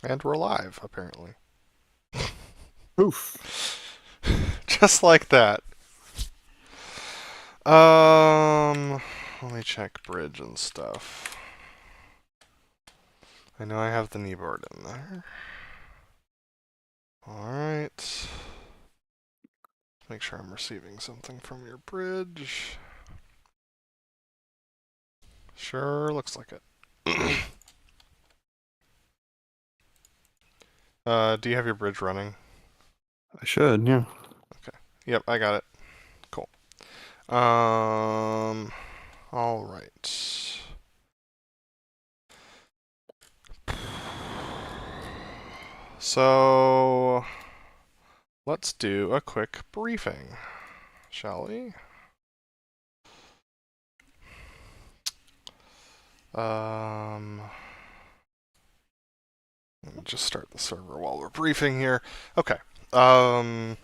And we're live, apparently. Oof. Just like that. Um, Let me check bridge and stuff. I know I have the kneeboard in there. Alright. Make sure I'm receiving something from your bridge. Sure, looks like it. Do you have your bridge running? I should, yeah. Okay. Yep, I got it. Cool. Alright. So, let's do a quick briefing, shall we? Um, Let me just start the server while we're briefing here. Okay. Um,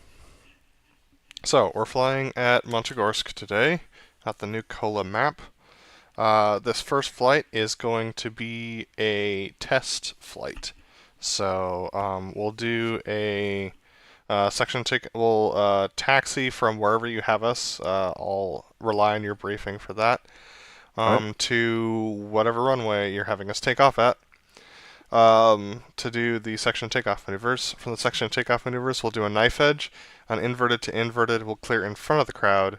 so, we're flying at Monchegorsk today at the new Kola map. This first flight is going to be a test flight. So, we'll do a section ticket. We'll taxi from wherever you have us. I'll rely on your briefing for that. Right. To whatever runway you're having us take off at. To do the section takeoff maneuvers. From the section takeoff maneuvers, we'll do a knife edge. On inverted to inverted, we'll clear in front of the crowd.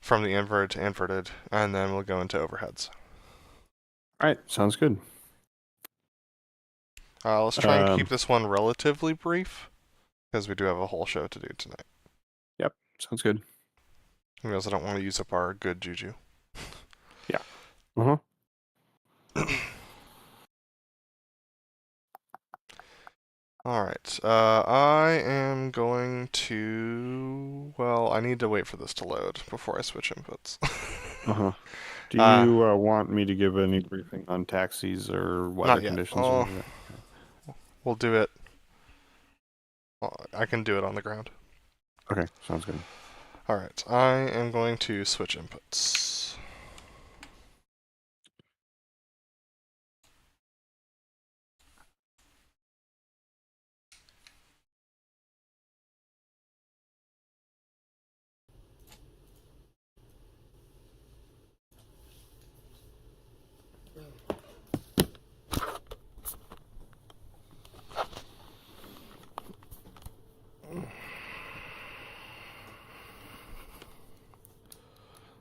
From the inverted to inverted, and then we'll go into overheads. All right. Sounds good. Let's try and keep Um, this one relatively brief, because we do have a whole show to do tonight. yep. Sounds good. Because I don't want to use up our good juju. Yeah. Uh-huh. Alright, I am going to... Well, I need to wait for this to load before I switch inputs. Uh-huh. Do uh, you want me to give any briefing on taxis or weather Not yet. conditions or Oh, anything like we'll do it. I can do it on the ground. that? Okay. Sounds good. Alright, I am going to switch inputs.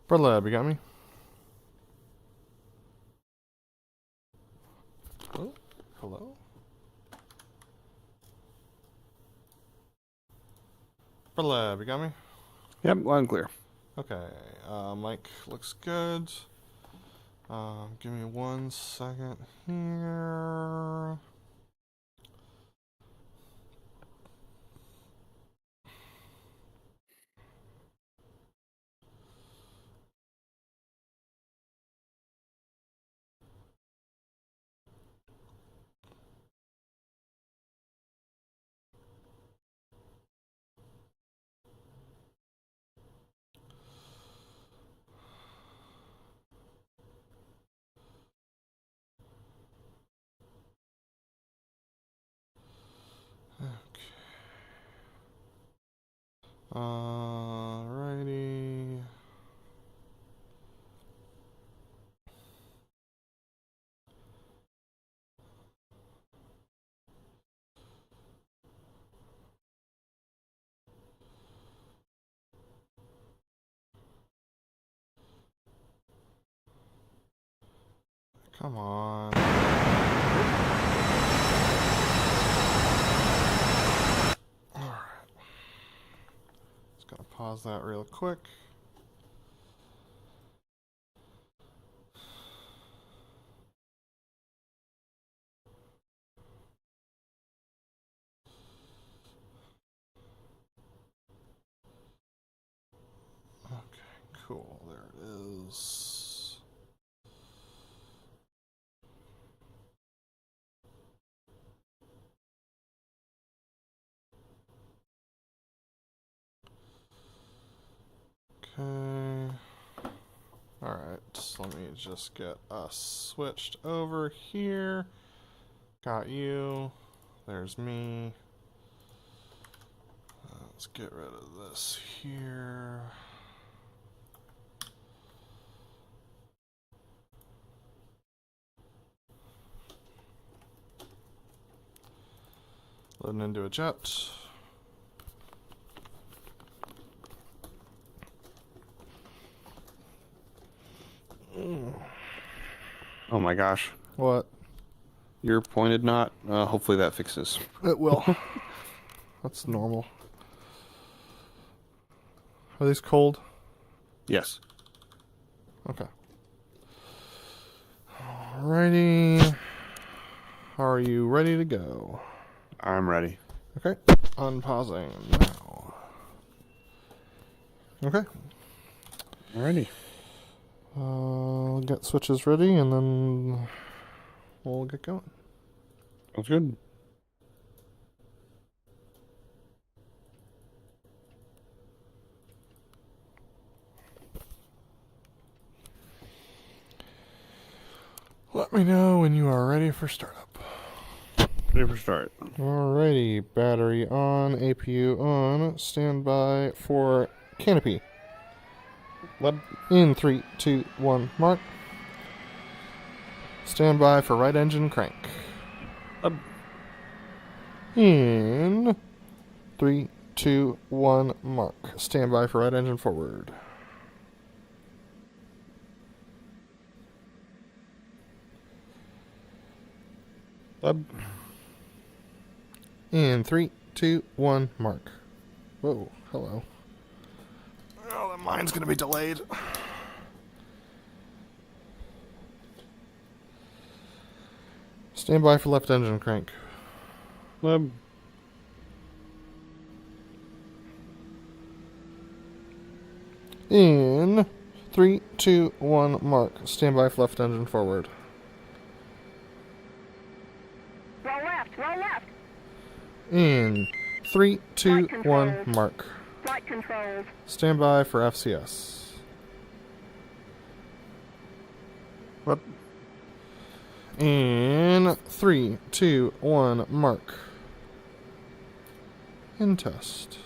BrotherLeb, you got me? Oh, hello? BrotherLeb, you got me? Yep. Loud and clear. Okay, mic looks good. Give me 1 second here. Okay. Alrighty. Come on. Alright. Just gotta pause that real quick. Okay, cool. There it is. Okay. Alright, so let me just get us switched over here. Got you. There's me. Let's get rid of this here. Loading into a jet. Oh my gosh. What? Your pointed knot. Hopefully that fixes. It will. That's normal. Are these cold? Yes. Okay. Alrighty. Are you ready to go? I'm ready. Okay. Unpausing now. Okay. Alrighty. I'll get switches ready and then we'll get going. Sounds good. Let me know when you are ready for startup. Ready for start. Alrighty, battery on, APU on, standby for canopy. Leb. In 3, 2, 1, mark. Standby for right engine crank. Leb. In 3, 2, 1, mark. Standby for right engine forward. Leb. In 3, 2, 1, mark. Whoa, hello. Oh, mine's gonna be delayed. Standby for left engine crank. Leb. In 3, 2, 1, mark. Standby for left engine forward. Roll left, roll left. In 3, 2, 1, mark. Flight controls. Standby for FCS. Leb. In 3, 2, 1, mark. In test.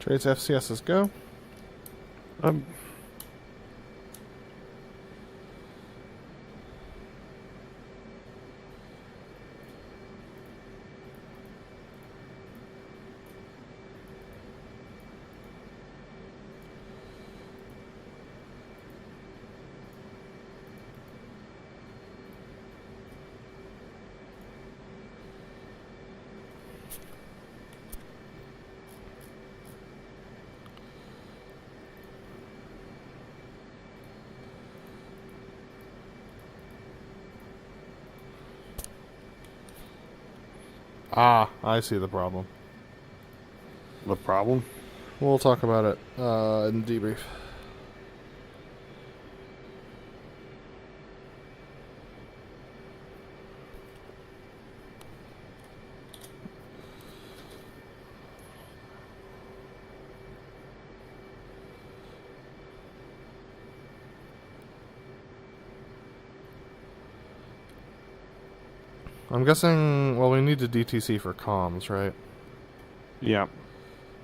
Trades FCSs go. Leb. Ah, I see the problem. The problem? We'll talk about it in debrief. I'm guessing, well, we need to DTC for comms, right? Yeah.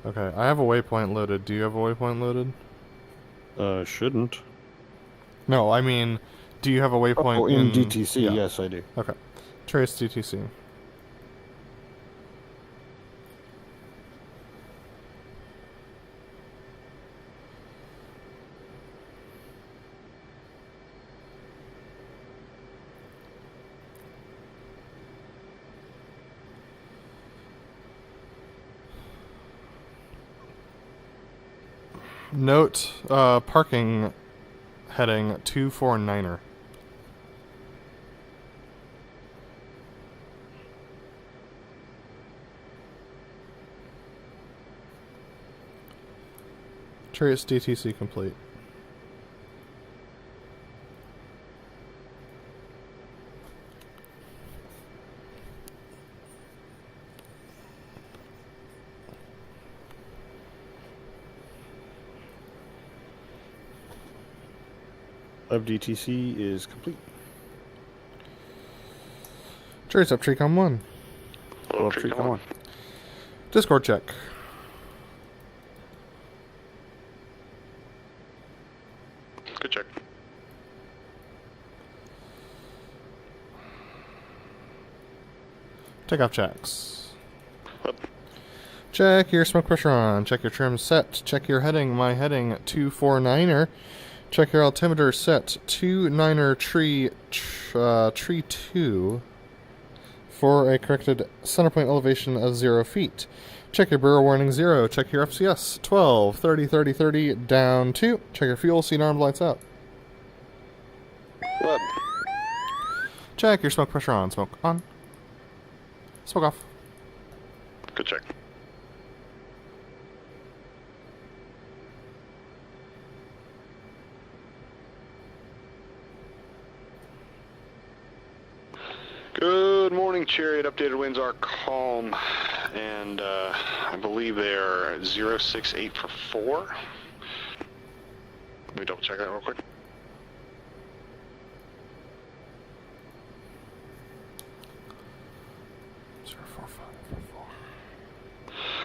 Okay, I have a waypoint loaded. Do you have a waypoint loaded? Shouldn't. No, I mean, do you have a waypoint Oh, in DTC, yeah. yes, I do. Okay. Trace DTC. Note, parking heading 249er. Chariot's DTC complete. of DTC is complete. Chariot's up, Tricom 1. Well, tree, come on. Discord check. Good check. Takeoff checks. Up. Check your smoke pressure on. Check your trim set. Check your heading. My heading 249er. Check your altimeter set. 29er tree 2 for a corrected center point elevation of 0 feet. Check your barrel warning 0. Check your FCS 12 30 30 30 down 2. Check your fuel. Seat arm lights out. Up. Check your smoke pressure on. Smoke on. Smoke off. Good check. Good morning, Chariot. Updated winds are calm, and I believe they are 068 for 4. Let me double check that real quick.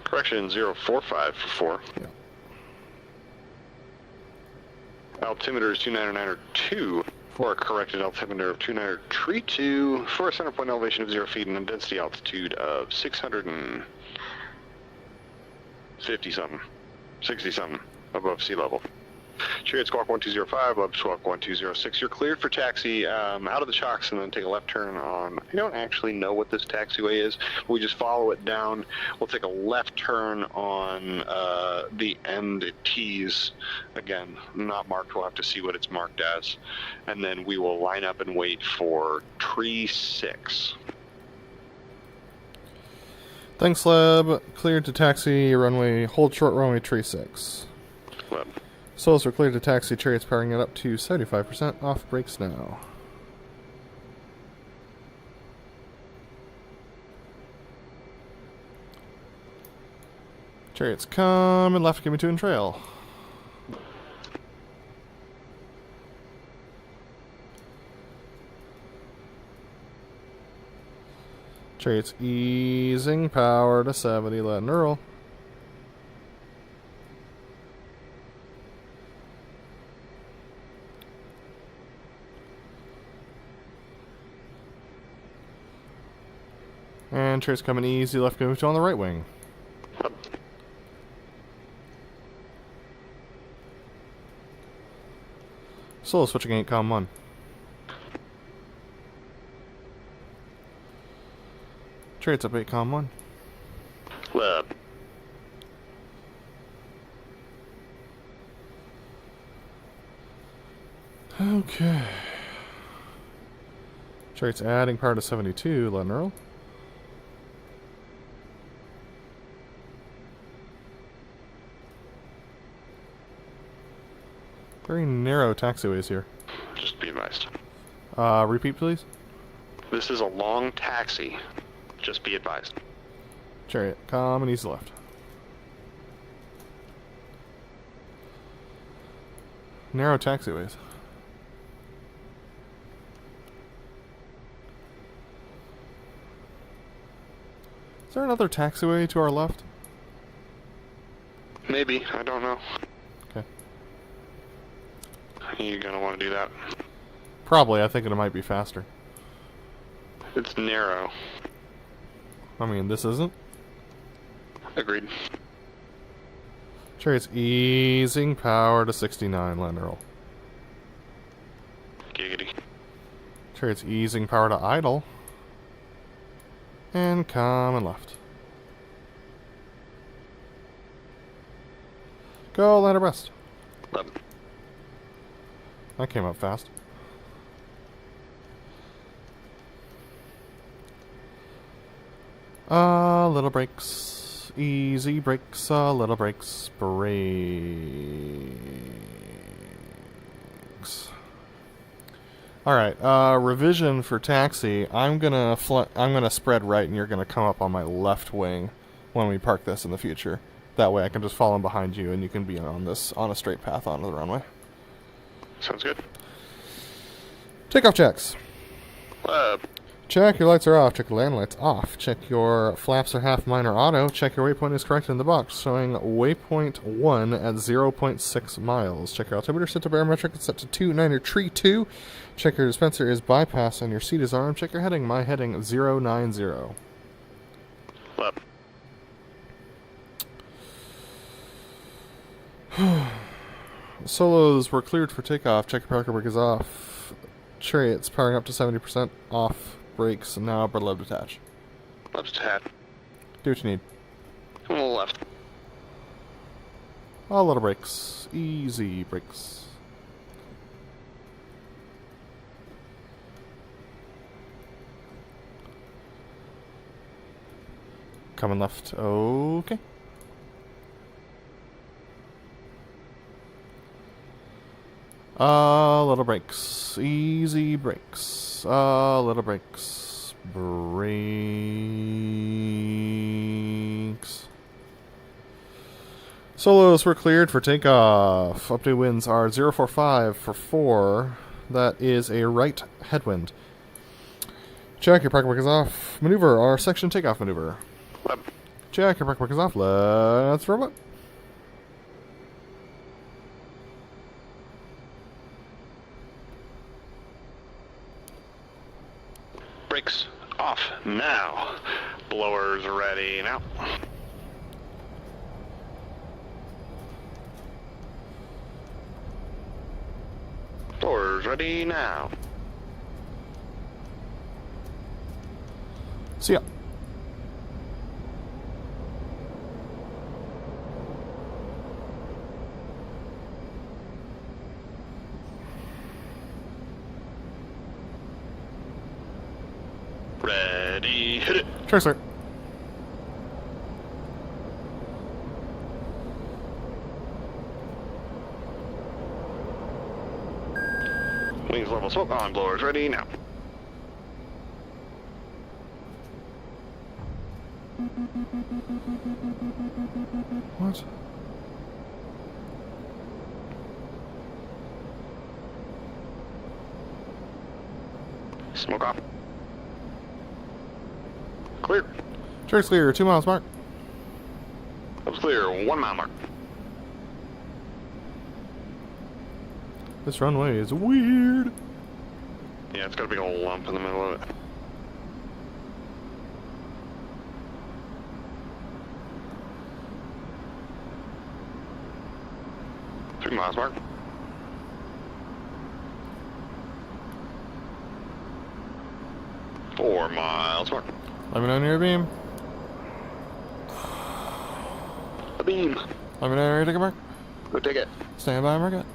Correction, 045 for 4. Yeah. Altimeter is 299.2 for a corrected altimeter of 299.32 for a center point elevation of 0 feet and a density altitude of 650 something, 60 something above sea level. Chariot Squawk 1205, Love Squawk 1206. You're cleared for taxi out of the shocks and then take a left turn on. I don't actually know what this taxiway is. We just follow it down. We'll take a left turn on the end it tees. Again, not marked. We'll have to see what it's marked as. And then we will line up and wait for tree 6. Thanks, Leb. Cleared to taxi runway. Hold short runway tree 6. Leb. Souls are cleared to taxi. Chariot's powering it up to 75%. Off brakes now. Chariot's coming left. Give me 2 and trail. Chariot's easing power to 70. Let neural. And Chariot's coming easy, left move to on the right wing. Solo switching 8, com 1. Chariot's up 8, com 1. Leb. Okay. Chariot's adding power to 72, let neural. Very narrow taxiways here. Just be advised. Repeat, please. This is a long taxi. Just be advised. Chariot, calm and easy left. Narrow taxiways. Is there another taxiway to our left? Maybe. I don't know. Okay. You're gonna want to do that. Probably. I think it might be faster. It's narrow. I mean, this isn't. Agreed. Chariot's easing power to 69, lateral. Giggity. Chariot's easing power to idle. And calm and left. Go, land abreast. 11. That came up fast. Little brakes. Easy brakes, little brakes. Brakes. Alright, revision for taxi. I'm gonna spread right and you're gonna come up on my left wing when we park this in the future. That way I can just fall in behind you and you can be on a straight path onto the runway. Sounds good. Takeoff checks. Uh, Check your lights are off. Check your land lights off. Check your flaps are half, mine are auto. Check your waypoint is correct in the box, showing waypoint 1 at 0.6 miles. Check your altimeter set to barometric. It's set to 2. Tree 2. Check your dispenser is bypass and your seat is armed. Check your heading. My heading 090. left. Solos were cleared for takeoff. Check your parker brake is off. Chariot's powering up to 70% off. Brakes now. BrotherLeb detach. Left's hat. Do what you need. A little left. A little brakes. Easy brakes. Coming left. Okay. Little brakes. Easy brakes. Little brakes. Brakes. Solos were cleared for takeoff. Update winds are 045 for 4. That is a right headwind. Check your parking brake is off. Maneuver our section takeoff maneuver. Left. Check your parking brake is off. Let's robot. Brakes off now. Blowers ready now. Blowers ready now. See ya. Ready, hit it. Sure, sir. Wings level smoke on. Blowers ready now. What? Smoke off. Clear. Church clear. 2 miles mark. That was clear. 1 mile mark. This runway is weird. Yeah, it's got a big old lump in the middle of it. Three miles mark. Four miles mark. Let me know near beam. A beam. Let me know near take a mark. Go take it. Stand by, mark it.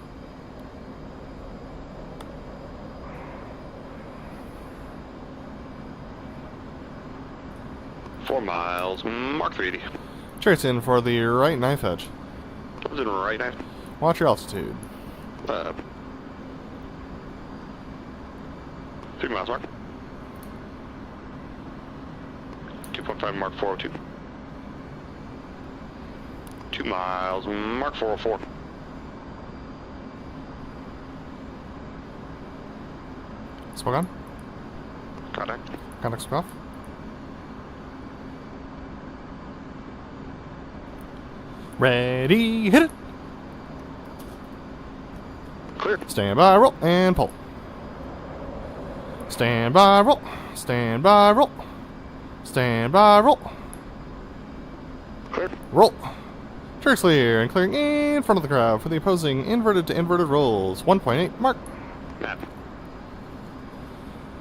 Four miles. Mark 380. Church in for the right knife edge. That was in right now. Watch your altitude. 3 miles mark. 2.5 mark 402. 2 miles mark 404. Smoke on. Contact. Contact smoke off. Ready, hit it. Clear. Stand by, roll, and pull. Stand by, roll. Stand by, roll. Stand by, roll. Clear. Roll. Church clear and clearing in front of the crowd for the opposing inverted to inverted rolls. 1.8 mark. Map.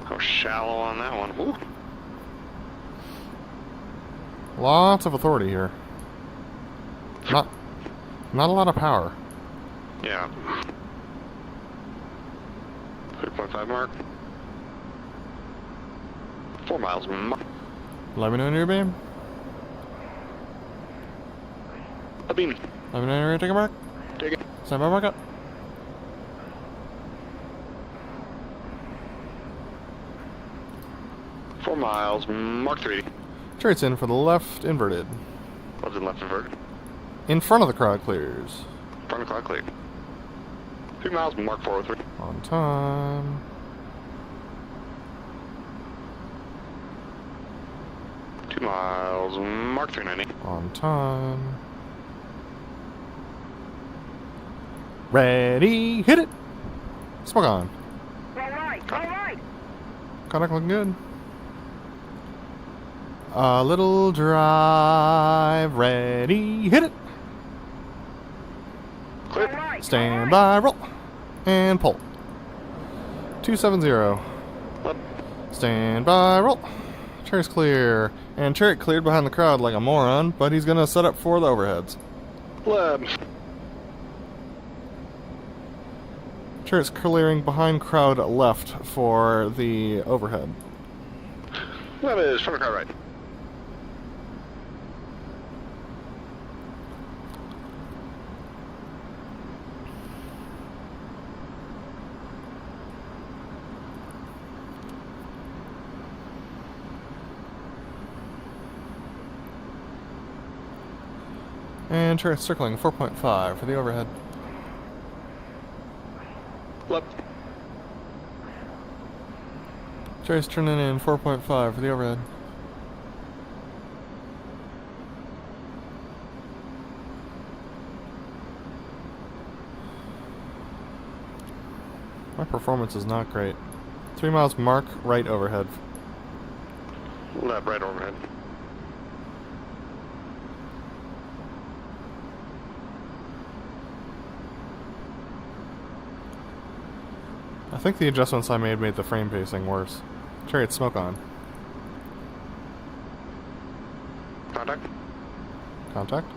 How shallow on that one. Ooh. Lots of authority here. Not a lot of power. Yeah. 3.5 mark. 4 miles mark. Let me know when you're beam. A beam. Let me know when you're take a mark. Take it. Stand by, mark up. Four miles mark 380. Church in for the left inverted. What's in left inverted? In front of the crowd clears. Front clock clear. 3 miles mark 403. On time. 2 miles, Mark 390. On time. Ready, hit it! Smoke on. Roll right, roll right. Contact looking good. A little drive, ready, hit it! Roll right. Stand by, roll. And pull. 270. Lep. Stand by, roll. Chariot's clear. And Chariot cleared behind the crowd like a moron, but he's gonna set up for the overheads. Leb. Chariot's clearing behind crowd left for the overhead. Leb is front of car right. And Chariot's circling 4.5 for the overhead. Lep. Chariot's turning in 4.5 for the overhead. My performance is not great. 3 miles mark, right overhead. Leb, right overhead. I think the adjustments I made the frame pacing worse. Chariot smoke on. Contact. Contact.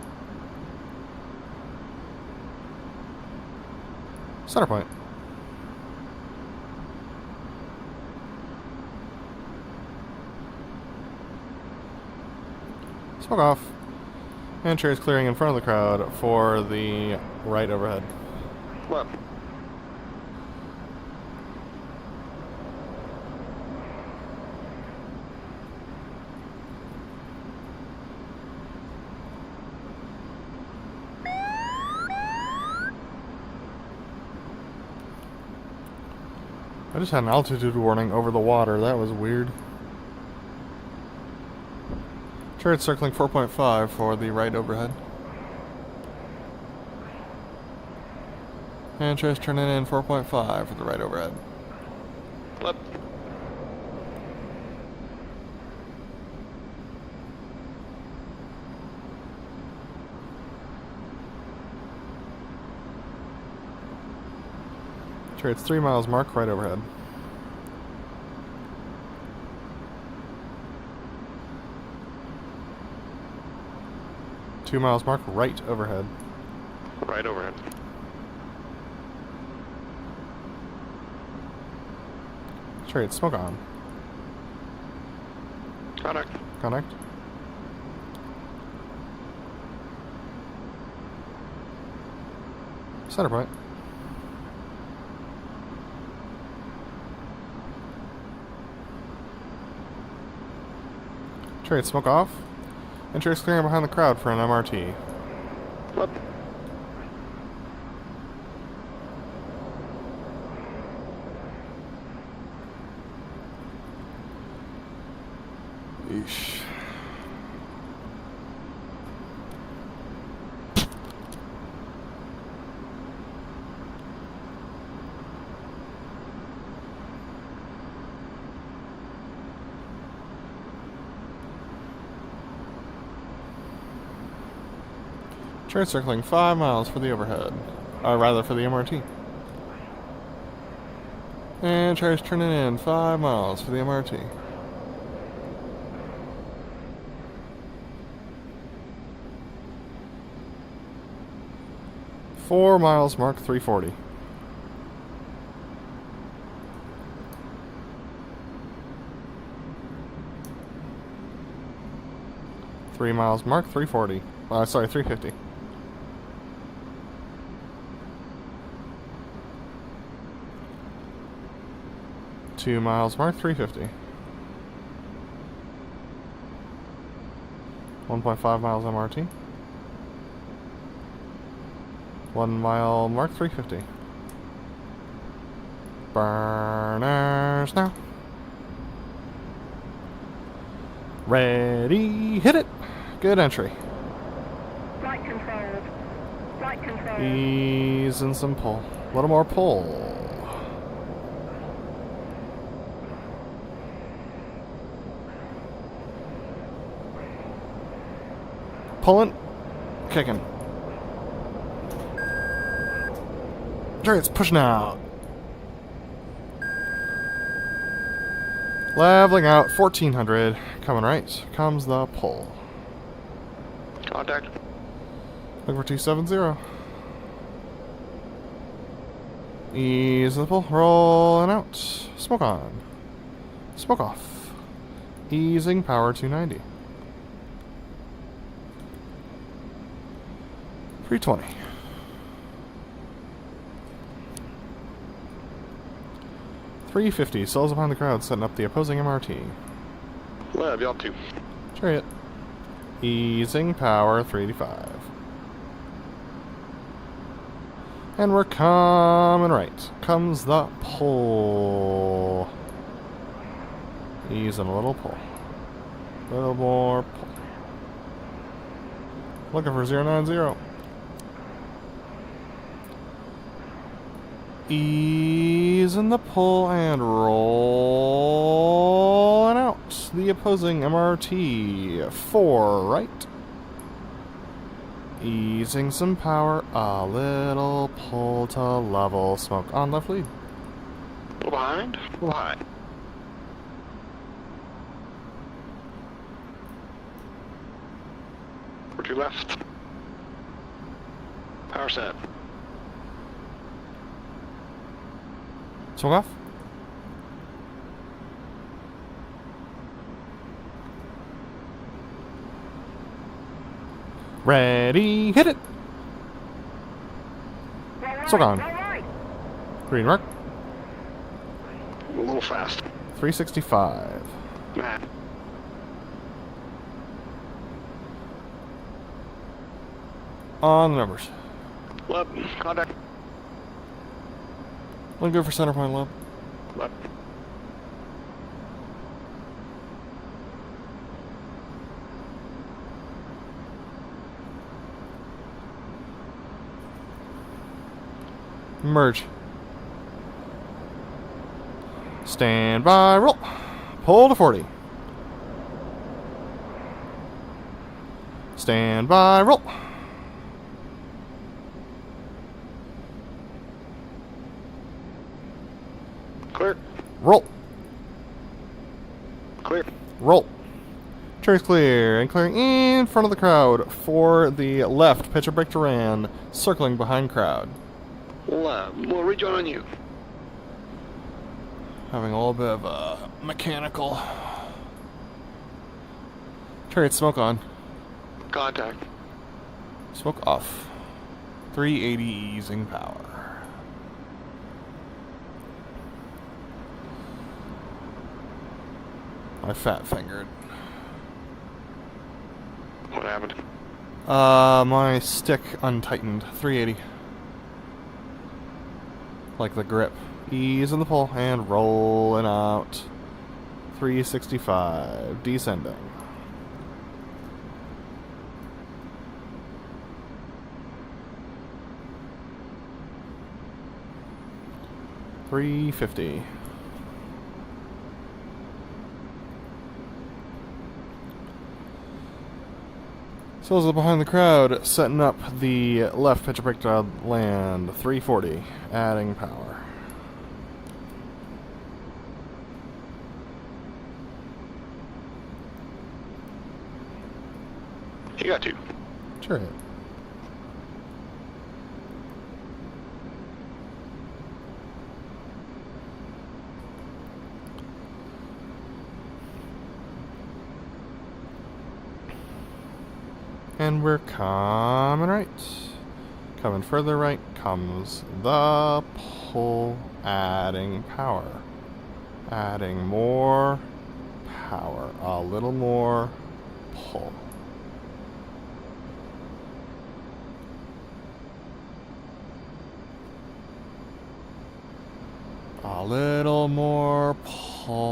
Center point. Smoke off. And Chariot's clearing in front of the crowd for the right overhead. Leb. I just had an altitude warning over the water. That was weird. Chariot circling 4.5 for the right overhead. And Chariot's turning in 4.5 for the right overhead. Leb. Chariot's 3 miles mark, right overhead. Two miles mark, right overhead. Right overhead. Chariot smoke on. Contact. Connect. Center point. Chariot smoke off. And Chariot's clearing behind the crowd for an MRT. Leb. Eesh. Chariot circling 5 miles for the overhead. Rather for the MRT. And Chariot's turning in 5 miles for the MRT. Four miles mark 340. Three miles mark 340. Sorry, 350. 2 miles mark 350. 1.5 miles MRT. 1 mile mark 350. Burners now. Ready, hit it. Good entry. Flight controlled. Flight controlled. Ease and some pull. A little more pull. Pulling. Kicking. It's pushing out. Leveling out, 1400. Coming right. Comes the pull. Contact. Looking for 270. Ease the pull. Rolling out. Smoke on. Smoke off. Easing power 290. 320. 350. Cells behind the crowd, setting up the opposing MRT. Leb, y'all 2. Chariot. Easing power 385. And we're coming right. Comes the pull. Easing a little pull. A little more pull. Looking for 090. Easing the pull and rolling out. The opposing MRT. 4 right. Easing some power. A little pull to level. Smoke on left lead. A little behind. A little high. We're 2 left. Power set. Smoke off. Ready, hit it. Smoke on. Go right. Green mark. A little fast. 365. Nah. On the numbers. Leb, contact. One go for center point low. Leb. Merge. Stand by, roll. Pull to 40. Stand by, roll. Clear. Roll. Clear. Roll. Train's clear, and clearing in front of the crowd for the left. Pitcher break to Ran, circling behind crowd. We'll rejoin on you. Having a little bit of a mechanical. Chariot smoke on. Contact. Smoke off. 380 easing power. I fat fingered. What happened? My stick untightened. 380. Like the grip. Ease in the pull and rolling out. 365. Descending. $350. So is behind the crowd, setting up the left pitcher break to land. 340, adding power. You got 2. Chariot. And we're coming right. Coming further right comes the pull, adding power. Adding more power. A little more pull. A little more pull.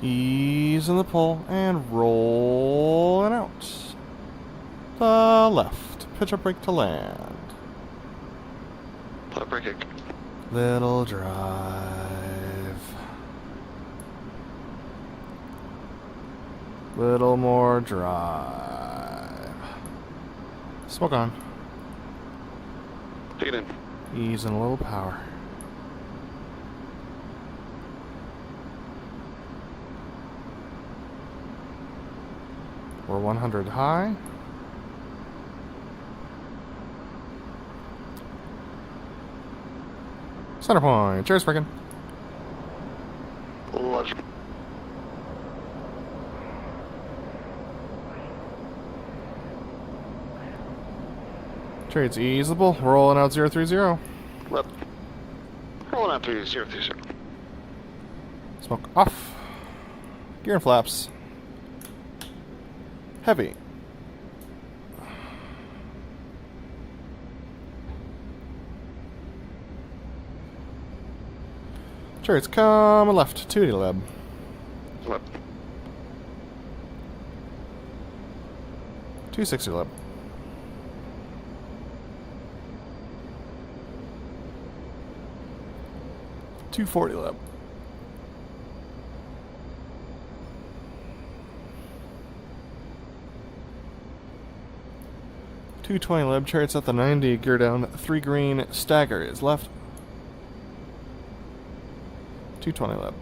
Ease in the pull and roll it out. The left. Pitch up brake to land. Left brake kick. Little drive. Little more drive. Smoke on. Take it in. Ease and a little power. We're 100 high. Center point. Cheers, freaking. Left. Trade's easeable. Rolling out 030. Left. Rolling out 3030. Smoke off. Gear and flaps. Heavy. Chariots coming left. 280 leb. Left. 260 leb. $240 leb. $220 leb. Chariots at the 90. Gear down. 3 green. Stagger is left. $220 leb.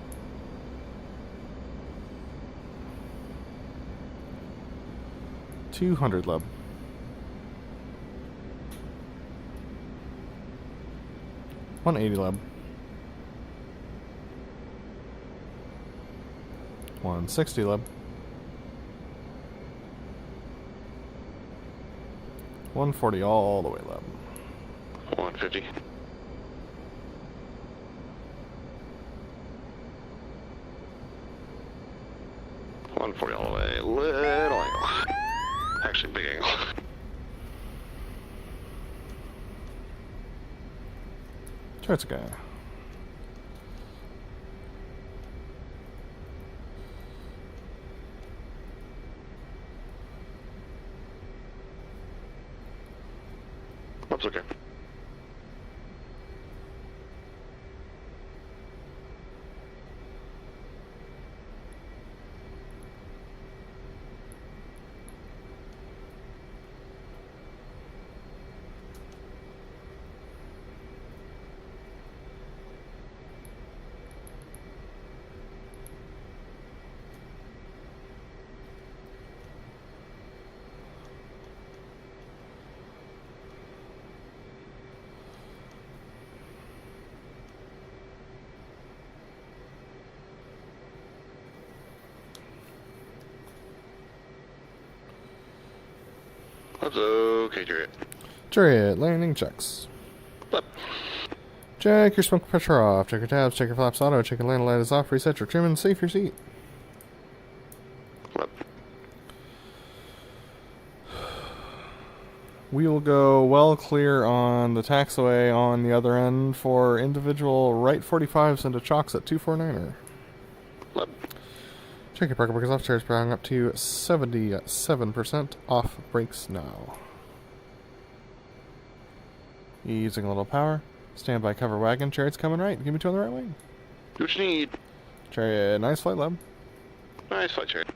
$200 leb. $180 leb. $160 leb. $140 all the way leb. 150. $140 all the way. Little angle. Actually, big angle. Charts guy. That's okay. That's okay, Chariot. Chariot, landing checks. Left. Check your smoke pressure off. Check your tabs. Check your flaps auto. Check your landing light is off. Reset your trim and save your seat. Left. We will go well clear on the taxiway on the other end for individual right 45s into chocks at 249er. Left. Check your parking brakes off. Chairs powering up to 77% off brakes now. Using a little power. Standby cover wagon. Chariot's coming right. Give me 2 on the right wing. Do what you need. Chariot, nice flight lab. Nice flight, Chariot.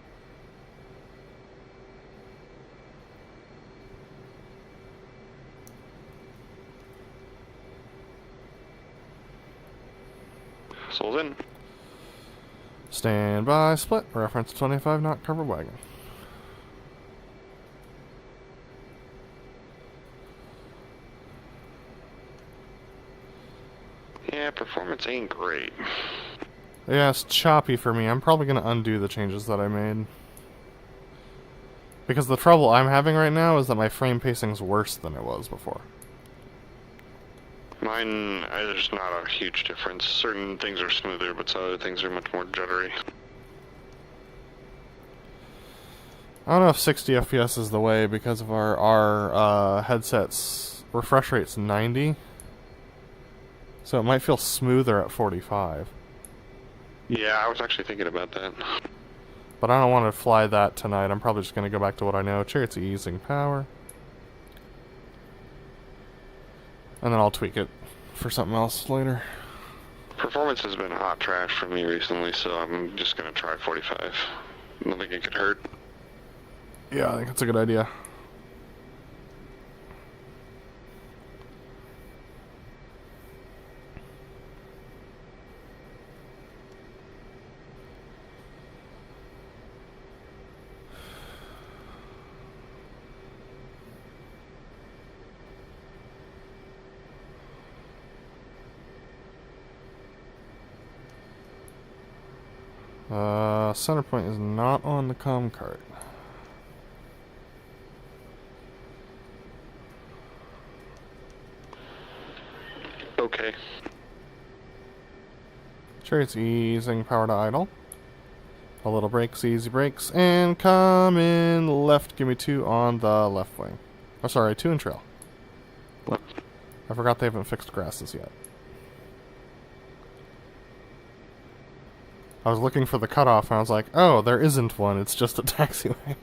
Souls in. Standby split. Reference 25 knot cover wagon. Yeah, performance ain't great. Yeah, it's choppy for me. I'm probably going to undo the changes that I made. Because the trouble I'm having right now is that my frame pacing's worse than it was before. Mine, there's not a huge difference. Certain things are smoother, but some other things are much more juddery. I don't know if 60 FPS is the way because of our headset's refresh rate's 90. So it might feel smoother at 45. Yeah, I was actually thinking about that. But I don't want to fly that tonight. I'm probably just going to go back to what I know. Chariot's using power. And then I'll tweak it for something else later. Performance has been hot trash for me recently, so I'm just gonna try 45. I don't think it could hurt. Yeah, I think that's a good idea. Center point is not on the comm cart. Okay. Chariot's easing power to idle. A little brakes, easy brakes, and come in left. Give me 2 on the left wing. Oh, sorry, 2 in trail. Left. I forgot they haven't fixed grasses yet. I was looking for the cutoff, and I was like, oh, there isn't one. It's just a taxiway.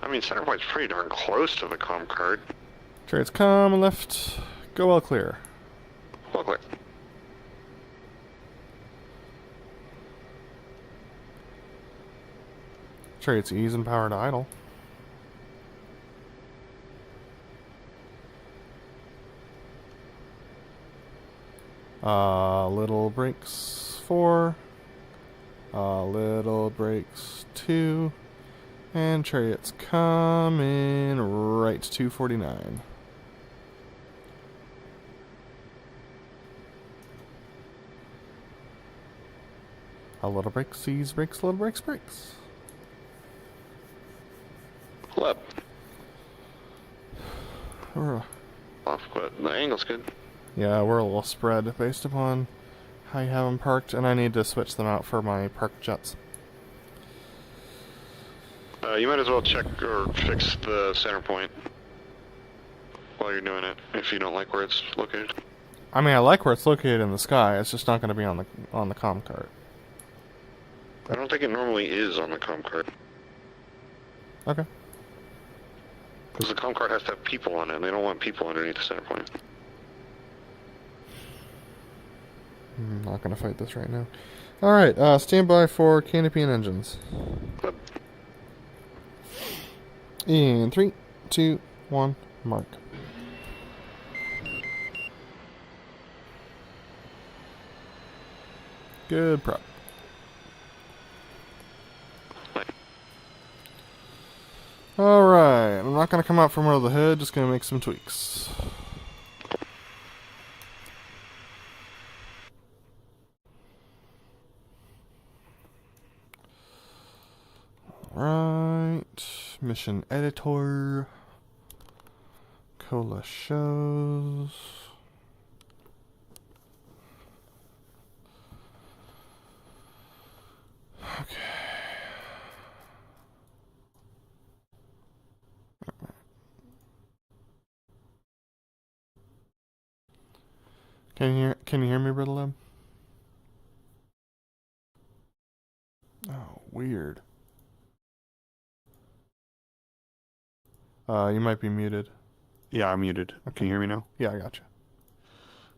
I mean, center point's pretty darn close to the comm cart. Chariots come left. Go well clear. Well, clear. Chariots ease and power to idle. Little brakes 4. Little brakes 2. And Chariots come in right 249. A little brakes, ease brakes, little brakes, brakes. Left. We're, Off, but the angle's good. yeah, we're a little spread based upon how you have them parked, and I need to switch them out for my parked jets. You might as well check or fix the center point while you're doing it, if you don't like where it's located. I mean, I like where it's located in the sky. It's just not going to be on the comm cart. I don't think it normally is on the comm cart. Okay. Because the comm cart has to have people on it, and they don't want people underneath the center point. I'm not going to fight this right now. Alright, stand by for canopy and engines. But In 3, 2, 1, mark. Good prep. Alright, I'm not going to come out from under the hood, just going to make some tweaks. Alright, mission editor. Kola shows. Okay. Can you hear me, BrotherLeb? Oh, weird. You might be muted. Yeah, I'm muted. Okay. Can you hear me now? Yeah, I gotcha.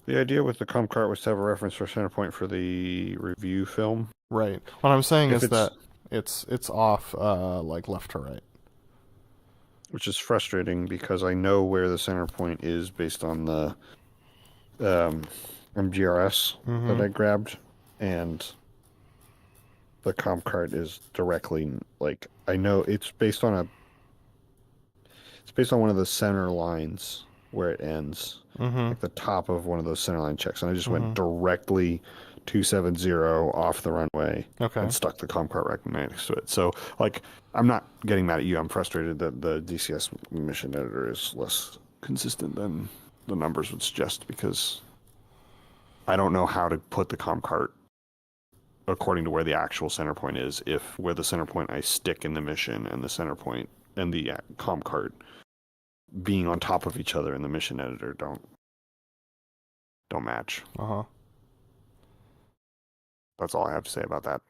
The idea with the comm cart was to have a reference for center point for the review film. Right. What I'm saying If is that it's off, like left to right. Which is frustrating because I know where the center point is based on the MGRS that I grabbed, and the comm cart is directly, like, I know it's based on one of the center lines where it ends, like the top of one of those center line checks, and I just went directly 270 off the runway and stuck the comm cart right next to it. So, like, I'm not getting mad at you. I'm frustrated that the DCS mission editor is less consistent than the numbers would suggest, because I don't know how to put the comm cart according to where the actual center point is, if where the center point I stick in the mission and the center point and the comm cart being on top of each other in the mission editor don't match. Uh-huh. That's all I have to say about that.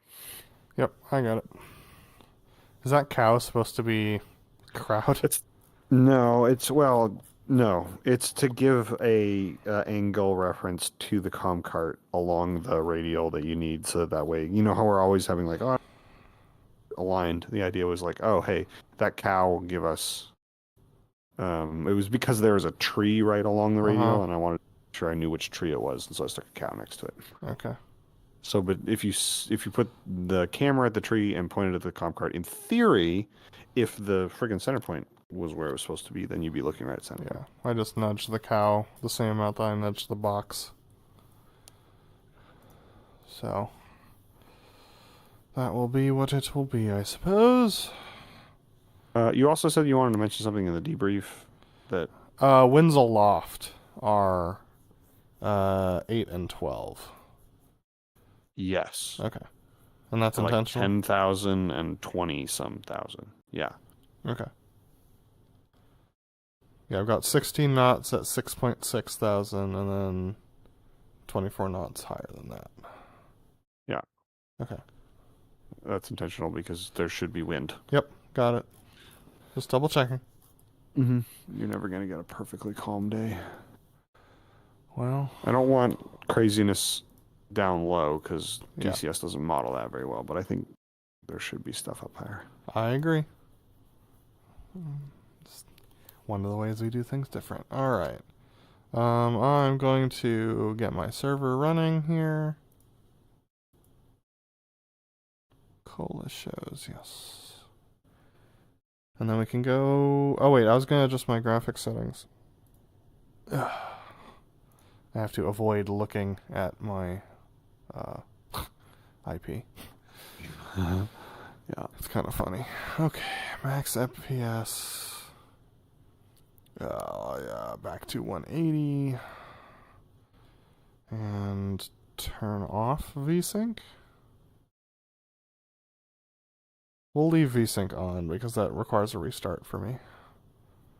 Yep, I got it. Is that cow supposed to be crowd? No, it's to give a angle reference to the comm cart along the radial that you need, so that way, you know how we're always having like, oh, aligned. The idea was like, oh, hey, that cow will give us. It was because there was a tree right along the radial, and I wanted to make sure I knew which tree it was, and so I stuck a cow next to it. Okay. So, but if you put the camera at the tree and pointed at the comm cart, in theory, if the friggin' center point was where it was supposed to be, then you'd be looking right at center. Yeah, I just nudged the cow the same amount that I nudged the box. So, that will be what it will be, I suppose. You also said you wanted to mention something in the debrief that... Winds aloft are 8 and 12. Yes. Okay. And that's like intentional? 10,000 and 20-some thousand. Yeah. Okay. Yeah, I've got 16 knots at 6.6 thousand, and then 24 knots higher than that. Yeah. Okay. That's intentional because there should be wind. Yep, got it. Just double checking. Mm-hmm. You're never going to get a perfectly calm day. Well, I don't want craziness down low because DCS doesn't model that very well, but I think there should be stuff up higher. I agree. It's one of the ways we do things different. All right. I'm going to get my server running here. Kola shows, yes. And then we can go... Oh, wait, I was going to adjust my graphics settings. I have to avoid looking at my IP. Yeah, it's kind of funny. Okay, max FPS. Yeah, back to 180. And turn off VSync. We'll leave VSync on because that requires a restart for me.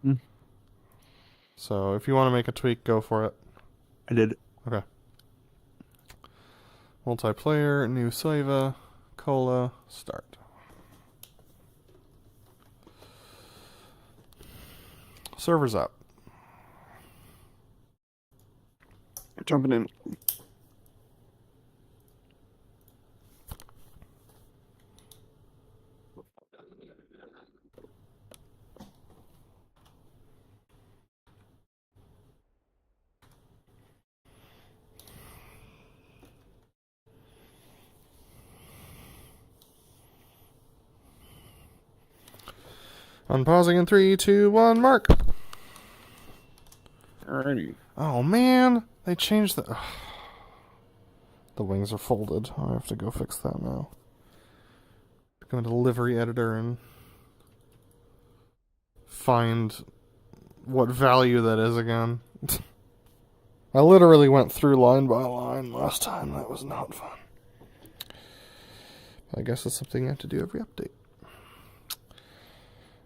Mm. So if you want to make a tweak, go for it. I did. Okay. Multiplayer, new Saiva, Kola, start. Server's up. Jumping in. Unpausing in 3, 2, 1, mark. Alrighty. Oh man, they changed the... The wings are folded. I have to go fix that now. Go into livery editor and find what value that is again. I literally went through line by line last time. That was not fun. I guess it's something you have to do every update.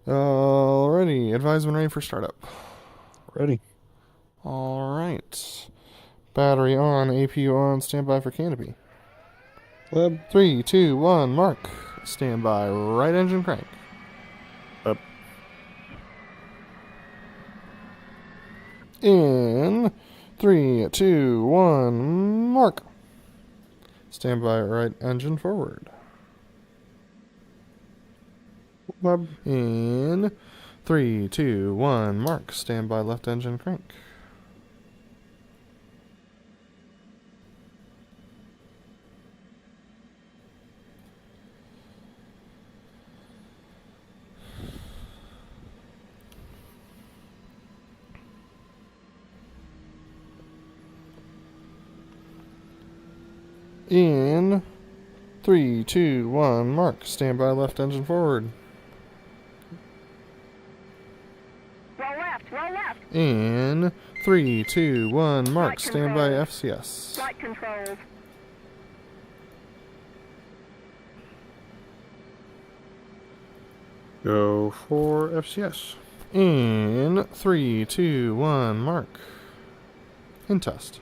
Alrighty, advisement ready for startup. Ready. Alright. Battery on, APU on, standby for canopy. Leb. 3, 2, 1, mark. Standby, right engine crank. Up. In 3, 2, 1, mark. Standby, right engine forward. Leb. In 3, 2, 1, mark. Standby, left engine crank. In 3, 2, 1, mark. Standby, left engine forward. Roll left, roll left. In 3, 2, 1, mark. Standby, FCS. Flight controls. Go for FCS. In 3, 2, 1, mark. In test.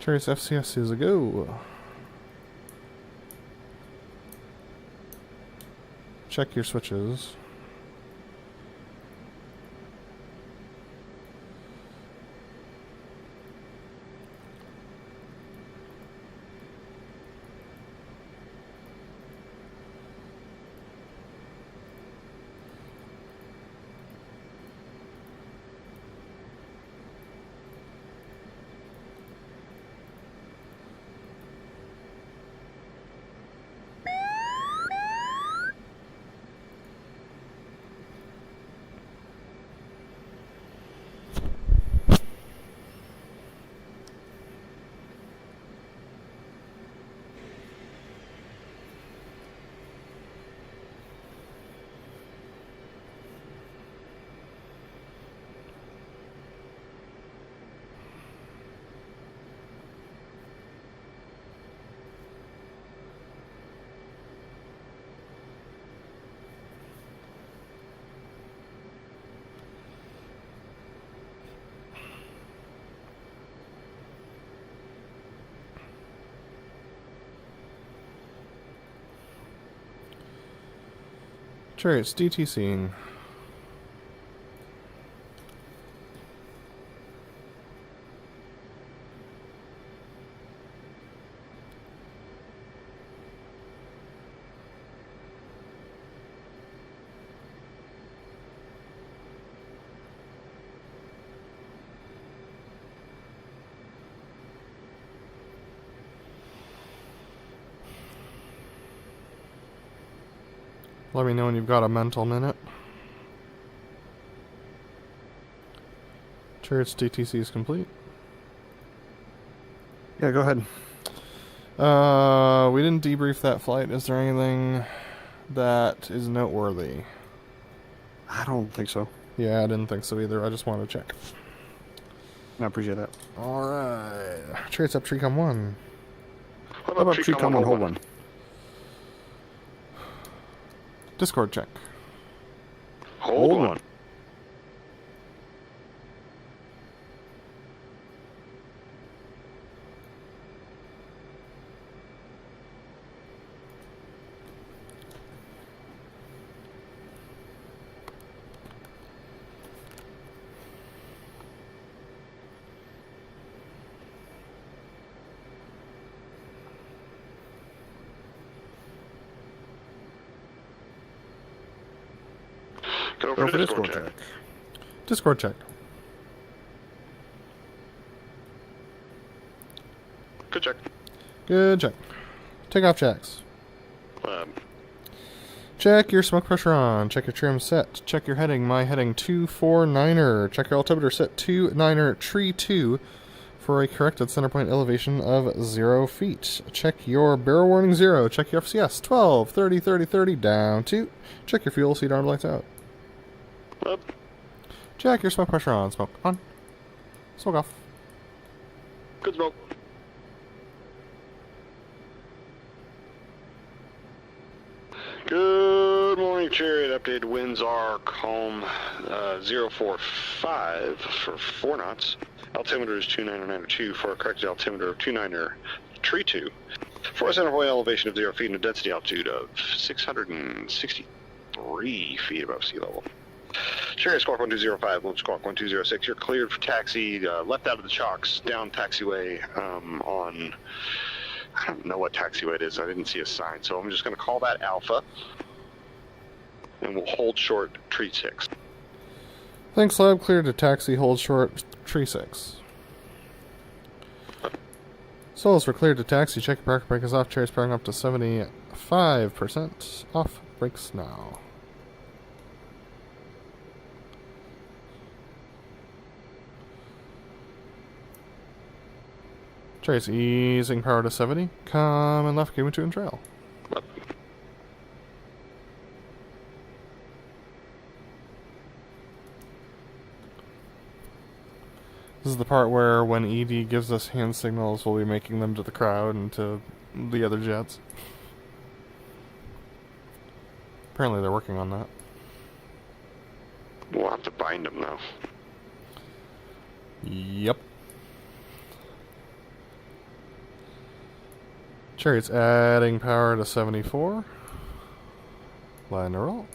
Chariot's FCS is a go. Check your switches. Chariot's DTCing. Let me know when you've got a mental minute. Chariot's DTC is complete. Yeah, go ahead. We didn't debrief that flight. Is there anything that is noteworthy? I don't think so. Yeah, I didn't think so either. I just wanted to check. I appreciate that. Alright. Chariot's up TreeCom 1. How about TreeCom 1, hold 1? Discord check. Hold on. Go Go for for the Discord Discord check. check. Discord check. Good check. Good check. Takeoff checks. Check your smoke pressure on. Check your trim set. Check your heading. My heading 249er. Check your altimeter set 29er tree 2 for a corrected center point elevation of 0 feet. Check your barrel warning 0. Check your FCS 12, 30, 30, 30 down 2. Check your fuel. Seat arm lights out. Up. Check your smoke pressure on. Smoke on. Smoke off. Good smoke. Good morning, Chariot. Updated winds are calm 045 for 4 knots. Altimeter is 299.2 for a corrected altimeter of 29er tree 2. For a center point elevation of 0 feet and a density altitude of 663 feet above sea level. Chariot Squawk 1205, Loop Squawk 1206. You're cleared for taxi, left out of the chocks, down taxiway on... I don't know what taxiway it is. I didn't see a sign, so I'm just going to call that Alpha. And we'll hold short tree 6. Thanks, Lab. Clear to taxi. Hold short. Tree 6. Solos, we're cleared to taxi. Check your parking brake is off. Chariot's parking up to 75%. Off. Brakes now. Trace easing power to 70. Come and left, give me 2 and trail. Left. This is the part where when ED gives us hand signals, we'll be making them to the crowd and to the other jets. Apparently they're working on that. We'll have to bind them, though. Yep. Chariot's adding power to 74. Line to roll.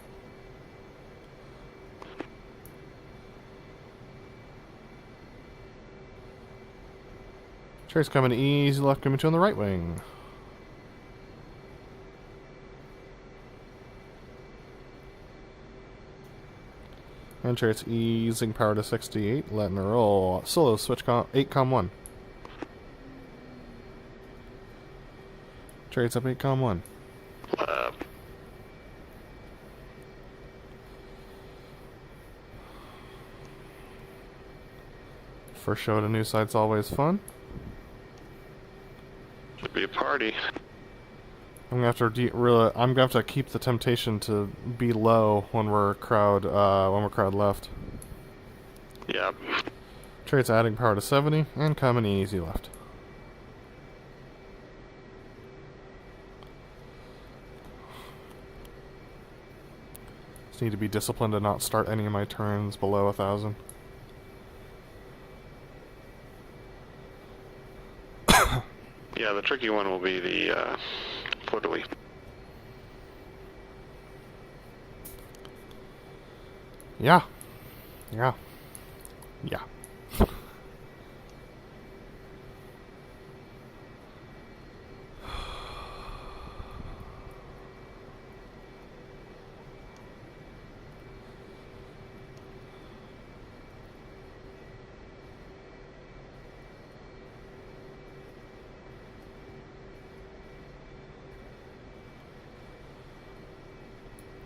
Chariot's coming easy left, coming to on the right wing. And Chariot's easing power to 68, letting her roll. Solo switch 8com1. Chariot's up 8com1. First show at a new site's always fun. Should be a party. I'm gonna have to keep the temptation to be low when we're crowd left. Yep. Chariot's adding power to 70 and coming easy left. Just need to be disciplined to not start any of my turns below 1,000. Yeah, the tricky one will be the flip-a-lee. Yeah.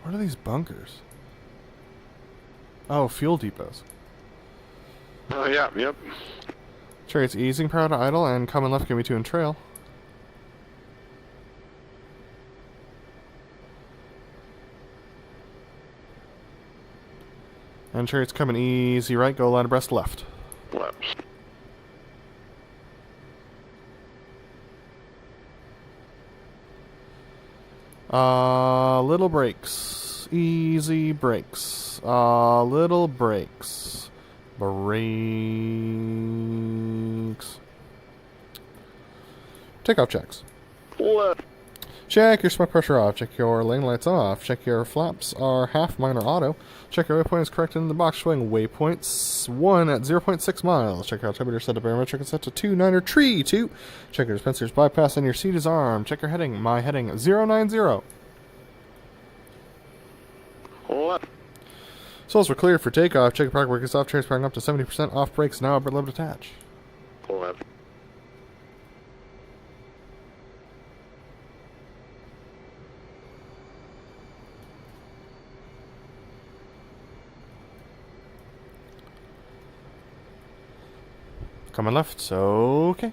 What are these bunkers? Oh, fuel depots. Oh, yeah, yep. Chariot's easing power to idle and coming left, give me 2 and trail. And Chariot's coming easy right, go line abreast left. Left. Little brakes. Easy brakes. Little brakes. Brakes. Takeoff checks. Left. Check your smoke pressure off. Check your lane lights off. Check your flaps are half minor auto. Check your waypoint is correct in the box showing waypoints 1 at 0.6 miles. Check your altimeter set to barometric and set to 2.9 or tree 2. Check your dispenser's bypass and your seat is armed. Check your heading. My heading 090. Left. Souls were cleared for takeoff. Check your park brake is off. Transferring up to 70% off brakes now. BrotherLeb detach. Left. Coming left, so okay.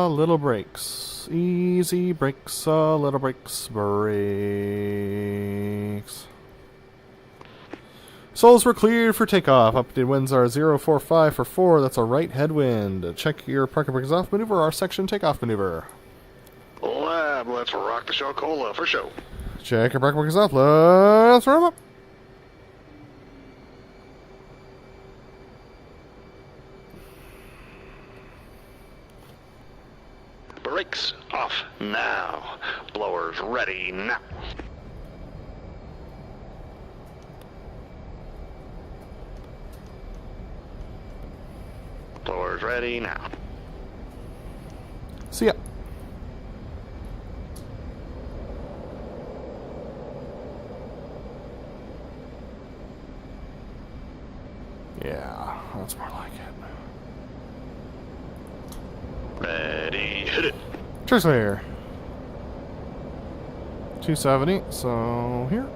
Little brakes. Easy brakes, little brakes, brakes. Souls were cleared for takeoff. Updated winds are 045 for 4. That's a right headwind. Check your parking brakes off maneuver, our section takeoff maneuver. Lab, let's rock the show, Kola, for show. Check your parking brakes off. Let's run 'em up. Brakes off now. Blowers ready now. Blowers ready now. See ya. Yeah, that's more like it. Ready, hit it. Cheers here. 270, so here.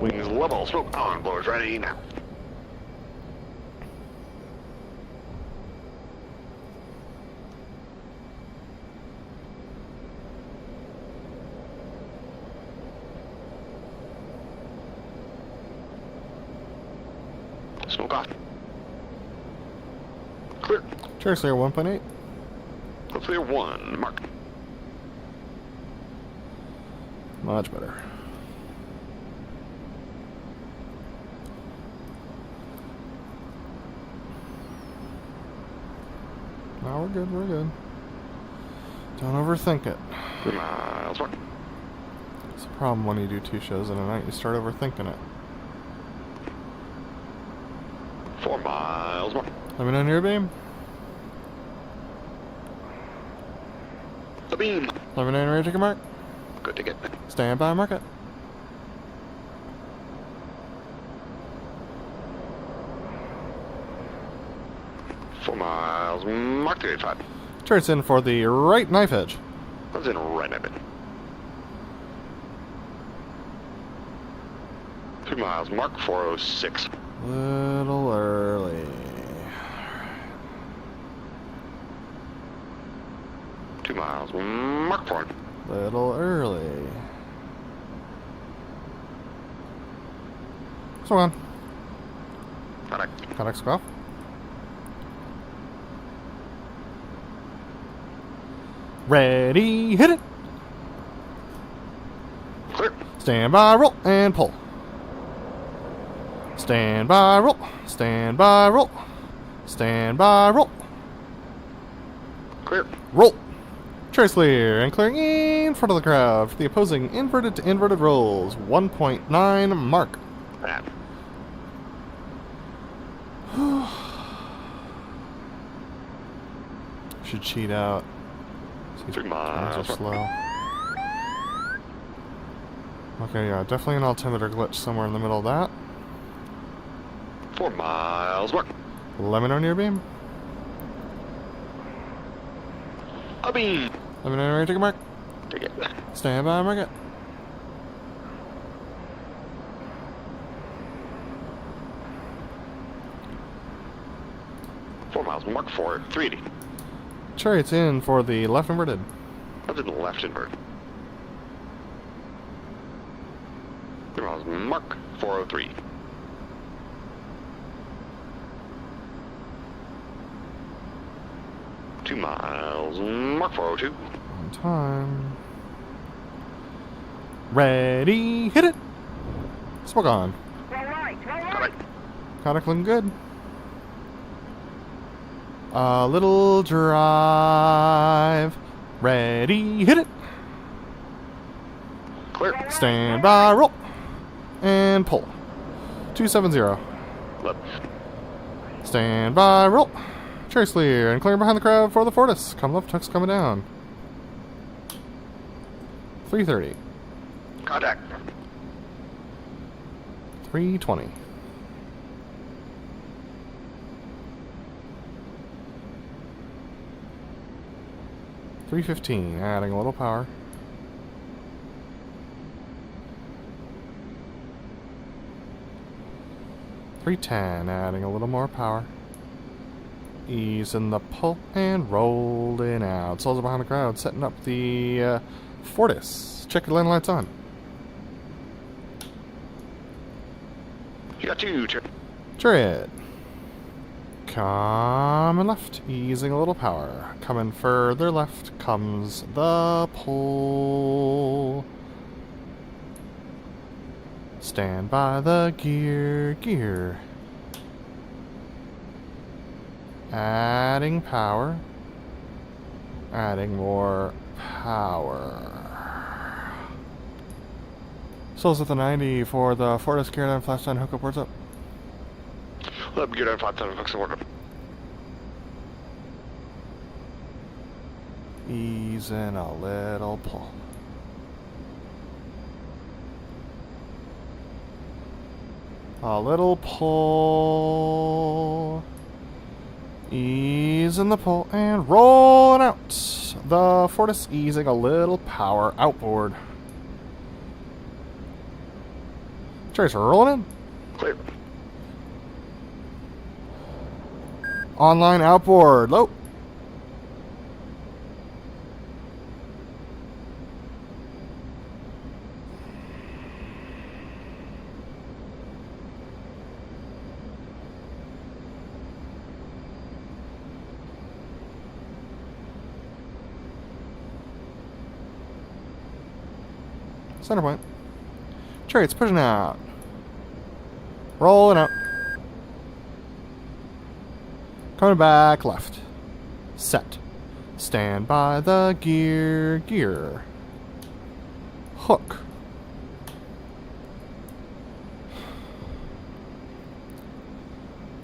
Wings level, smoke on, blowers ready now. Smoke off. Clear. Chariot clear 1.8. Clear 1, mark. Much better. No, we're good, we're good. Don't overthink it. 3 miles, mark. It's a problem when you do 2 shows in a night, you start overthinking it. 4 miles, mark. Let me know your beam. The beam. Let me know your take a mark. Good to get. Stand by, mark it. Four miles, mark 385. Chariot's in for the right knife edge. That's in right a bit. 2 miles, mark 406. Little early. 2 miles, mark 4. Little early. So on. Contact. Contact squaw. Ready, hit it. Clear. Stand by, roll, and pull. Stand by, roll. Stand by, roll. Stand by, roll. Clear. Roll. Trace clear and clearing in front of the crowd for the opposing inverted to inverted rolls. 1.9 mark. That. Should cheat out. These 3 times miles. are slow. Okay, yeah, definitely an altimeter glitch somewhere in the middle of that. 4 miles, mark. Let me know near beam. A beam. Let me know where you take a mark. Take it. Stand by, mark it. Four miles, mark 4, 380. Chariot's in for the left inverted. That's in the left invert. 3 miles, mark 403. Two miles, mark 402. On time. Ready, hit it. Smoke on. Roll right, roll Got right. it. Contact looking good. A little drive. Ready, hit it. Clear. Stand by, roll. And pull. 270. Left. Stand by, roll. Chariot clear and clear behind the crowd for the Fortis. Come left, tuck's coming down. 330. Contact. 320. 315, adding a little power. $310, adding a little more power. Ease in the pull and rolling out. Souls are behind the crowd, setting up the Fortis. Check your land lights on. You got two. Chariot. Coming left, easing a little power. Coming further left comes the pull. Stand by the gear. Adding power. Adding more power. Souls at the 90 for the Fortis gear down, flash down, hookup, words up. Let me get on 5,000 hooks and work. Easing a little pull. A little pull. Easing the pull and rolling out. The Fortis easing a little power outboard. Chariots rolling in. Clear. Online outboard. Low. Center point. Chariots pushing out. Rolling out. Coming back left. Set. Stand by the gear. Gear. Hook.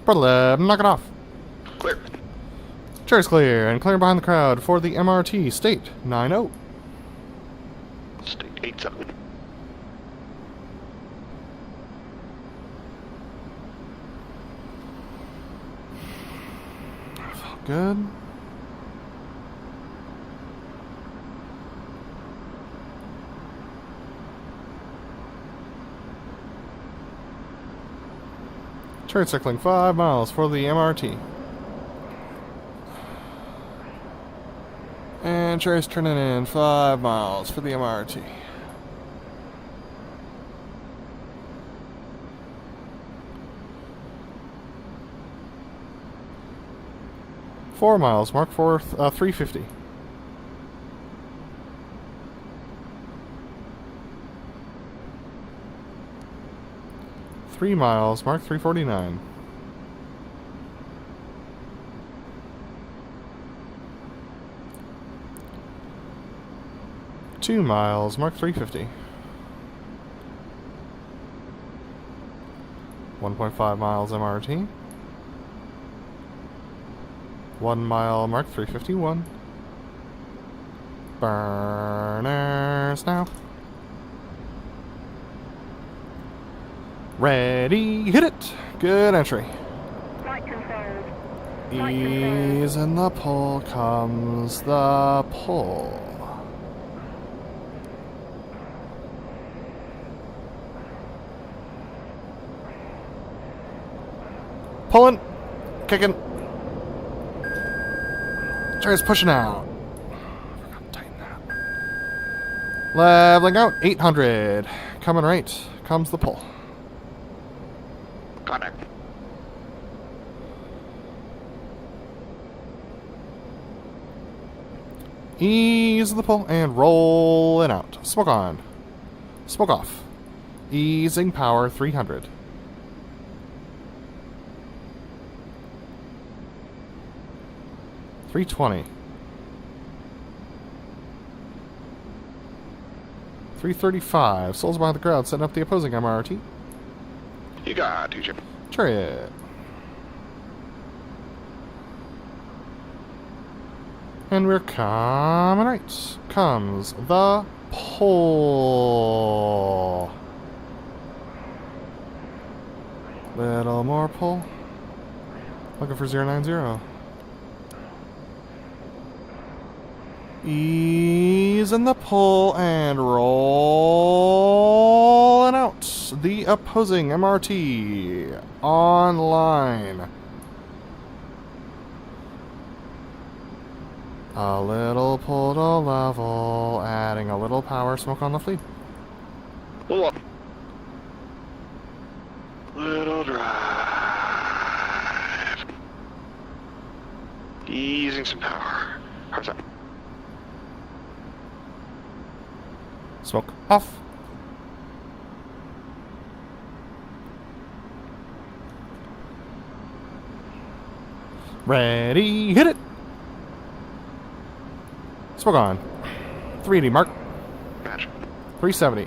BrotherLeb, knock it off. Clear. Chariots clear and clearing behind the crowd for the MRT. State 9-0. State 8-7. Good. Chariot cycling 5 miles for the MRT. And Chariot's turning in 5 miles for the MRT. Four miles, mark for 350. Three miles, mark 349. Two miles, mark 350. 1.5 miles MRT. 1 mile, mark 351. Burners now. Ready, hit it. Good entry. Flight controls. Ease in the pull comes the pull. Pulling, kicking. Chariots pushing out. Tighten that. Leveling out, 800. Coming right, comes the pull. Contact. Ease the pull and rolling out. Smoke on. Smoke off. Easing power 300. $320. 335. Souls behind the crowd, setting up the opposing MRT. You got teacher. Chariot. And we're coming right. Comes the pull. Little more pull. Looking for 090. Ease in the pull and rolling out. The opposing MRT online. A little pull to level, adding a little power smoke on the fleet. Little up. Little drive. Easing some power. How's that? Smoke off. Ready, hit it. Smoke on. 380 mark. Match. 370.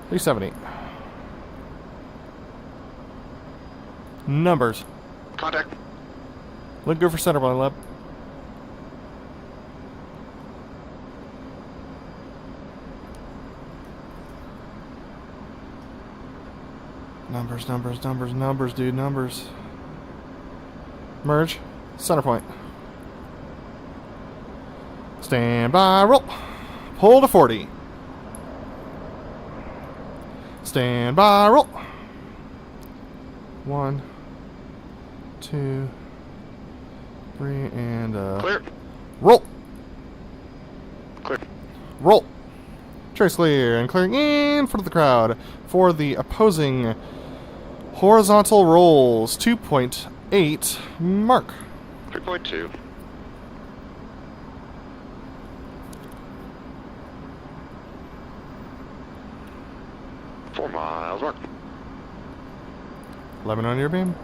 370. Numbers. Contact. Look good for center, BrotherLeb. Numbers, numbers, numbers, numbers, dude, numbers. Merge. Center point. Stand by, roll. Pull to 40. Stand by, roll. 1, 2, 3, and Clear. roll. Clear. Roll. Trace clear and clearing in front of the crowd for the opposing horizontal rolls. 2.8 mark. 3.2. $4 mark. 11 on your beam.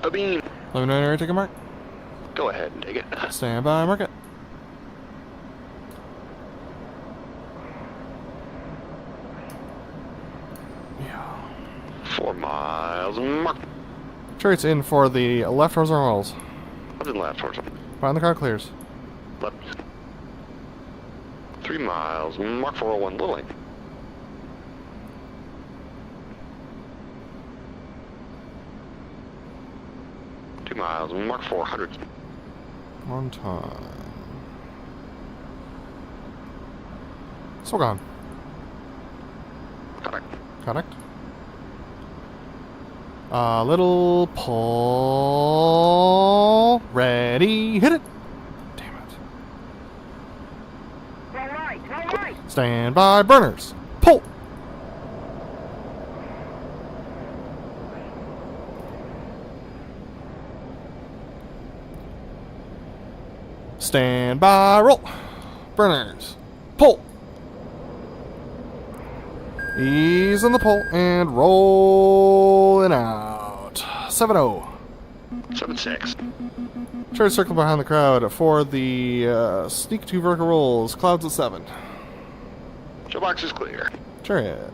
A beam. 11 on your ticket mark. Go ahead and take it. Stand by, mark it. Yeah. 4 miles mark. Chariots in for the left horizontal rolls. Left and left horizontal. Find the crowd clears. Left. 3 miles mark 401 Lily. Miles, mark 400. On time. So gone. Correct. Correct. Little pull. Ready. Hit it. Damn it. Roll right, roll right. Stand by. Burners. Pull. Stand by, roll. Burners. Pull. Ease on the pull and rolling out. 7-0. 7-6. Try to circle behind the crowd for the sneak 2 vertical rolls. Clouds at 7. Show box is clear. Chariot.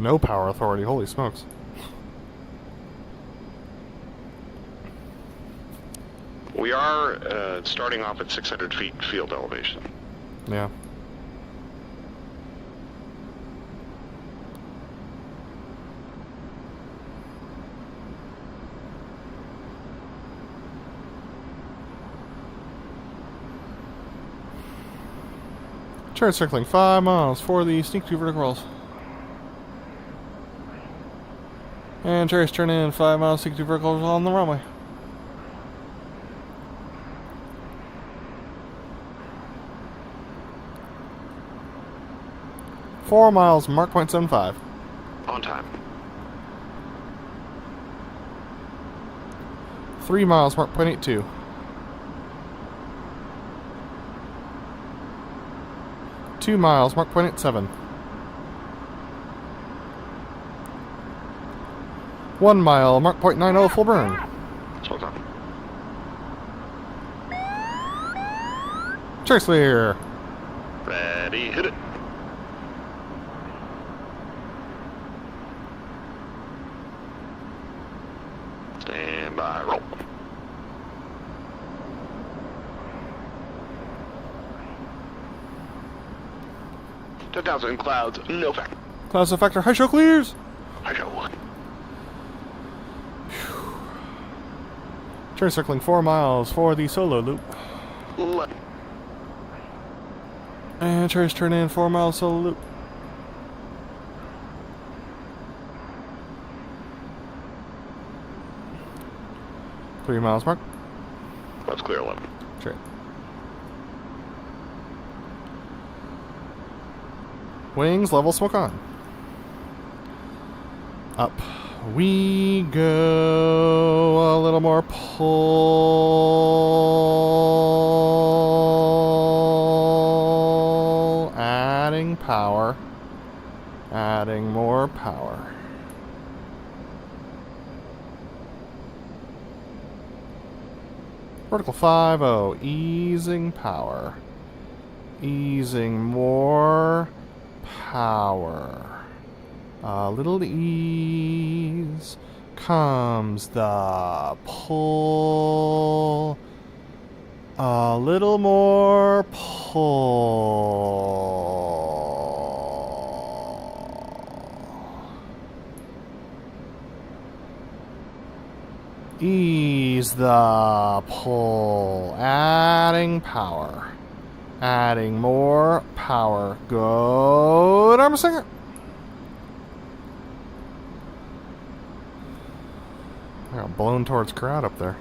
No power authority. Holy smokes. We are starting off at 600 feet field elevation. Yeah. Chariot circling 5 miles for the sneak 2 vertical rolls. And Chariot's turning in 5 miles, sneak 2 vertical rolls on the runway. Four miles, mark .75. On time. 3 miles, mark .82. 2 miles, mark .87. 1 mile, mark .90, full burn. So done. Chase clear. Ready, hit it. Stand by, roll. Touchdowns in clouds, no factor. Clouds factor, high show clears. I show. Turn circling 4 miles for the solo loop. Left. And Cherry's turn in 4 miles solo loop. Three miles mark. Let's clear 11. Sure. Wings level, smoke on. Up we go. A little more pull. Adding power. Adding more power. Vertical 5-0. Easing power. Easing more power. A little ease. Comes the pull. A little more pull. Ease the pull. Adding power. Adding more power. Good. I'm a singer. I got blown towards crowd up there.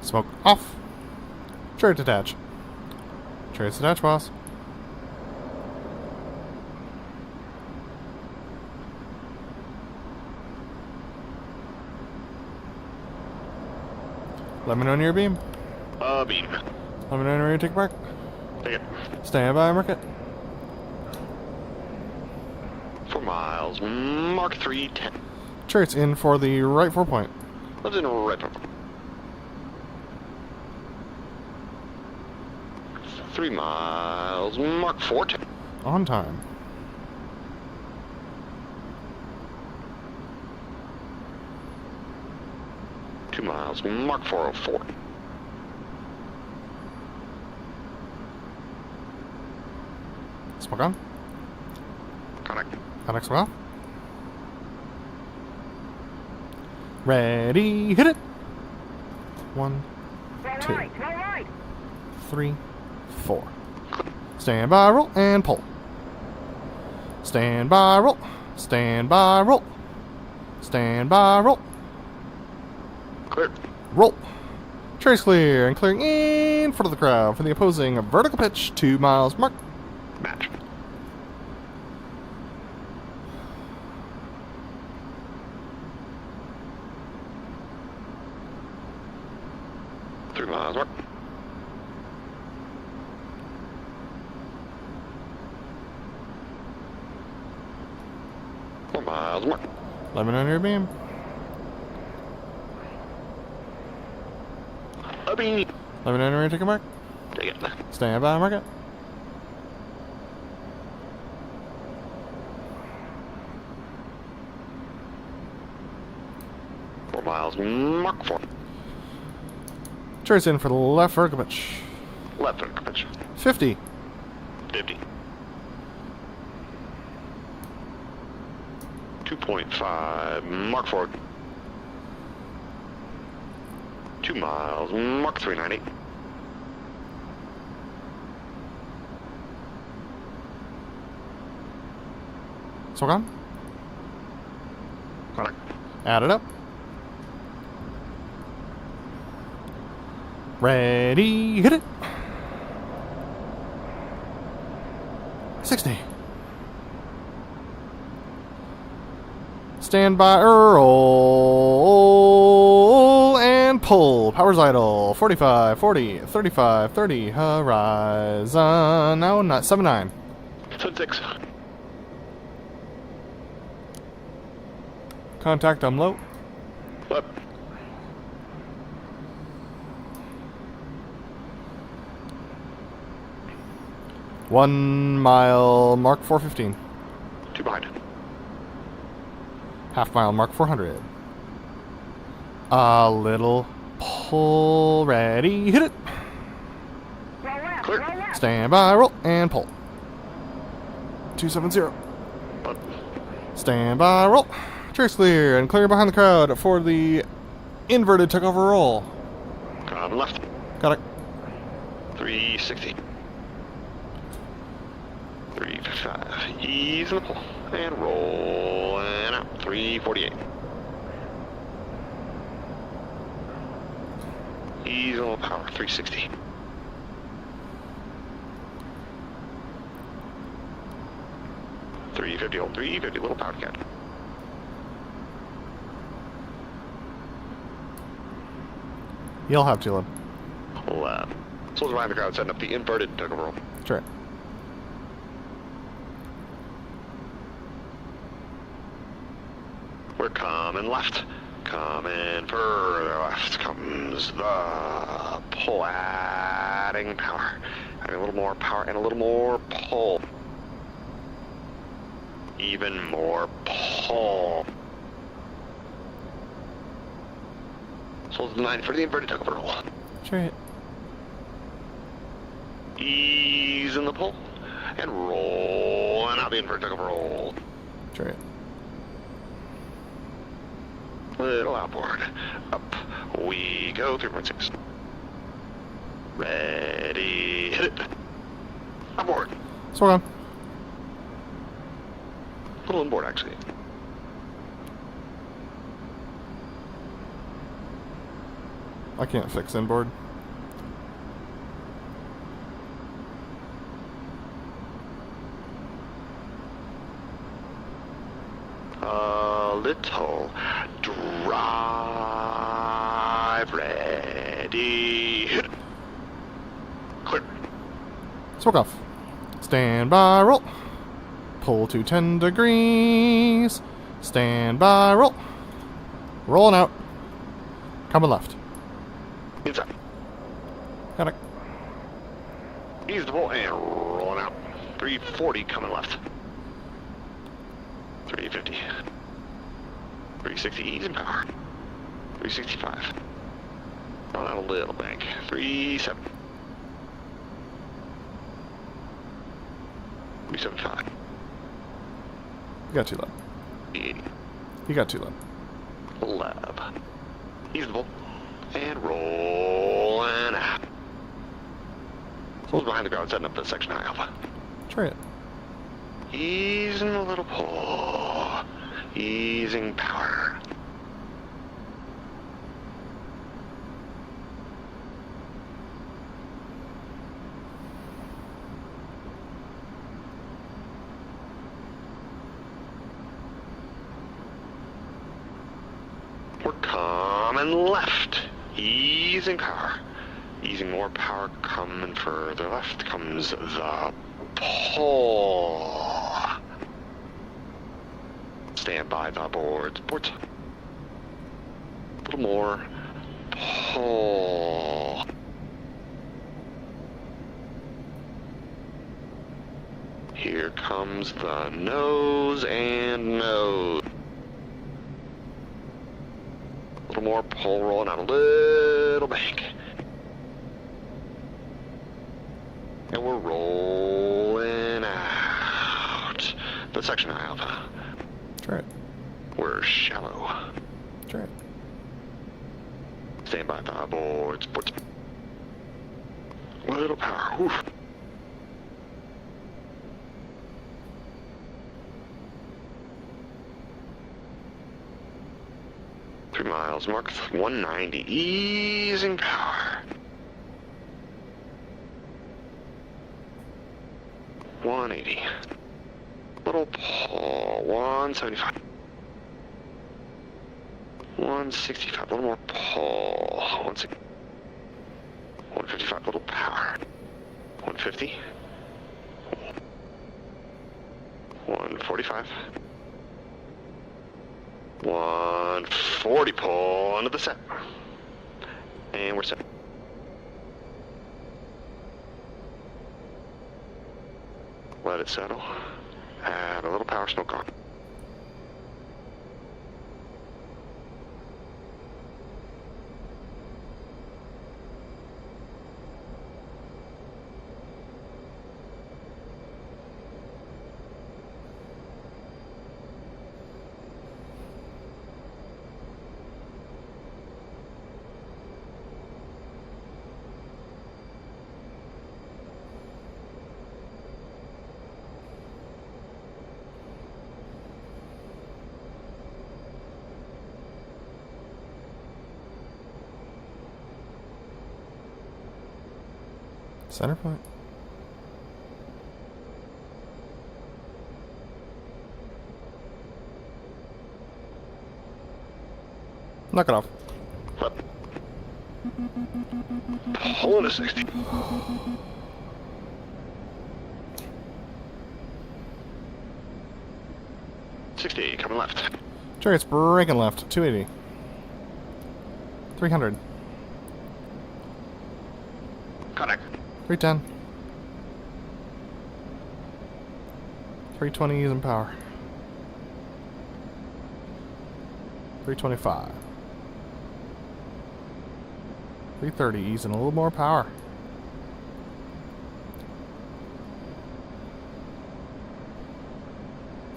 Smoke off. Chariot detach. Chariot detach, boss. Let me know when you're beam. Beam. Let me know when you're take mark. Take it. Stand by, mark it. 4 miles. Mark 310. Chariot's in for the right 4 point. Lives in right. 3 miles. Mark 410. On time. Miles. Mark 404. Smoke on. Connect. Connect smoke off. Ready, hit it. 1, 2, 3, 4. Stand by, roll, and pull. Stand by, roll. Stand by, roll. Stand by, roll. Clear. Roll. Trace clear and clearing in front of the crowd for the opposing vertical pitch. 2 miles mark. Match. Three miles mark. Four miles mark. Let me know your beam. Beam. Let me know when you take a mark. Take it. Stand by, mark it. Four miles, mark 4. Trace in for the left vertical pitch. Left vertical pitch. 50. 50. 2.5, mark 4. 2 miles, mark 390. Smoke on. Connect. Add it up. Ready, hit it. 60. Stand by, roll, and pull. Power's idle. 45, 40, 35, 30. Horizon. No, not 79. 6. Contact, I'm low. Left. One mile, mark 415. 2 behind. Half mile, mark 400. A little pull, ready, hit it. Clear. Stand by, roll, and pull. 270. Left. Stand by, roll. Trace clear, and clear behind the crowd for the inverted takeover roll. Come left. Got it. 360. 355. Ease the pull. And roll. And out. 348. Ease a little power. 360. Old 350. Little power cat. You'll have to, Lib. Left. Soldiers behind the crowd setting up the inverted takeover roll. Sure. We're coming left. Coming further left comes the pull, adding power. Adding a little more power and a little more pull. Even more pull. Soldiers 9 for the inverted takeover roll. Sure. Ease in the pull. And roll. And out the invert, take a roll. Chariot. Little outboard. Up we go, 3.6. Ready, hit it. Outboard. Swung on. Little inboard, actually. I can't fix inboard. Little drive, ready, hit it. Clear. Swung off. Stand by, roll. Pull to 10 degrees. Stand by, roll. Rolling out. Coming left. Inside. Got it. Ease the pull and rolling out. 340 coming left. 350. 360 ease and power. 365. Run out a little bank. 37. 375. You got too low. 80. You got too low. Lab. Ease the pull. And roll and out. Someone's behind the ground setting up the section high alpha. Chariot. Easing a little pull. Easing power. We're coming left. Easing power. Easing more power, coming further left comes the pull. Stand by the boards. Boards. A little more. Pull. Here comes the nose and nose. A little more pull, rolling out a little bank. And we're rolling out the section high alpha. Chariot. We're shallow. Chariot. Stand by the boards. Boards. Little power. Whew. Three miles. Mark 190. Easing power. 180. Little pull. 175. 165. A little more pull. 160. 155. Little power. 150. 145. 140. Pull into the set. And we're set. Let it settle. Add a little power smoke on. Center point. Knock it off. Left. Pull into 60. Coming left. Chariot's breaking left. 280. 300. Contact. 310. 320 using power. 325. 330 using a little more power.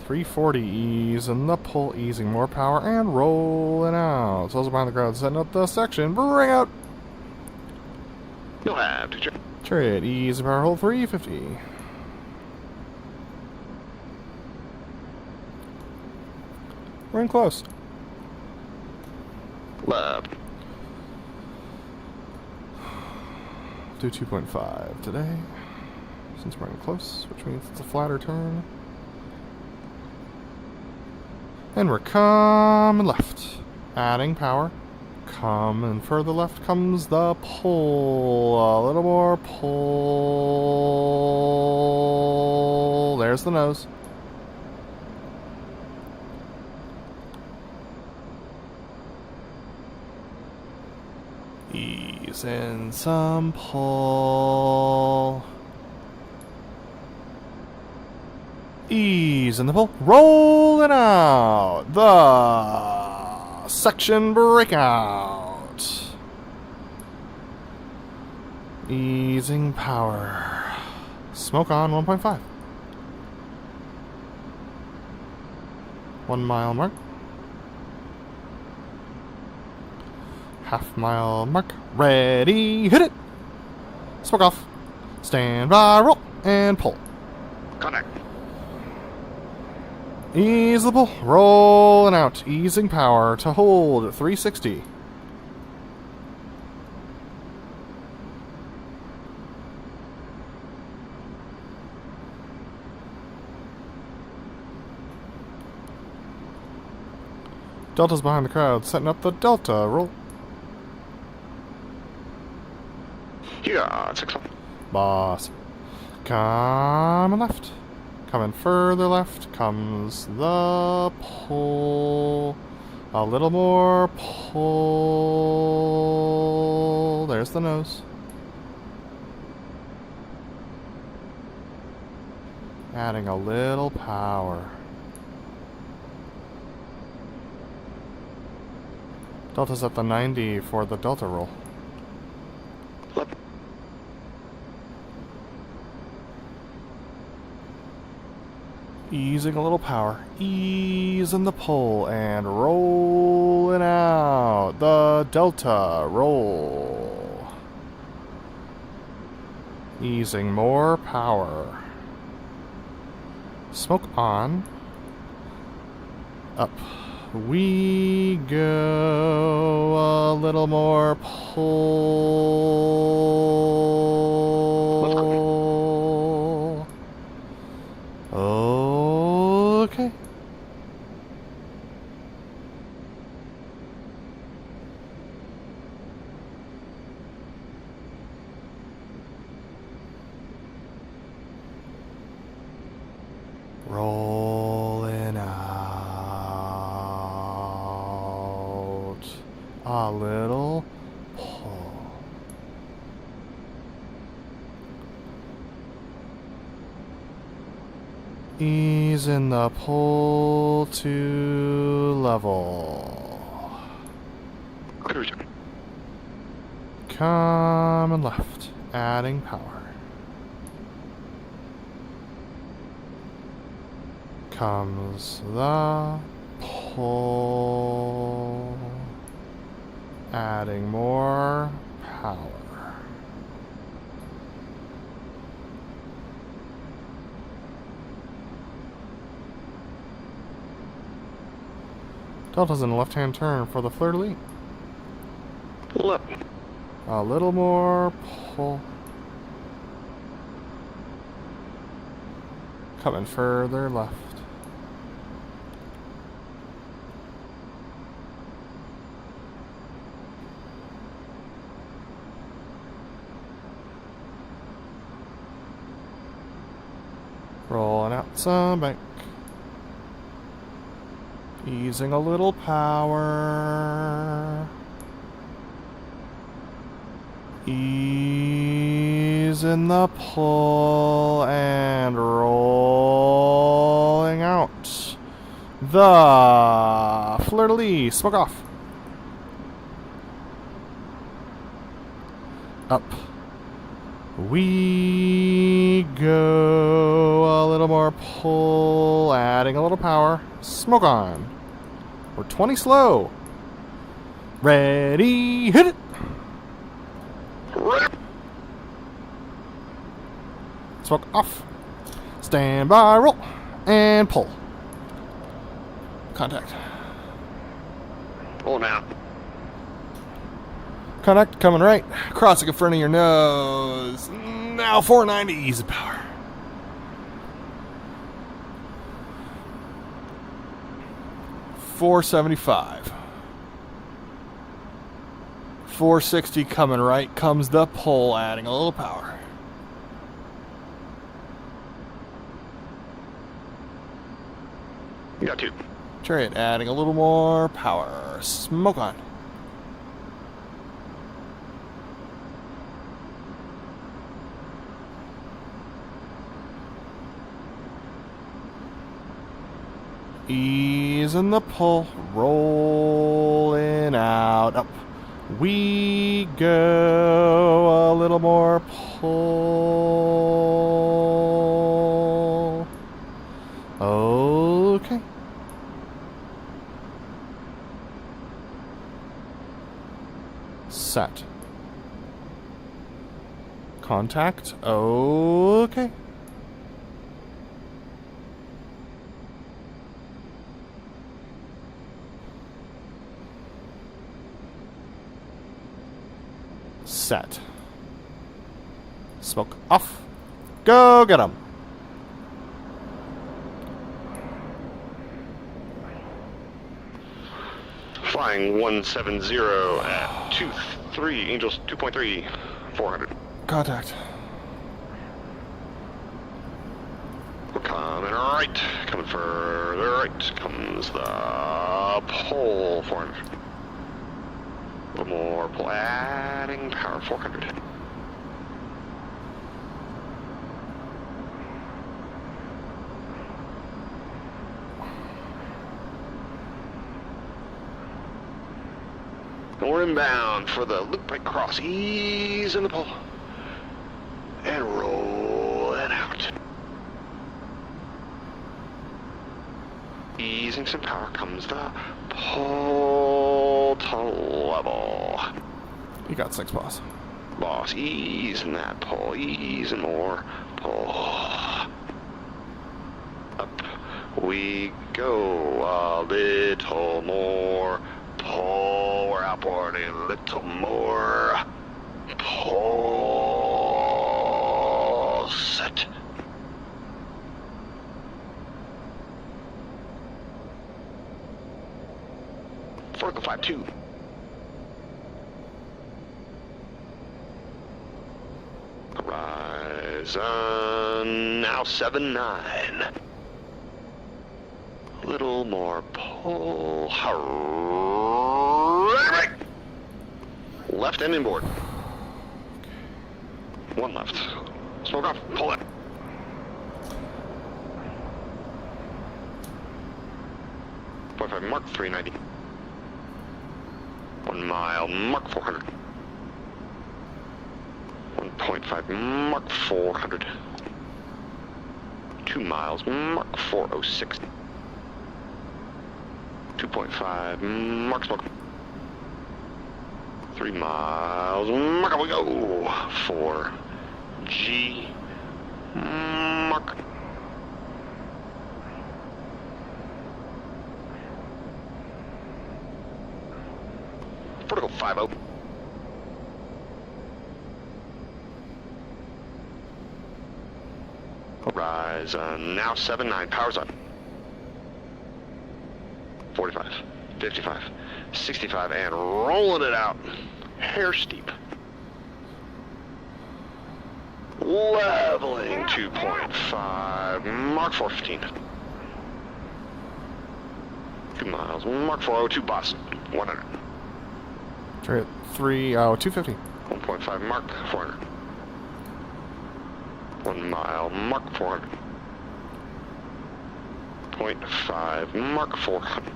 340, easing the pull, easing more power, and rolling out. Souls behind the crowd, setting up the section, bring out. You'll have to Chariot, easy power, hold 350. We're in close. left. Do 2.5 today, since we're in close, which means it's a flatter turn. And we're coming left, adding power. Coming further left comes the pull. A little more pull. There's the nose. Ease in some pull. Ease in the pull. Rolling out. The section breakout. Easing power. Smoke on 1.5. 1 mile mark. Half mile mark. Ready. Hit it. Smoke off. Stand by. Roll. And pull. Connect. Ease the pull. Rolling out. Easing power to hold at 360. Delta's behind the crowd, setting up the Delta roll. Yeah, 6 Boss. Coming left. Coming further left comes the pull. A little more pull. There's the nose. Adding a little power. Delta's at the 90 for the Delta roll. left. Easing a little power. Easing the pull and rolling out. The Delta roll. Easing more power. Smoke on. Up we go. A little more pull. Okay. Rolling out. A little pull. Ease in the pull to level. Cruiser. Coming left, adding power. Comes the pull, adding more power. Delta's in a left-hand turn for the fleur-de-lis. Left. A little more pull. Coming further left. Rolling out some bank. Easing a little power. Easing the pull and rolling out. The fleur-de-lis. Smoke off. Up we go. A little little more pull, adding a little power. Smoke on. We're 20 slow. Ready, hit it. Smoke off. Stand by, roll, and pull. Contact. Pull now. Contact coming right. Crossing in front of your nose. Now 490, easy power. $475. 460 coming right. Comes the pull, adding a little power. You got 2. Chariot adding a little more power. Smoke on. Easing the pull, rolling out, up we go, a little more pull. Okay. Set. Contact. Okay. Set. Smoke off. Go get 'em. Flying 170 at 23, Angels 2.3, 400. Contact. We're coming right, coming further right, comes the pole, 400. A little more pull, adding power, 400. And we're inbound for the loop right cross, ease in the pull, and roll it out. Easing some power comes the pull to level. You got 6, boss. Boss, ease in that pull, ease and more pull. Up we go, a little more pull, we're outboard a little more pull, set. Vertical 5-2. Horizon, now 7-9. A little more pull, right. Left and inboard. 1 left. Smoke off, pull it. .5 mark 390. 1 mile, mark 400. 1.5, mark 400. 2 miles, mark 406. 2.5, mark smoke. 3 miles, mark, we go. 4G, mark. Vertical 5-0. Horizon, now 7-9, power's on. 45, 55, 65, and rolling it out. Hair steep. Leveling 2.5, mark 415. 2 miles, mark 402, boss, 100. Chariot 250. 1.5, mark 400. 1 mile, mark 400. 0.5, mark 400.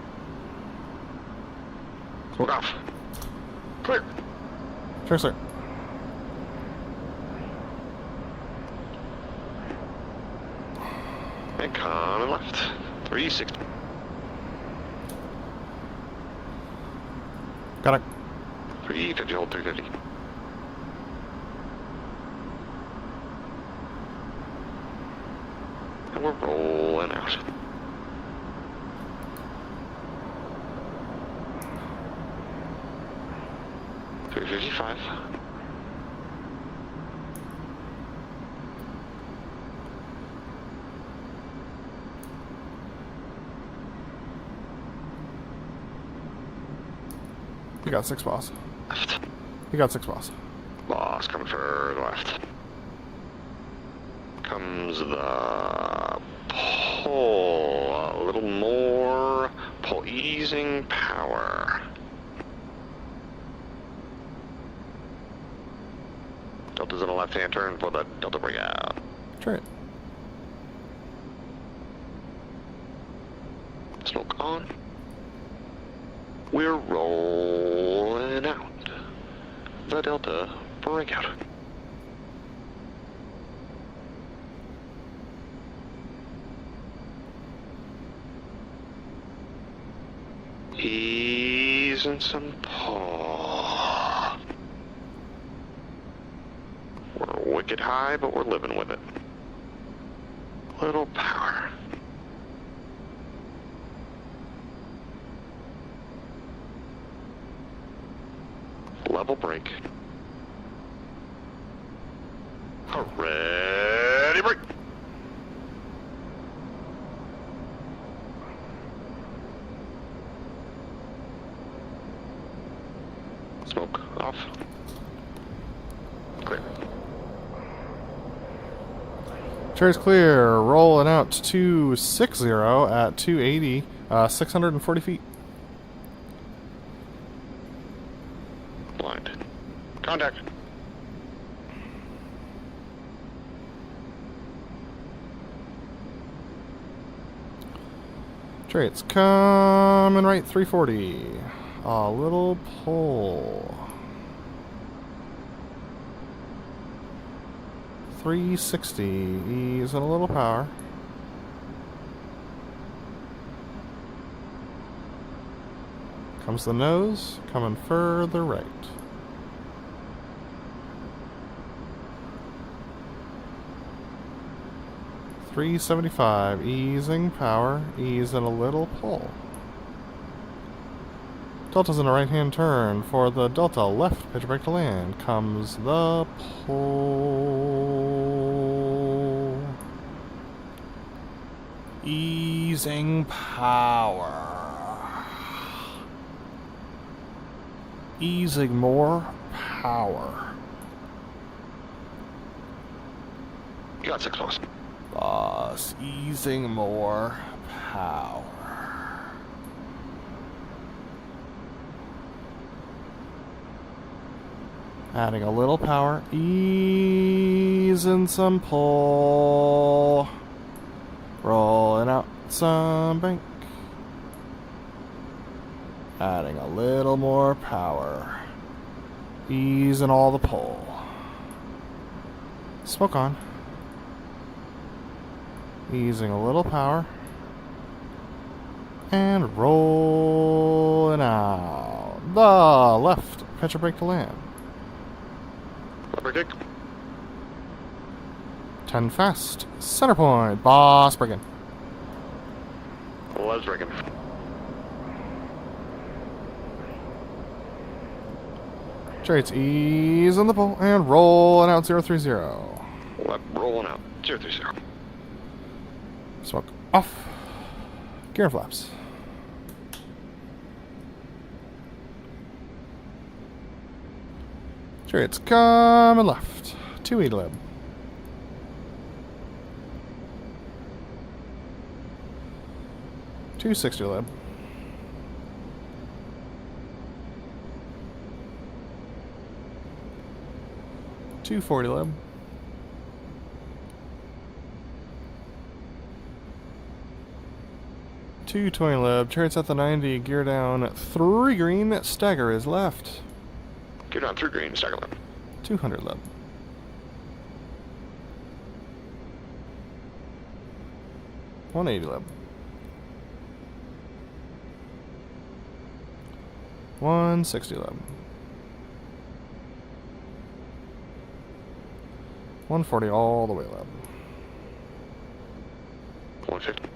Smoke off. Clear. Sure, sir. right, common left. 360. Got it. 350, hold 350. And we're rolling out. $355. You got 6 boss. Left. You got 6 boss. Boss coming further left. Comes the pull. A little more pull. Easing power. Delta's in a left-hand turn for the Delta breakout. Chariot. Smoke on. We're rolling out. The Delta breakout. Easing some pull. We're wicked high, but we're living with it. Little power. Level break. Ready break. Smoke off. Clear. Chariot's clear. Rolling out to 260 at 280, 640 feet. Blind. Contact. Chariot's coming right 340. A little pull. 360. Ease and a little power. Comes the nose, coming further right. $375, easing power, ease and a little pull. Delta's in a right-hand turn for the Delta left pitch brake to land. Comes the pull. Easing power. Easing more power. You got 6 boss. Boss, easing more power. Adding a little power, easing some pull. Rolling out some bank. Adding a little more power. Easing all the pull. Smoke on. Easing a little power. And rolling out. The left pitch brake to land. Rubber dick. 10 fast. Center point. Boss breaking. Let's breaking. Chariot's easing the pull and rolling out 030. Left rolling out. 030. Smoke off. Gear and flaps. Chariot's coming left. 280 lib. $260 lib. $240 lib. $220 lib. Chariot's at the 90. Gear down. 3 green. Stagger is left. Get on through green. Stagger left. 200 lib. 180 leb. 160 leb. 140 all the way leb. 150.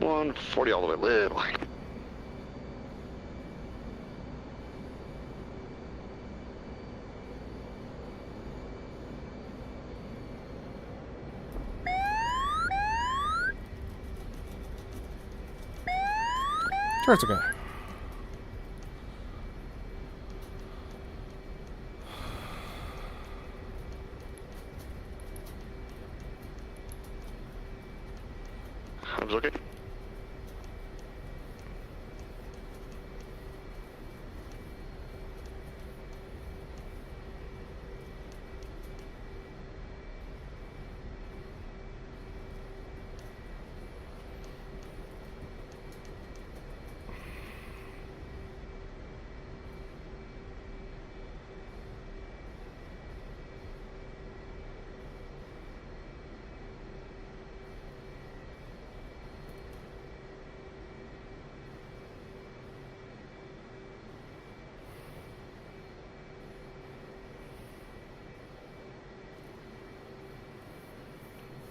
$140 all the way lib. Sure, it's okay. Hub's okay.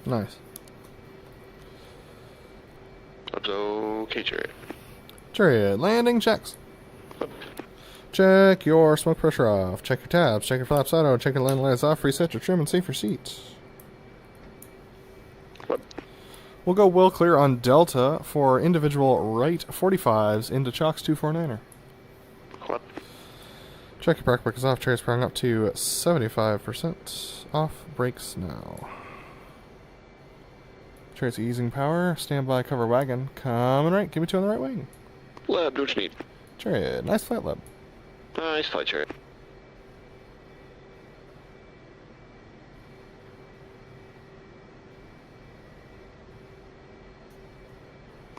Nice. Hub's okay, Chariot. Chariot, landing checks. Check your smoke pressure off. Check your tabs. Check your flaps auto. Check your land lights off. Reset your trim and save your seats. What? We'll go well clear on Delta for individual right 45s into Chalks 249er. What? Check your park brake is off. Chariot's powering up to 75%. Off brakes now. Chariot's easing power. Standby cover wagon. Coming right. Give me 2 on the right wing. Leb, do what you need. Chariot, nice flat leb. Nice flight, Chariot.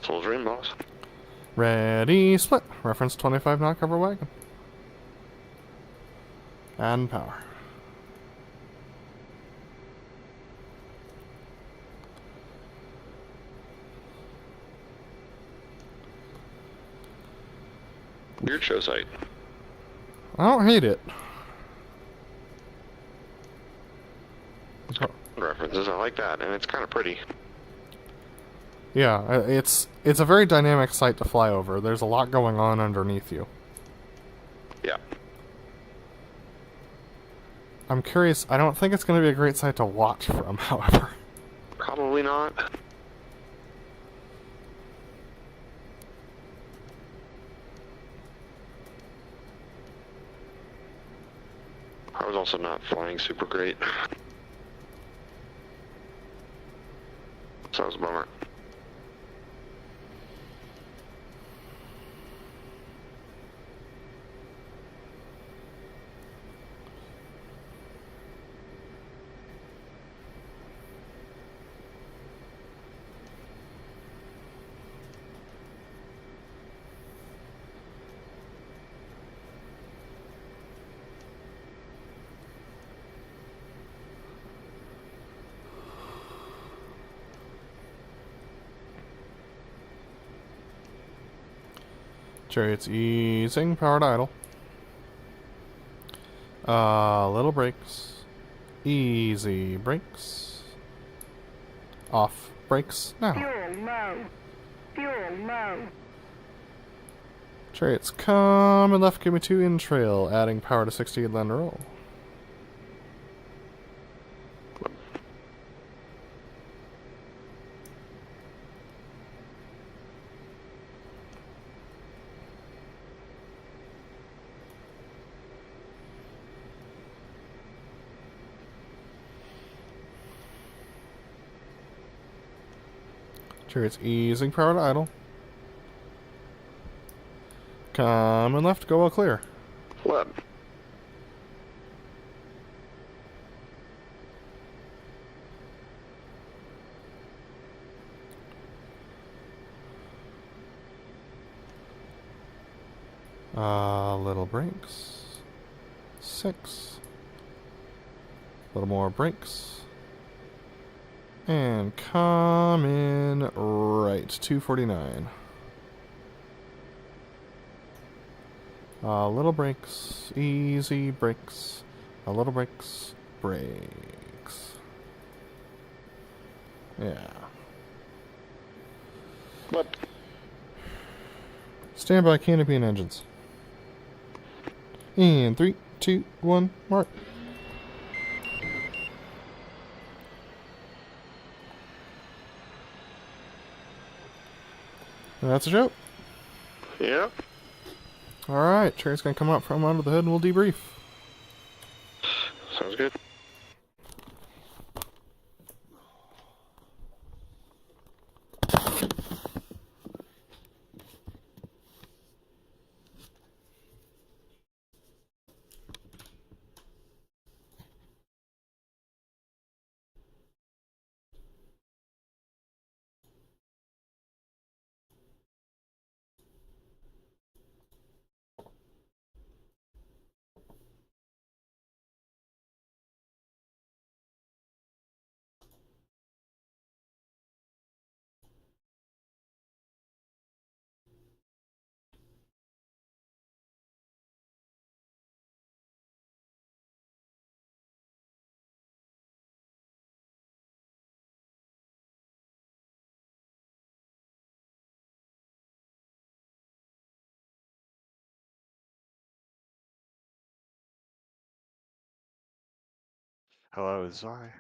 Full dream, boss. Ready, split. Reference 25 knot cover wagon. And power. Weird show site. I don't hate it. References, I like that, and it's kind of pretty. Yeah, it's a very dynamic site to fly over. There's a lot going on underneath you. Yeah. I'm curious. I don't think it's going to be a great site to watch from, however. Probably not. I was also not flying super great. So that was a bummer. Chariot's easing, powered idle. Little brakes. Easy brakes. Off brakes now. Fuel low. Fuel low. Chariot's coming left, give me 2 in trail, adding power to 60 and then roll. Chariot's easing power to idle. Coming left, go all clear. Leb. Little brakes. 6. little more brakes. And come in right, 249. Little brakes, easy brakes, a little brakes, brakes. Yeah. What? Standby canopy and engines. And 3, 2, 1, mark. And that's a joke. Yep. Alright, Cherry's gonna come out from under the hood and we'll debrief. Sounds good. Hello, Zai.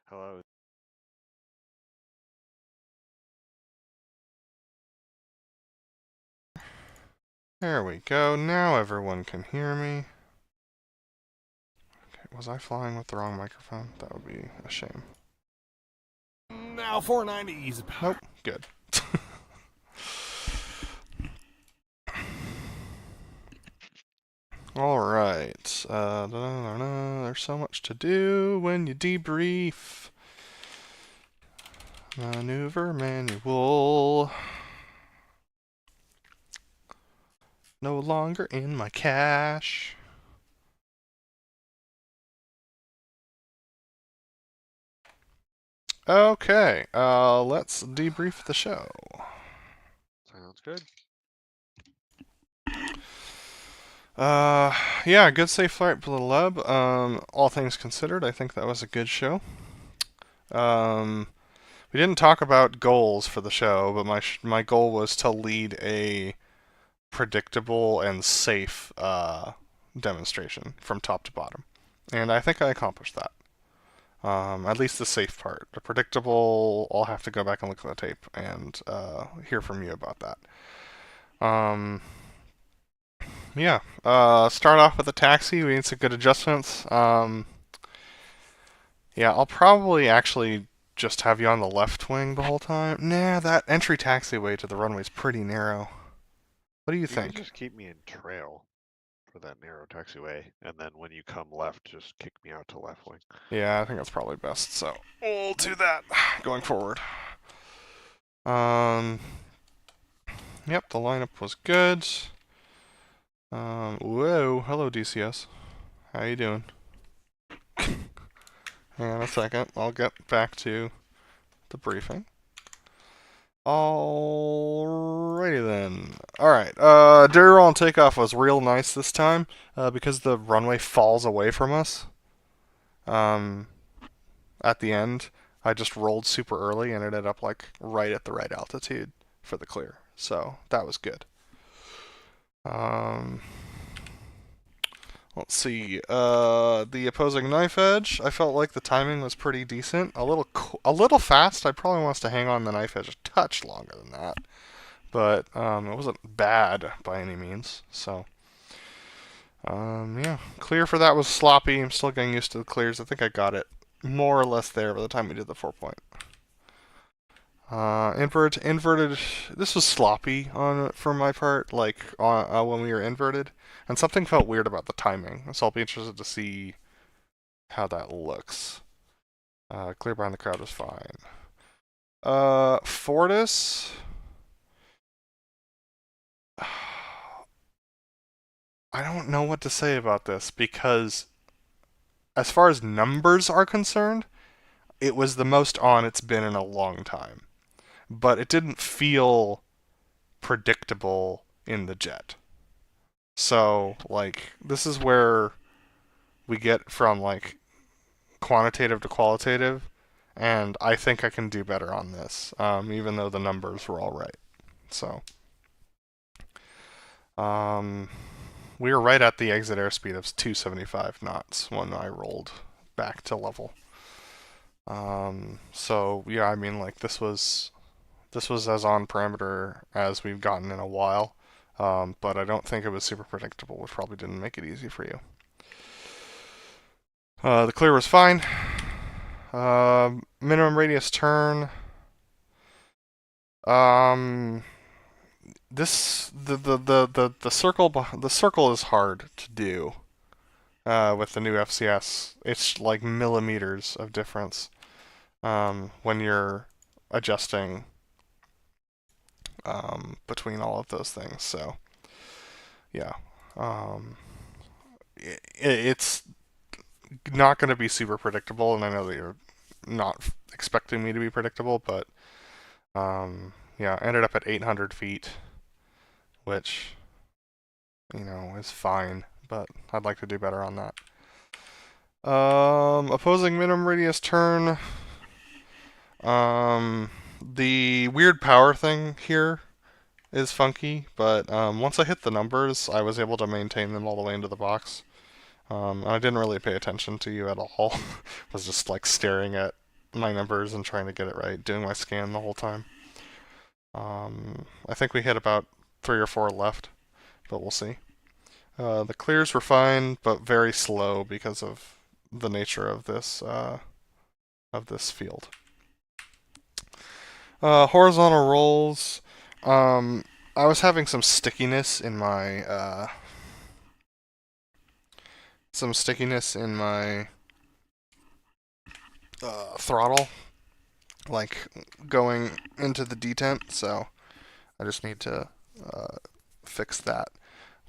Hello. There we go. Now everyone can hear me. Okay, was I flying with the wrong microphone? That would be a shame. Now 490s. Nope. Good. Alright. There's so much to do when you debrief. Maneuver manual. No longer in my cache. Okay, let's debrief the show. Sounds good. Yeah, good safe flight for the Leb. All things considered, I think that was a good show. We didn't talk about goals for the show, but my goal was to lead a predictable and safe demonstration from top to bottom, and I think I accomplished that. At least the safe part. The predictable, I'll have to go back and look at the tape and hear from you about that. Yeah. Start off with a taxi. We need some good adjustments. Yeah, I'll probably actually just have you on the left wing the whole time. Nah, that entry taxiway to the runway is pretty narrow. What do you think? Can just keep me in trail for that narrow taxiway, and then when you come left, just kick me out to left wing. Yeah, I think that's probably best. So we'll do that going forward. Yep, the lineup was good. Whoa, hello DCS. How you doing? Hang on a second. I'll get back to the briefing. Alrighty then. Alright, derry roll and takeoff was real nice this time, because the runway falls away from us. At the end, I just rolled super early and ended up like right at the right altitude for the clear. So that was good. Let's see. The opposing knife edge, I felt like the timing was pretty decent. A little fast. I probably wants to hang on the knife edge a touch longer than that, but it wasn't bad by any means. So, yeah, clear for that was sloppy. I'm still getting used to the clears. I think I got it more or less there by the time we did the 4-point. Inverted. This was sloppy for my part, like when we were inverted, and something felt weird about the timing. So I'll be interested to see how that looks. Clear behind the crowd is fine. Fortis. I don't know what to say about this because, as far as numbers are concerned, it was the most on it's been in a long time. But it didn't feel predictable in the jet. So, like, this is where we get from, like, quantitative to qualitative, and I think I can do better on this, even though the numbers were all right. So, we were right at the exit airspeed of 275 knots when I rolled back to level. So yeah, I mean, like, this was as on parameter as we've gotten in a while, but I don't think it was super predictable, which probably didn't make it easy for you. The clear was fine. Minimum radius turn. This the circle is hard to do with the new FCS. It's like millimeters of difference when you're adjusting between all of those things. So yeah, it's not going to be super predictable, and I know that you're not expecting me to be predictable, but yeah, ended up at 800 feet, which, you know, is fine, but I'd like to do better on that. Opposing minimum radius turn. The weird power thing here is funky, but once I hit the numbers, I was able to maintain them all the way into the box. I didn't really pay attention to you at all. I was just like staring at my numbers and trying to get it right, doing my scan the whole time. I think we hit about 3 or 4 left, but we'll see. The clears were fine, but very slow because of the nature of this field. Horizontal rolls. I was having some stickiness in my throttle, like going into the detent, so I just need to fix that,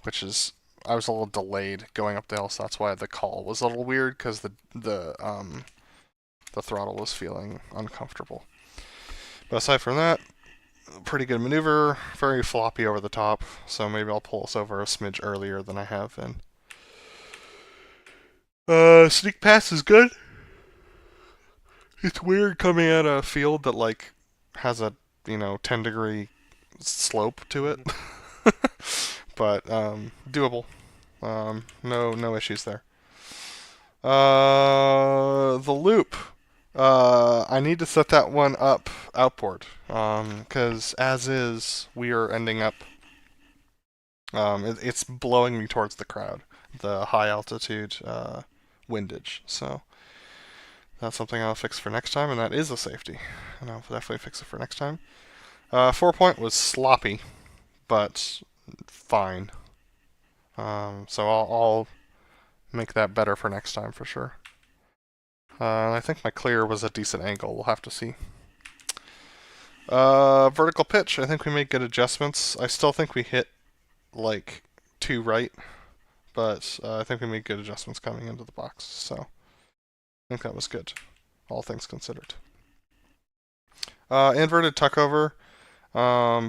which is, I was a little delayed going up the hill, so that's why the call was a little weird, because the throttle was feeling uncomfortable. But aside from that, pretty good maneuver, very floppy over the top, so maybe I'll pull us over a smidge earlier than I have been. Sneak pass is good. It's weird coming at a field that, like, has a, 10-degree slope to it. But, doable. No issues there. The loop. I need to set that one up outboard, because as is, we are ending up, it's blowing me towards the crowd, the high altitude windage, so that's something I'll fix for next time, and that is a safety, and I'll definitely fix it for next time. 4-point was sloppy, but fine, so I'll make that better for next time for sure. I think my clear was a decent angle. We'll have to see. Vertical pitch. I think we made good adjustments. I still think we hit, like, 2 right, but I think we made good adjustments coming into the box, so I think that was good, all things considered. Inverted tuckover.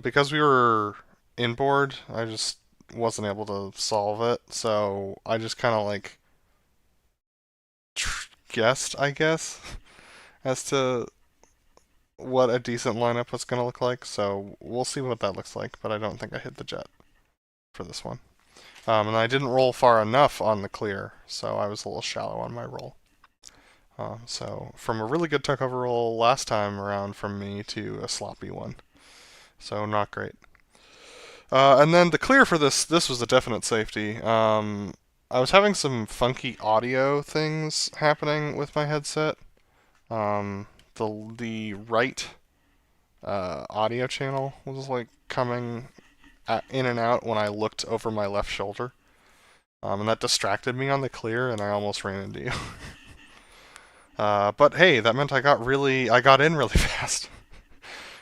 Because we were inboard, I just wasn't able to solve it, so I just kind of, like, guessed, I guess, as to what a decent lineup was going to look like, so we'll see what that looks like, but I don't think I hit the jet for this one. And I didn't roll far enough on the clear, so I was a little shallow on my roll. So from a really good tuckover roll last time around from me to a sloppy one. So not great. And then the clear for this was a definite safety. I was having some funky audio things happening with my headset. The right audio channel was like coming in and out when I looked over my left shoulder. And that distracted me on the clear, and I almost ran into you. But hey, that meant I got in really fast.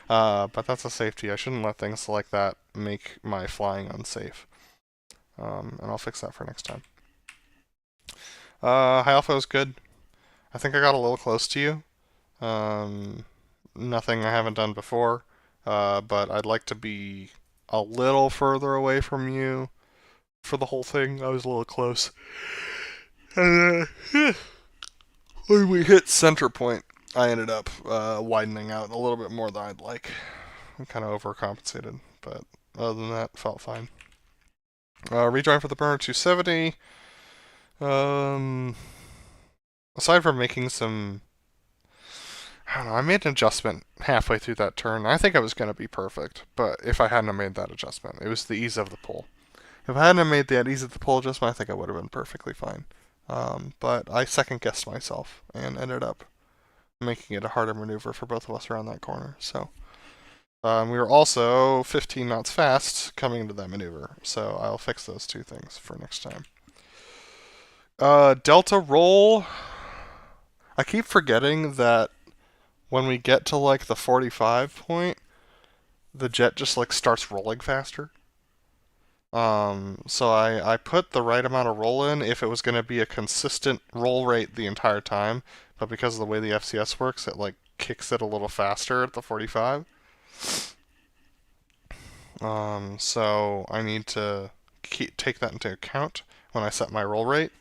But that's a safety. I shouldn't let things like that make my flying unsafe. And I'll fix that for next time. High Alpha was good. I think I got a little close to you. Nothing I haven't done before. But I'd like to be a little further away from you for the whole thing. I was a little close. And when we hit center point, I ended up widening out a little bit more than I'd like. I kind of overcompensated, but other than that, felt fine. Rejoin for the burner 270. Aside from making some, I don't know, I made an adjustment halfway through that turn. I think I was going to be perfect, but if I hadn't made that adjustment, it was the ease of the pull. If I hadn't made that ease of the pull adjustment, I think I would have been perfectly fine. But I second-guessed myself and ended up making it a harder maneuver for both of us around that corner. So we were also 15 knots fast coming into that maneuver, so I'll fix those two things for next time. Delta roll. I keep forgetting that when we get to like the 45 point, the jet just like starts rolling faster. So I put the right amount of roll in if it was going to be a consistent roll rate the entire time, but because of the way the FCS works, it like kicks it a little faster at the 45. So I need to take that into account when I set my roll rate,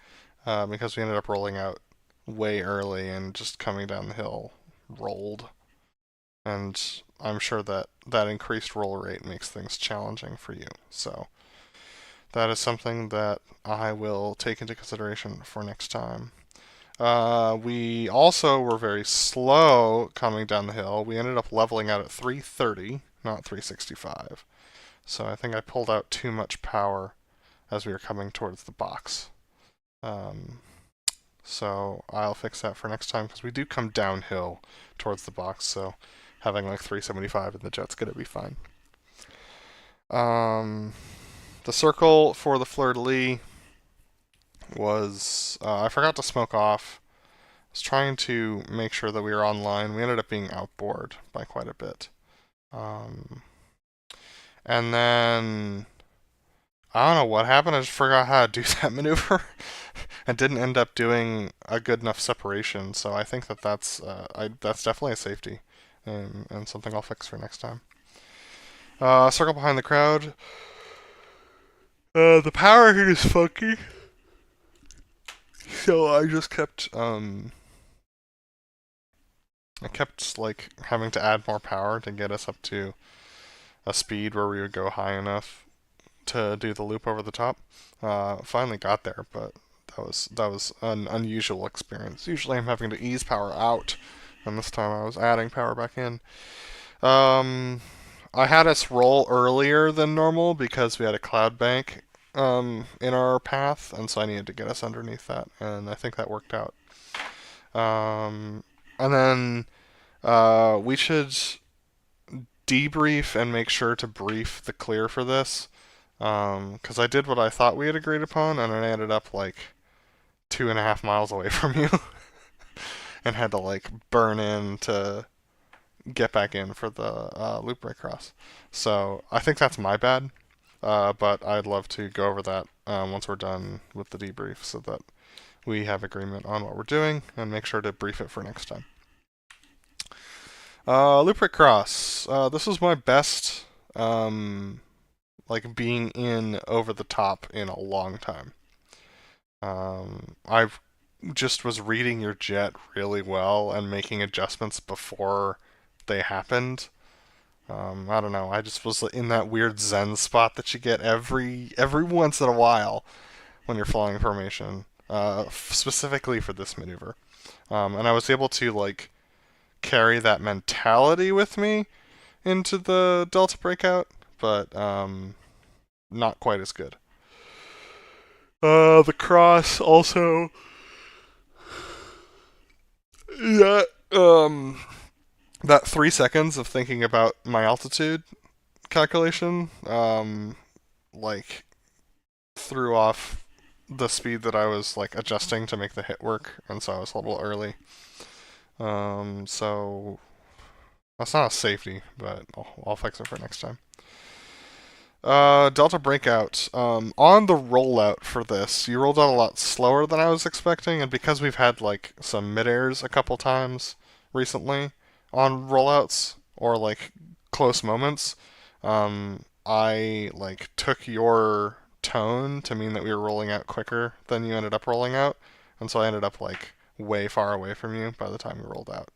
because we ended up rolling out way early and just coming down the hill rolled. And I'm sure that that increased roll rate makes things challenging for you. So that is something that I will take into consideration for next time. We also were very slow coming down the hill. We ended up leveling out at 330, not 365. So I think I pulled out too much power as we were coming towards the box. So I'll fix that for next time, because we do come downhill towards the box, so having like 375 in the jet's going to be fine. The circle for the fleur-de-lis was, I forgot to smoke off. I was trying to make sure that we were online. We ended up being outboard by quite a bit. And then, I don't know what happened. I just forgot how to do that maneuver. And didn't end up doing a good enough separation. So I think that that's definitely a safety. And something I'll fix for next time. Circle behind the crowd. The power here is funky. So I just kept, like, having to add more power to get us up to a speed where we would go high enough to do the loop over the top. Finally got there, but that was an unusual experience. Usually I'm having to ease power out, and this time I was adding power back in. I had us roll earlier than normal because we had a cloud bank in our path, and so I needed to get us underneath that, and I think that worked out. And then we should debrief and make sure to brief the clear for this, because I did what I thought we had agreed upon, and I ended up like 2.5 miles away from you and had to like burn in to get back in for the loop break cross. So I think that's my bad. But I'd love to go over that once we're done with the debrief, so that we have agreement on what we're doing, and make sure to brief it for next time. Loop break cross. This was my best, like, being in over the top in a long time. I just was reading your jet really well and making adjustments before they happened. I don't know. I just was in that weird zen spot that you get every once in a while when you're flying formation, specifically for this maneuver. And I was able to like carry that mentality with me into the Delta breakout, but not quite as good. The cross also, yeah. that 3 seconds of thinking about my altitude calculation, like threw off the speed that I was like adjusting to make the hit work, and so I was a little early. So that's not a safety, but I'll fix it for next time. Delta breakout. On the rollout for this, you rolled out a lot slower than I was expecting, and because we've had like some mid-airs a couple times recently on rollouts or like close moments, I like took your tone to mean that we were rolling out quicker than you ended up rolling out, and so I ended up like way far away from you by the time we rolled out.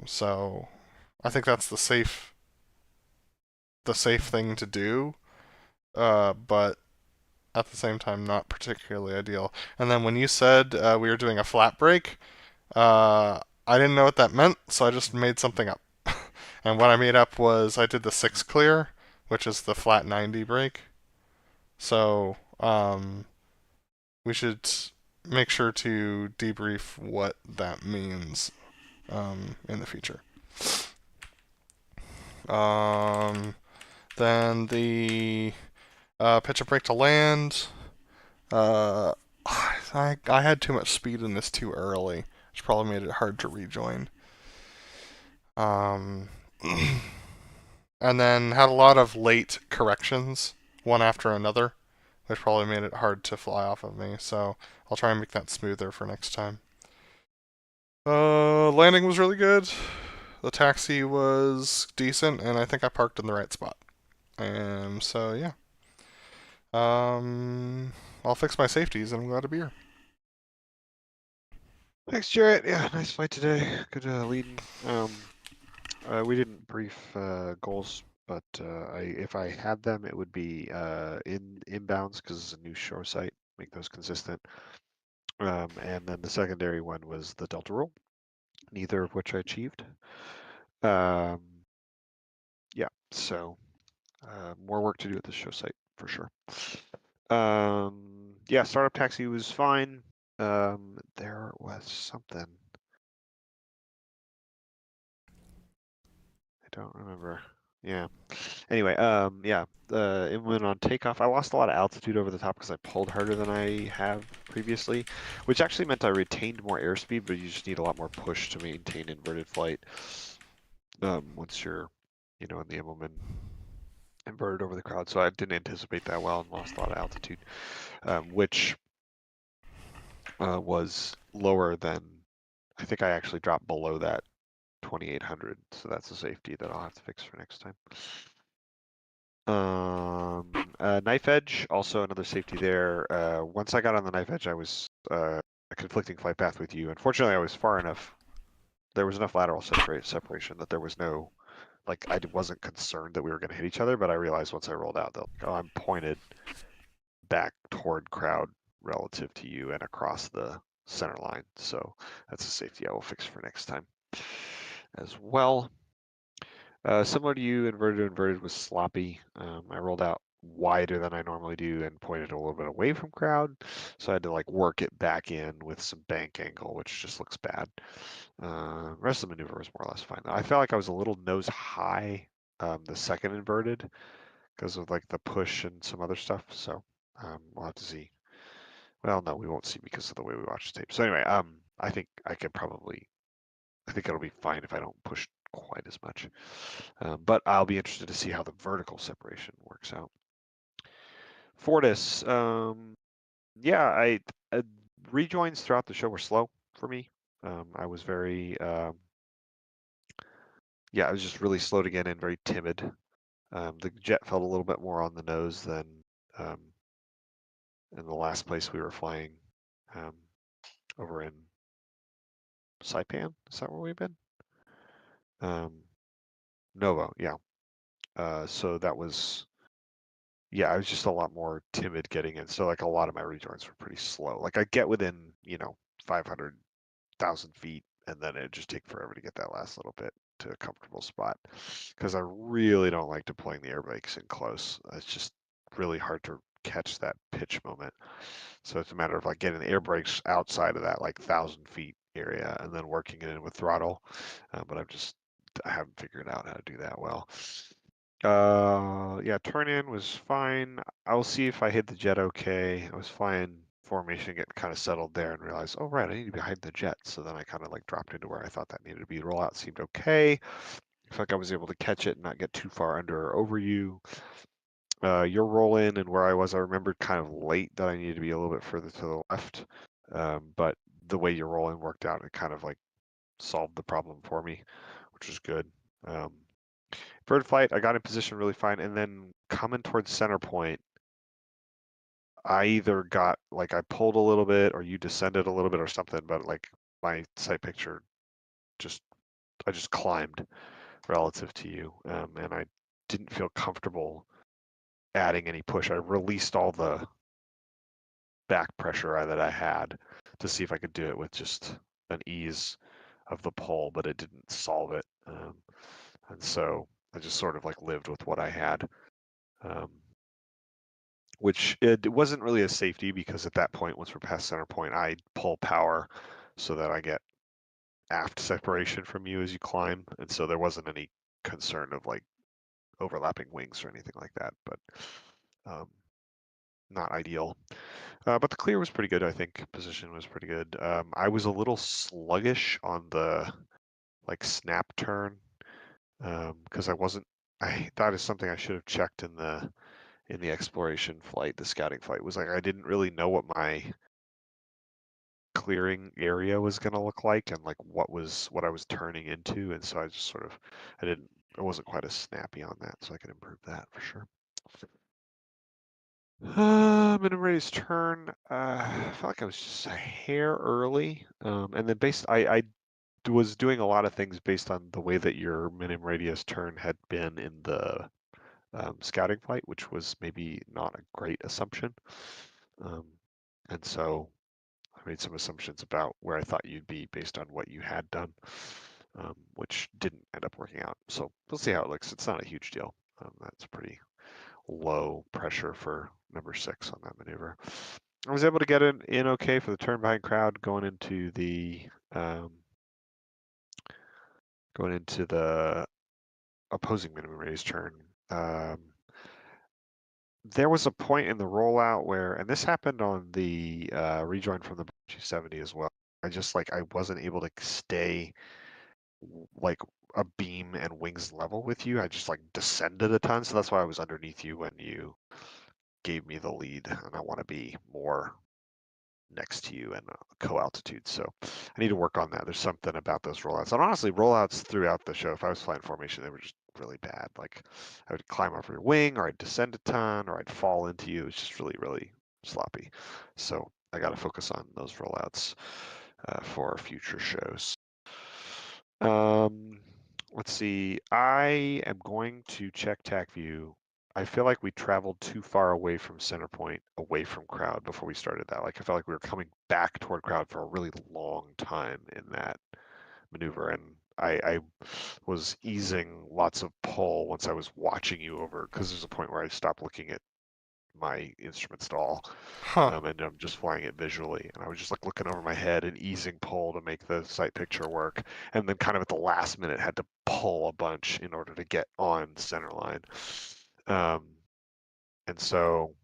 So I think that's the safe thing to do, but at the same time not particularly ideal. And then when you said we were doing a flat break, I didn't know what that meant, so I just made something up. And what I made up was I did the 6 clear, which is the flat 90 break. So we should make sure to debrief what that means in the future. Then the pitch a break to land. I had too much speed in this too early, which probably made it hard to rejoin. And then had a lot of late corrections, one after another, which probably made it hard to fly off of me. So I'll try and make that smoother for next time. Landing was really good. The taxi was decent, and I think I parked in the right spot. So yeah. I'll fix my safeties, and I'm glad to be here. Thanks, Jarrett. Yeah, nice fight today. Good leading. We didn't brief goals, but if I had them, it would be in inbounds because it's a new Showsite. Make those consistent. And then the secondary one was the Delta roll, neither of which I achieved. Yeah, so more work to do at the Showsite for sure. Yeah, startup taxi was fine. There was something. I don't remember. Yeah. Anyway, yeah, it went on takeoff. I lost a lot of altitude over the top because I pulled harder than I have previously, which actually meant I retained more airspeed, but you just need a lot more push to maintain inverted flight. Once you're, in the Immelman inverted over the crowd. So I didn't anticipate that well and lost a lot of altitude, which was lower than, I think I actually dropped below that 2800. So that's a safety that I'll have to fix for next time. Knife edge, also another safety there. Once I got on the knife edge, I was a conflicting flight path with you. Unfortunately, I was far enough. There was enough lateral separation that there was no, like, I wasn't concerned that we were going to hit each other. But I realized once I rolled out that, like, oh, I'm pointed back toward crowd relative to you and across the center line. So that's a safety I will fix for next time as well. Similar to you, inverted to inverted was sloppy. I rolled out wider than I normally do and pointed a little bit away from crowd. So I had to like work it back in with some bank angle, which just looks bad. Rest of the maneuver was more or less fine. I felt like I was a little nose high, the second inverted, because of like the push and some other stuff. So we'll have to see. Well, no, we won't see because of the way we watch the tape. So anyway, I think it'll be fine if I don't push quite as much. But I'll be interested to see how the vertical separation works out. Fortis, yeah, rejoins throughout the show were slow for me. I was very, yeah, I was just really slow to get in, very timid. The jet felt a little bit more on the nose than in the last place we were flying over in Saipan. Is that where we've been? Novo, yeah. So that was, yeah, I was just a lot more timid getting in. So like a lot of my rejoins were pretty slow. Like I get within, 500,000 feet and then it'd just take forever to get that last little bit to a comfortable spot. Because I really don't like deploying the air brakes in close. It's just really hard to catch that pitch moment. So it's a matter of like getting the air brakes outside of that like 1,000 feet area and then working it in with throttle. But I haven't figured out how to do that well. Yeah, turn in was fine. I'll see if I hit the jet okay. I was flying formation, getting kind of settled there, and realized, oh right, I need to be behind the jet. So then I kind of like dropped into where I thought that needed to be. The rollout seemed okay. I feel like I was able to catch it and not get too far under or over you. Your roll in and where I was, I remembered kind of late that I needed to be a little bit further to the left. But the way your roll in worked out, it kind of like solved the problem for me, which was good. Bird flight, I got in position really fine, and then coming towards center point, I either got like I pulled a little bit or you descended a little bit or something, but like my sight picture I just climbed relative to you, and I didn't feel comfortable adding any push. I released all the back pressure that I had to see if I could do it with just an ease of the pull, but it didn't solve it. And so I just sort of like lived with what I had, which it wasn't really a safety because at that point, once we're past center point, I pull power so that I get aft separation from you as you climb. And so there wasn't any concern of like overlapping wings or anything like that, but not ideal. But the clear was pretty good, I think. Position was pretty good. I was a little sluggish on the like snap turn because that is something I should have checked in the exploration flight, the scouting flight. Was like I didn't really know what my clearing area was going to look like and like what I was turning into, and so I just sort of I wasn't quite as snappy on that, so I could improve that for sure. Minimum raise turn. I felt like I was just a hair early, and then I was doing a lot of things based on the way that your minimum radius turn had been in the scouting flight, which was maybe not a great assumption. And so I made some assumptions about where I thought you'd be based on what you had done, which didn't end up working out. So we'll see how it looks. It's not a huge deal. That's pretty low pressure for number 6 on that maneuver. I was able to get in okay for the turn behind crowd going into the opposing minimum raise turn. There was a point in the rollout where, and this happened on the rejoin from the 270 as well. I wasn't able to stay like a beam and wings level with you. I just like descended a ton, so that's why I was underneath you when you gave me the lead, and I want to be more next to you and co-altitude. So I need to work on that. There's something about those rollouts. And honestly, rollouts throughout the show, if I was flying formation, they were just really bad. Like I would climb over your wing, or I'd descend a ton, or I'd fall into you. It's just really, really sloppy. So I got to focus on those rollouts for future shows. Let's see. I am going to check TAC view. I feel like we traveled too far away from center point, away from crowd before we started that. Like I felt like we were coming back toward crowd for a really long time in that maneuver, and I was easing lots of pull once I was watching you over, because there's a point where I stopped looking at my instrument stall and I'm just flying it visually, and I was just like looking over my head and easing pull to make the sight picture work, and then kind of at the last minute had to pull a bunch in order to get on center line. And so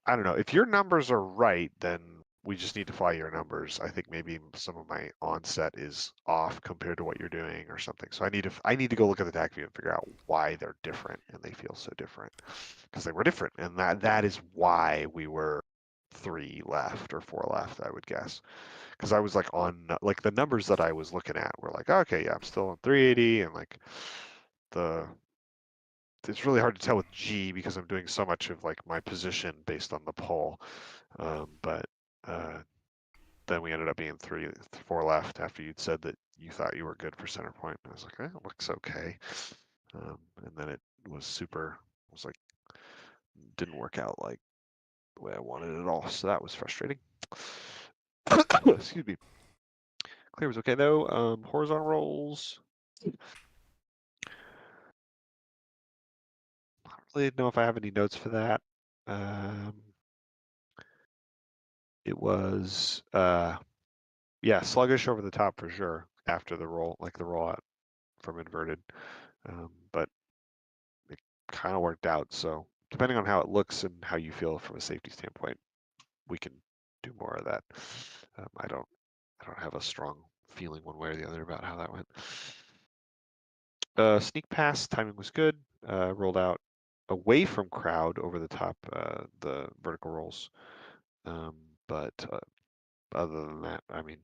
I don't know, if your numbers are right, then we just need to fly your numbers. I think maybe some of my onset is off compared to what you're doing or something. So I need to go look at the DAC view and figure out why they're different, and they feel so different because they were different, and that is why we were 3 left or 4 left, I would guess. Because I was like on like the numbers that I was looking at were like, okay, yeah, I'm still on 380, and like it's really hard to tell with G because I'm doing so much of like my position based on the pull. But then we ended up being 4 left after you'd said that you thought you were good for center point. And I was like, it looks okay. And then it was like, didn't work out like the way I wanted it at all. So that was frustrating. Excuse me. Clear was okay though. Horizontal rolls. I don't really know if I have any notes for that. It was Yeah, sluggish over the top for sure after the roll, like the rollout from inverted. But it kind of worked out. So depending on how it looks and how you feel from a safety standpoint, we can do more of that. I don't have a strong feeling one way or the other about how that went. Sneak pass timing was good. Rolled out away from crowd over the top, the vertical rolls. But other than that, I mean,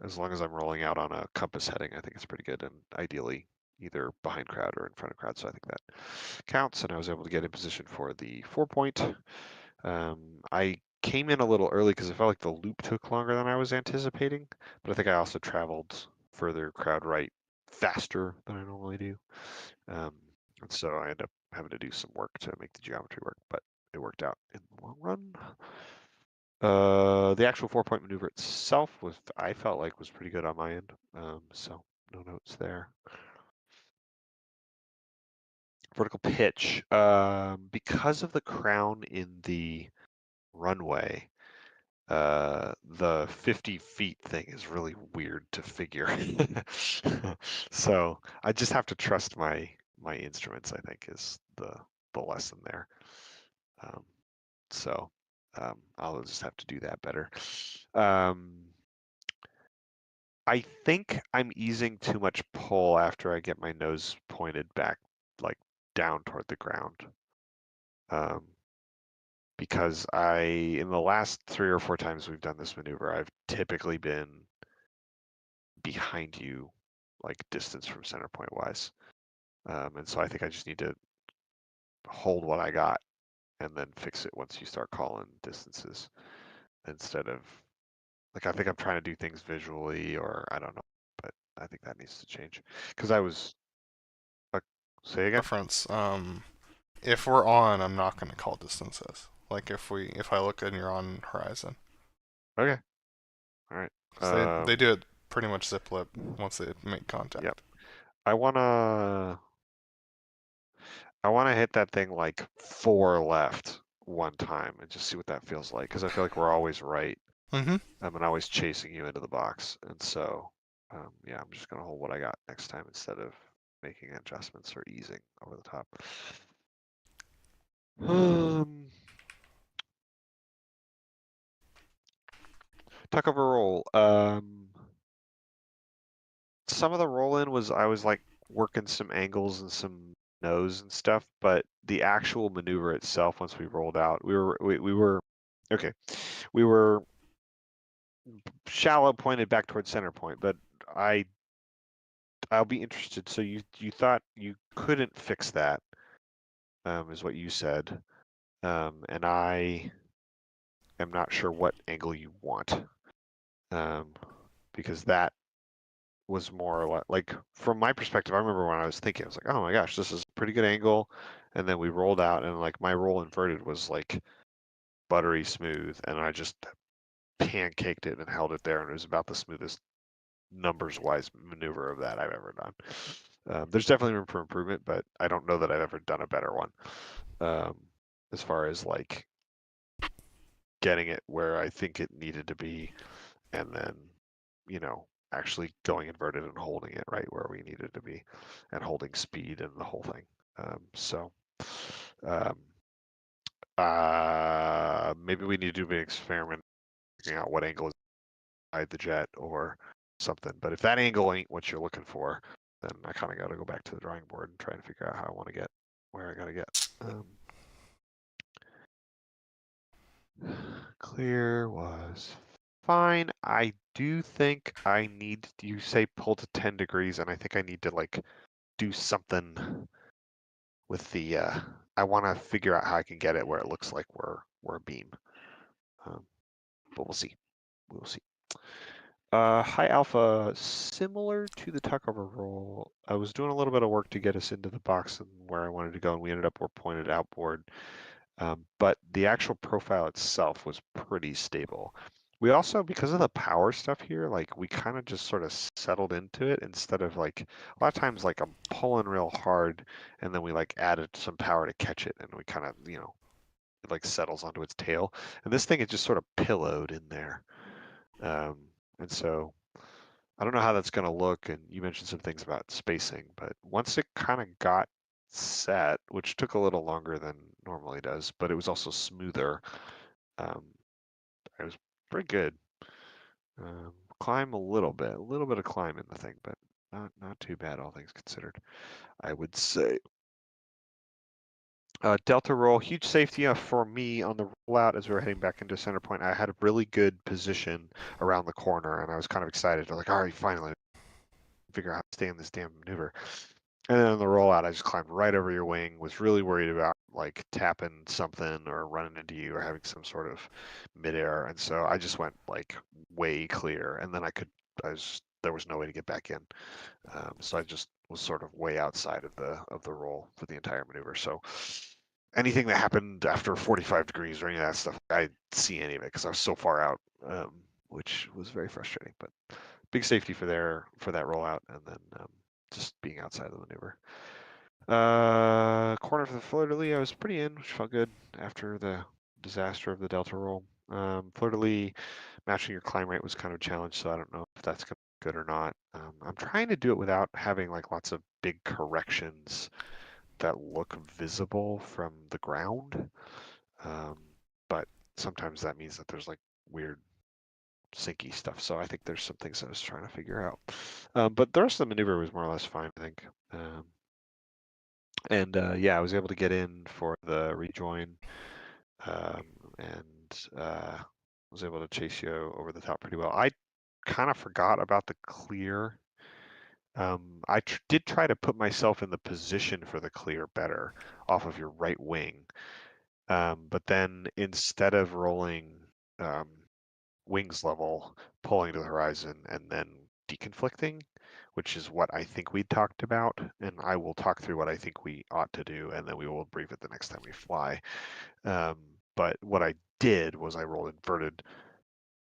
as long as I'm rolling out on a compass heading, I think it's pretty good, and ideally either behind crowd or in front of crowd. So I think that counts, and I was able to get in position for the 4-point. I came in a little early because I felt like the loop took longer than I was anticipating, but I think I also traveled further crowd right faster than I normally do. And so I ended up having to do some work to make the geometry work, but it worked out in the long run. The actual 4-point maneuver itself was, I felt like, was pretty good on my end. So no notes there. Vertical pitch. Because of the crown in the runway, the 50 feet thing is really weird to figure. So I just have to trust my instruments, I think, is the lesson there. So I'll just have to do that better. I think I'm easing too much pull after I get my nose pointed back, like down toward the ground. Because in the last 3 or 4 times we've done this maneuver, I've typically been behind you, like distance from center point wise. And so I think I just need to hold what I got and then fix it once you start calling distances instead of, like, I think I'm trying to do things visually, or I don't know, but I think that needs to change. Because I was, say again? Reference. If we're on, I'm not going to call distances. Like if I look and you're on horizon. Okay. All right. 'Cause they do it pretty much zip lip once they make contact. Yep. I wanna hit that thing like 4 left one time and just see what that feels like, because I feel like we're always right. Mm-hmm. I'm always chasing you into the box, and so yeah, I'm just gonna hold what I got next time instead of making adjustments or easing over the top. Tuck over roll. Some of the roll in was, I was like working some angles and some nose and stuff, but the actual maneuver itself, once we rolled out, we were okay. We were shallow pointed back towards center point, but I'll be interested. So you thought you couldn't fix that, is what you said, and I am not sure what angle you want, because that was more or less, like, from my perspective, I remember when I was thinking, I was like, oh my gosh, this is a pretty good angle. And then we rolled out, and like my roll inverted was like buttery smooth, and I just pancaked it and held it there, and it was about the smoothest numbers wise maneuver of that I've ever done. There's definitely room for improvement, but I don't know that I've ever done a better one, as far as like getting it where I think it needed to be, and then, you know, actually going inverted and holding it right where we needed to be, and holding speed and the whole thing. Maybe we need to do an experiment figuring out what angle is inside the jet or something. But if that angle ain't what you're looking for, then I kind of got to go back to the drawing board and try to figure out how I want to get where I got to get. Clear was fine. I do think I need, you say pull to 10 degrees, and I think I need to like do something with the, I want to figure out how I can get it where it looks like we're a beam. But we'll see. We'll see. High alpha, similar to the tuckover roll. I was doing a little bit of work to get us into the box and where I wanted to go, and we ended up we're pointed outboard. But the actual profile itself was pretty stable. We also, because of the power stuff here, like we kind of just sort of settled into it instead of like, a lot of times like I'm pulling real hard and then we like added some power to catch it, and we kind of, you know, it like settles onto its tail. And this thing is just sort of pillowed in there. And so I don't know how that's going to look. And you mentioned some things about spacing, but once it kind of got set, which took a little longer than normally does, but it was also smoother. It was pretty good. Climb a little bit of climb in the thing, but not too bad, all things considered, I would say. Delta roll, huge safety for me on the rollout as we were heading back into center point. I had a really good position around the corner, and I was kind of excited. I was like, all right, finally, figure out how to stay in this damn maneuver. And then on the rollout, I just climbed right over your wing, was really worried about like tapping something or running into you or having some sort of midair. And so I just went like way clear. And then there was no way to get back in. So I just was sort of way outside of the roll for the entire maneuver. So anything that happened after 45 degrees or any of that stuff, I didn't see any of it because I was so far out, which was very frustrating. But big safety for that rollout, and then just being outside of the maneuver. Corner for the fleur-de-lis, I was pretty in, which felt good after the disaster of the delta roll. Fleur-de-lis, matching your climb rate was kind of a challenge, so I don't know if that's good or not. I'm trying to do it without having like lots of big corrections that look visible from the ground. But sometimes that means that there's like weird syncy stuff. So I think there's some things I was trying to figure out. But the rest of the maneuver was more or less fine, I think. Yeah, I was able to get in for the rejoin, and was able to chase you over the top pretty well. I kind of forgot about the clear. I did try to put myself in the position for the clear better off of your right wing. But then instead of rolling wings level, pulling to the horizon, and then deconflicting, which is what I think we talked about, and I will talk through what I think we ought to do, and then we will brief it the next time we fly. But what I did was I rolled inverted,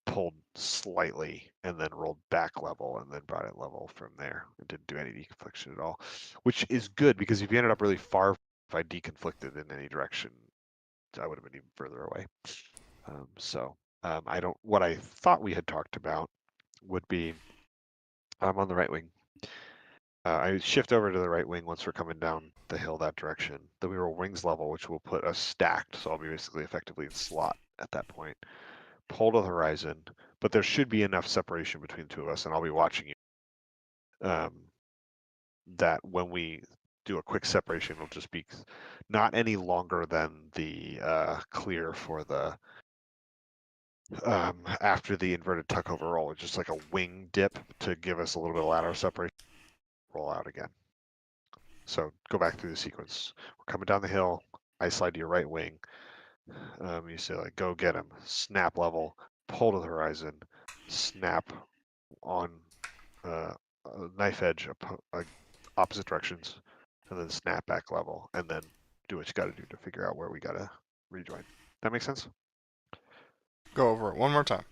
pulled slightly, and then rolled back level, and then brought it level from there, and didn't do any deconfliction at all, which is good because if you ended up really far, if I deconflicted in any direction, I would have been even further away. What I thought we had talked about would be I'm on the right wing. I shift over to the right wing once we're coming down the hill that direction. Then we roll wings level, which will put us stacked. So I'll be basically effectively in slot at that point. Pull to the horizon, but there should be enough separation between the two of us, and I'll be watching you. That when we do a quick separation, it'll just be not any longer than the clear for the after the inverted tuck over roll. It's just like a wing dip to give us a little bit of lateral separation. Roll out again. So go back through the sequence. We're coming down the hill. I slide to your right wing. You say like, go get him. Snap level. Pull to the horizon. Snap on knife edge opposite directions, and then snap back level, and then do what you got to do to figure out where we got to rejoin. That makes sense? Go over it one more time.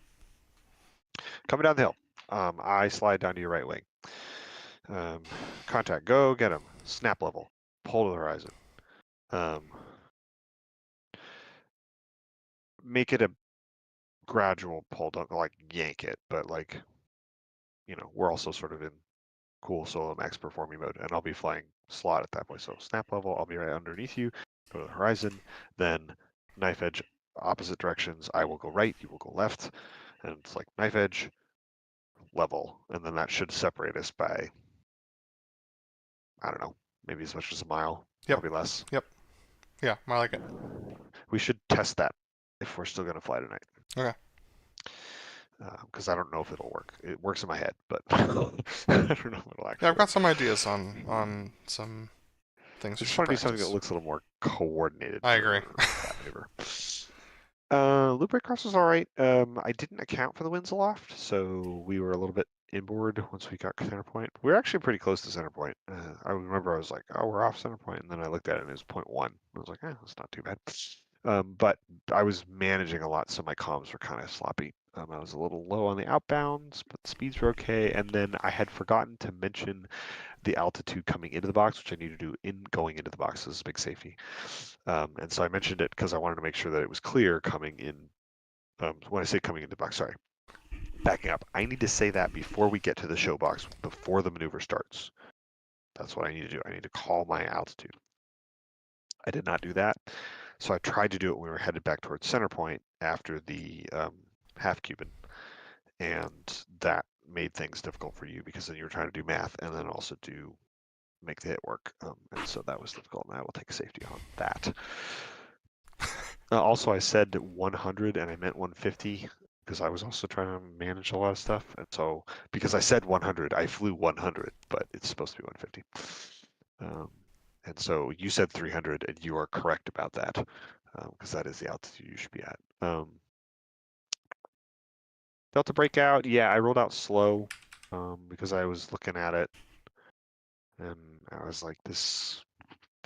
Coming down the hill, I slide down to your right wing. Contact, go get him. Snap level, pull to the horizon. Make it a gradual pull. Don't like yank it, but like, we're also sort of in cool solo max performing mode, and I'll be flying slot at that point. So snap level, I'll be right underneath you. Go to the horizon, then knife edge opposite directions. I will go right, you will go left, and it's like knife edge level, and then that should separate us by, I don't know, maybe as much as a mile. Yep. Probably less. Yep. Yeah, I like it. We should test that if we're still going to fly tonight. Okay. Because I don't know if it'll work. It works in my head, but I don't know if it'll actually. Yeah, I've got some ideas on some things. I just want to do something that looks a little more coordinated. I agree. Loop break cross was all right. I didn't account for the winds aloft, so we were a little bit inboard once we got center point. We were actually pretty close to center point. I remember I was like, oh, we're off center point, and then I looked at it and it was 0.1. I was like, that's not too bad. But I was managing a lot, so my comms were kind of sloppy. I was a little low on the outbounds, but the speeds were okay. And then I had forgotten to mention the altitude coming into the box, which I need to do in going into the box. This is a big safety. And so I mentioned it because I wanted to make sure that it was clear coming in. When I say coming into the box, sorry. backing up. I need to say that before we get to the show box, before the maneuver starts. That's what I need to do. I need to call my altitude. I did not do that. So I tried to do it when we were headed back towards center point after the half Cuban. And that made things difficult for you because then you were trying to do math and then also do make the hit work. And so that was difficult, and I will take a safety on that. Also, I said 100 and I meant 150 because I was also trying to manage a lot of stuff. And so because I said 100, I flew 100, but it's supposed to be 150. And so you said 300, and you are correct about that because that is the altitude you should be at. Delta breakout, yeah, I rolled out slow because I was looking at it and I was like, I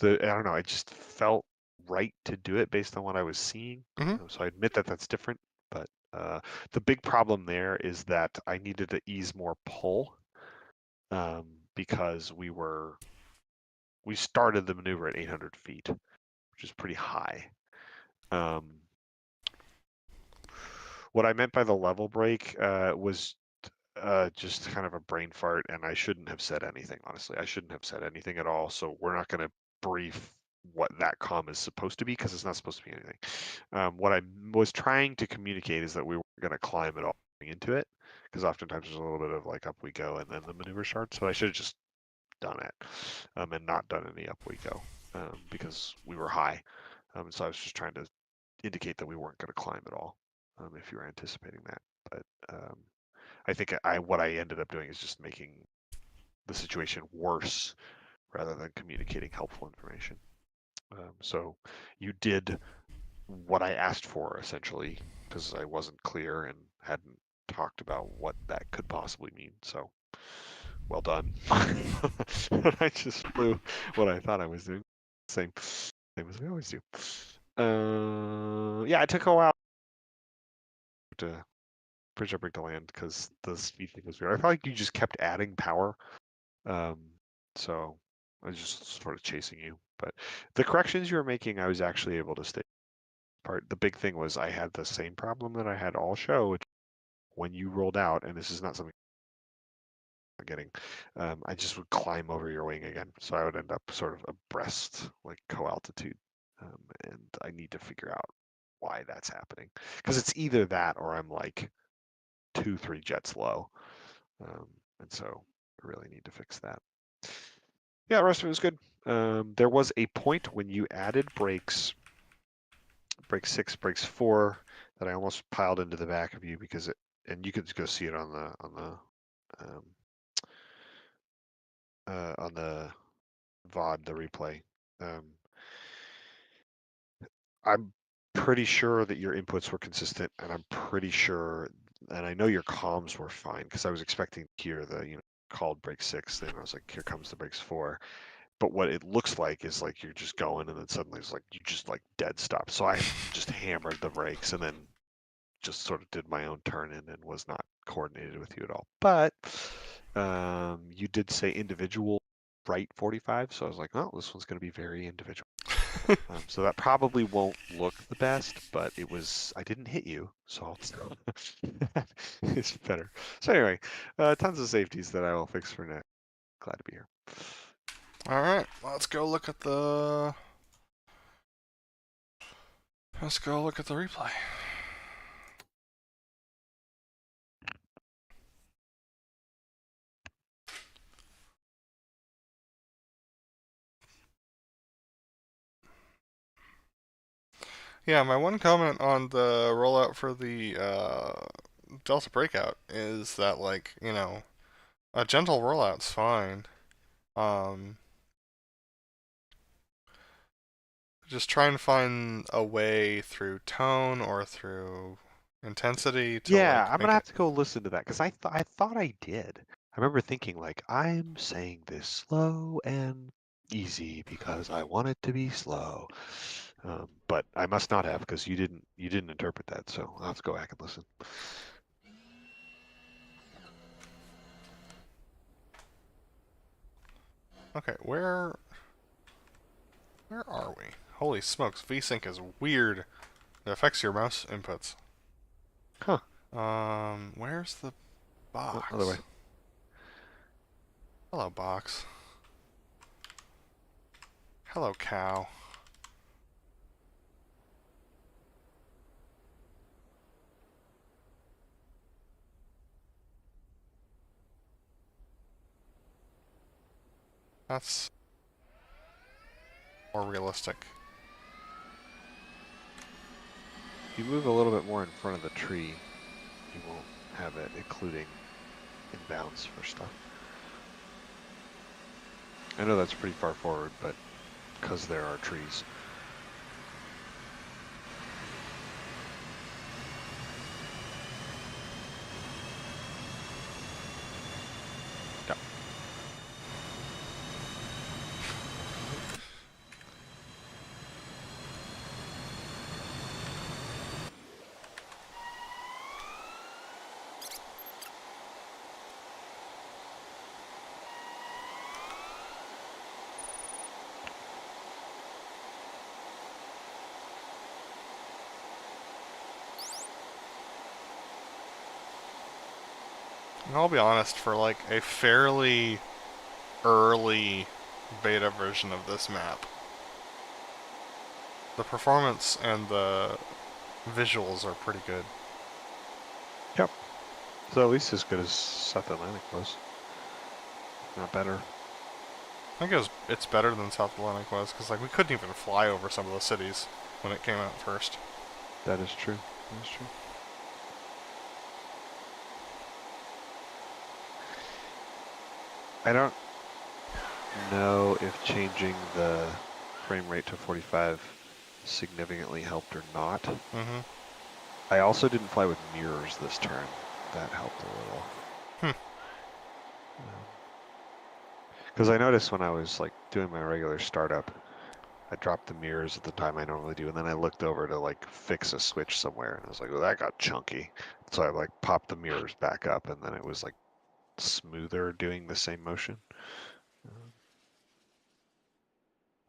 don't know, I just felt right to do it based on what I was seeing. So I admit that that's different, but the big problem there is that I needed to ease more pull because we started the maneuver at 800 feet, which is pretty high. What I meant by the level break was just kind of a brain fart, and I shouldn't have said anything, honestly. I shouldn't have said anything at all, so we're not going to brief what that comm is supposed to be, because it's not supposed to be anything. What I was trying to communicate is that we weren't going to climb at all into it, because oftentimes there's a little bit of like up we go and then the maneuver starts, so I should have just done it and not done any up we go because we were high. So I was just trying to indicate that we weren't going to climb at all if you were anticipating that. But I think what I ended up doing is just making the situation worse rather than communicating helpful information. So you did what I asked for, essentially, because I wasn't clear and hadn't talked about what that could possibly mean. So well done. I just flew what I thought I was doing. Same as we always do. Yeah, it took a while to bridge up to land because the speed thing was weird. I felt like you just kept adding power. So I was just sort of chasing you. But the corrections you were making, I was actually able to stay apart. The big thing was I had the same problem that I had all show, which when you rolled out, and this is not something I'm getting, I just would climb over your wing again. So I would end up sort of abreast, like co-altitude. And I need to figure out why that's happening. Because it's either that or I'm like 2-3 jets low. And so I really need to fix that. Yeah, the rest of it was good. There was a point when you added brakes, brake 6, brakes 4, that I almost piled into the back of you because it, and you could go see it on the VOD, the replay. I'm pretty sure that your inputs were consistent, and I'm pretty sure, and I know your comms were fine because I was expecting to hear the called brake 6, then I was like, here comes the brakes 4. But what it looks like is like you're just going and then suddenly it's like you just like dead stop. So I just hammered the brakes and then just sort of did my own turn in and was not coordinated with you at all. But you did say individual right 45, so I was like, oh, this one's going to be very individual. So that probably won't look the best, but it was, I didn't hit you, so it's better. So anyway, tons of safeties that I will fix for next. Glad to be here. All right, let's go look at the replay. Yeah, my one comment on the rollout for the Delta Breakout is that, like, a gentle rollout's fine. Just try and find a way through tone or through intensity to I'm gonna have to go listen to that because I thought I did. I remember thinking like I'm saying this slow and easy because I want it to be slow, but I must not have because you didn't interpret that. So I'll have to go back and listen. Okay, where are we? Holy smokes, VSync is weird. It affects your mouse inputs. Huh. Where's the box? Other way. Hello, box. Hello, cow. That's more realistic. If you move a little bit more in front of the tree, you won't have it occluding inbounds for stuff. I know that's pretty far forward, but because there are trees. Yeah. And I'll be honest, for like a fairly early beta version of this map, the performance and the visuals are pretty good. Yep. So at least as good as South Atlantic was. Not better. I think it's better than South Atlantic was, because like we couldn't even fly over some of the cities when it came out first. That is true. That is true. I don't know if changing the frame rate to 45 significantly helped or not. Mm-hmm. I also didn't fly with mirrors this turn. That helped a little. Because I noticed when I was like doing my regular startup, I dropped the mirrors at the time I normally do, and then I looked over to like fix a switch somewhere, and I was like, well, that got chunky. So I like popped the mirrors back up, and then it was like smoother doing the same motion.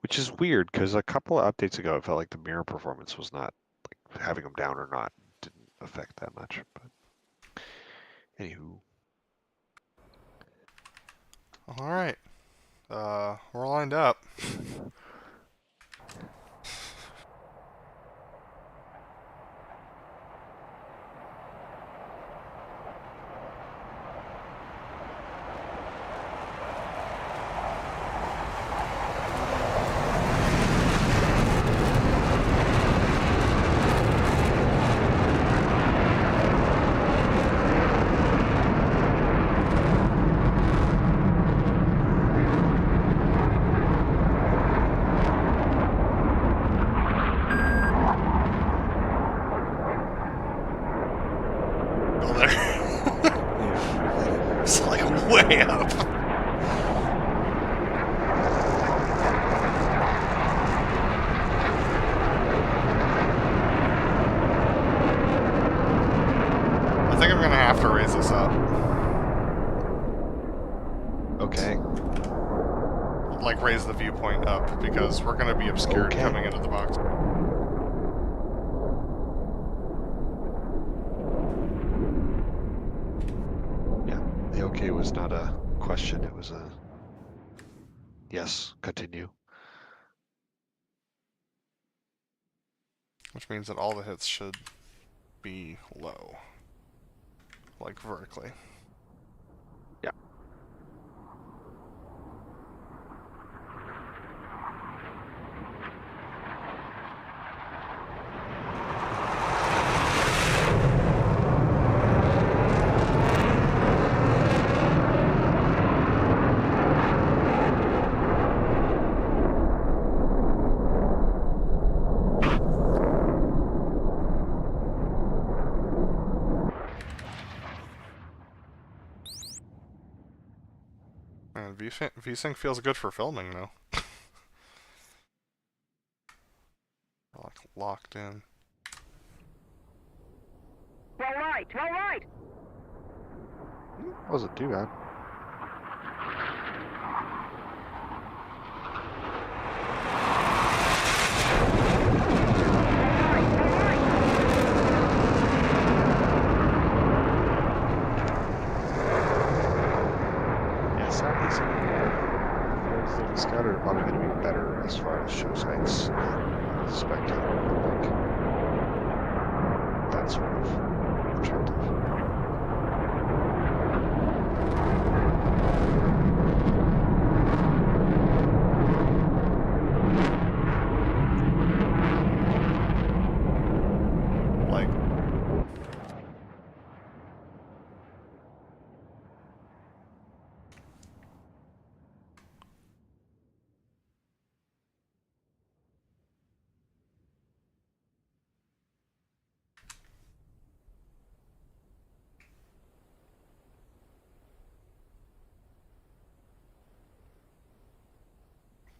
Which is weird, because a couple of updates ago, it felt like the mirror performance was not, like having them down or not, didn't affect that much. But anywho. Alright. We're lined up. Go there. It's like way up. I think I'm gonna have to raise this up. Okay. Like, raise the viewpoint up, because we're gonna be obscured Okay. coming into the box. Yeah, the okay was not a question, it was a yes, continue. Which means that all the hits should be low. Like, vertically. Yeah. Man, VSync feels good for filming, though. Like, locked in. Well right, well right. Wasn't too bad. Scouter are probably going to be better as far as show sites and spectator, like that sort of objective. Like,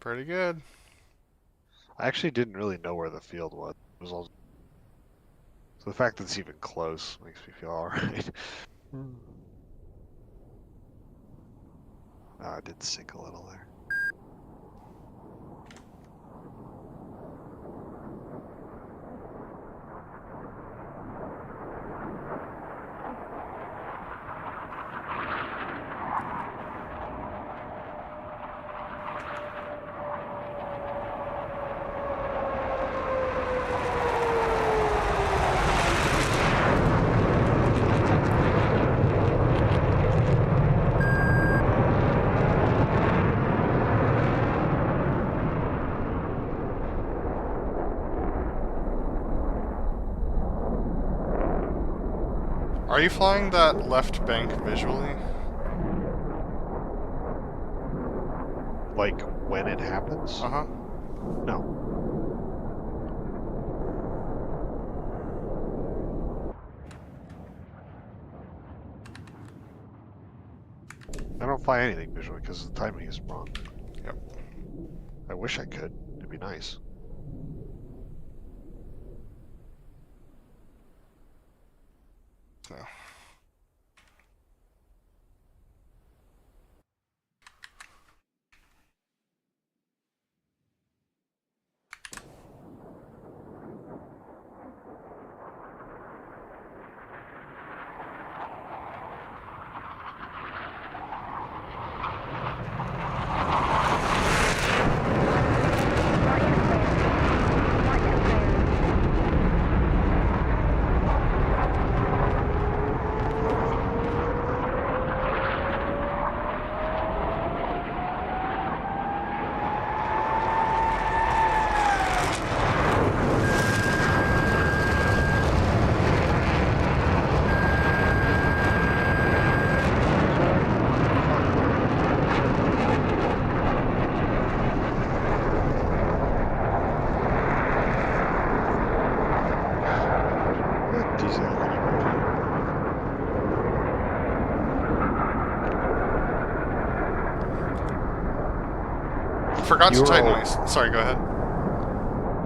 pretty good. I actually didn't really know where the field was. It was all... So the fact that it's even close makes me feel alright. Oh, I did sink a little there. Are you flying that left bank visually? Like, when it happens? Uh-huh. No. I don't fly anything visually because the timing is wrong. Yep. I wish I could. It'd be nice. No. Forgot to tighten my... Sorry, go ahead.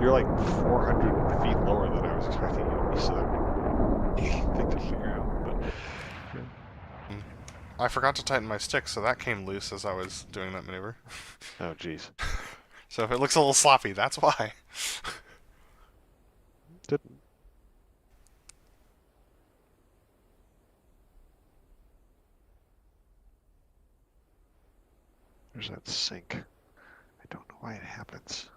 You're like 400 feet lower than I was expecting you to be, so that thing to figure out. But I forgot to tighten my stick, so that came loose as I was doing that maneuver. oh, jeez. So if it looks a little sloppy, that's why. Didn't. There's that sink. I don't know why it happens.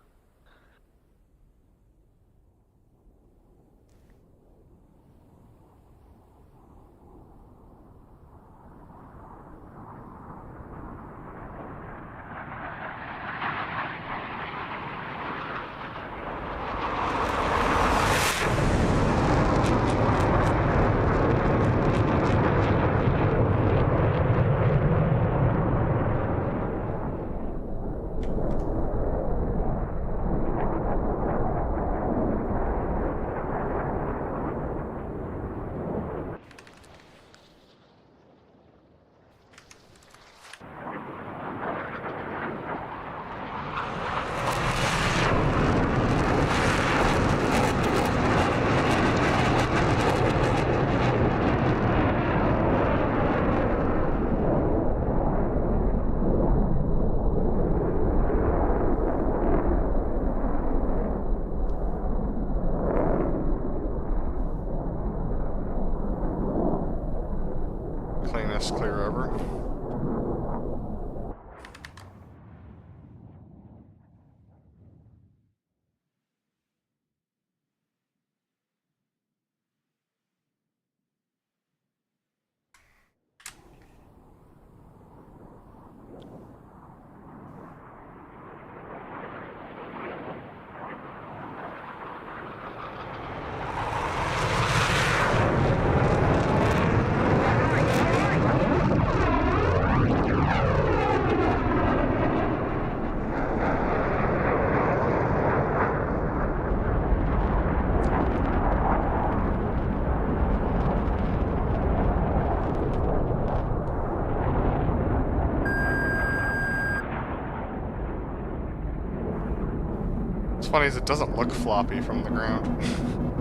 funny is it doesn't look floppy from the ground.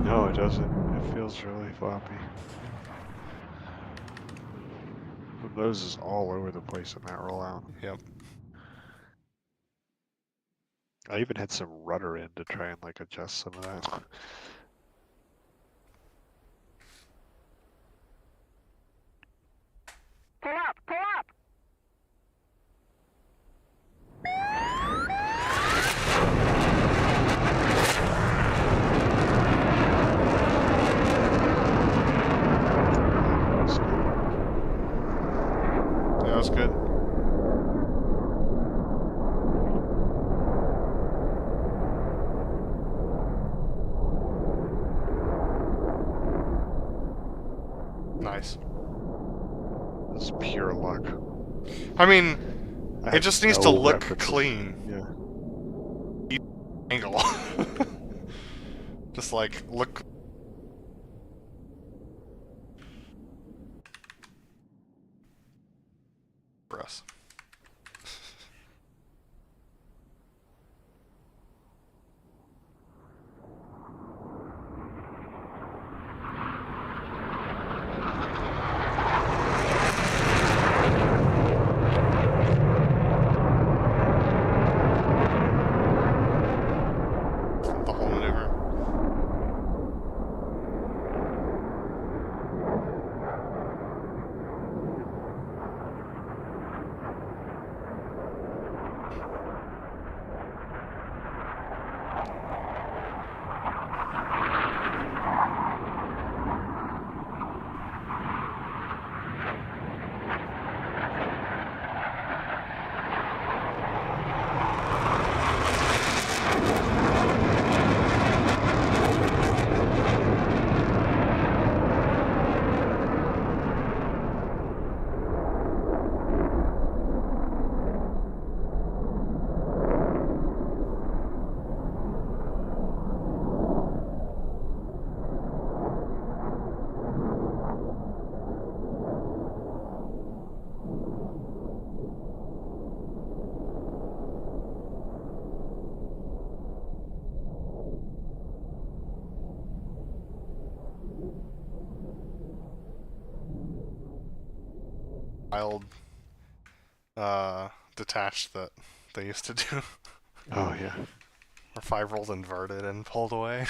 No, it doesn't. It feels really floppy. The nose is all over the place in that rollout. Yep. I even had some rudder in to try and like adjust some of that. Pull up! Pull up! Yeah, that was good. Nice. It's pure luck. I mean, I it have just needs no to look references. clean. Yeah. Angle. Just like, look. For us. The whole maneuver. Wild, detached that they used to do. Oh yeah. Or 5 rolls inverted and pulled away.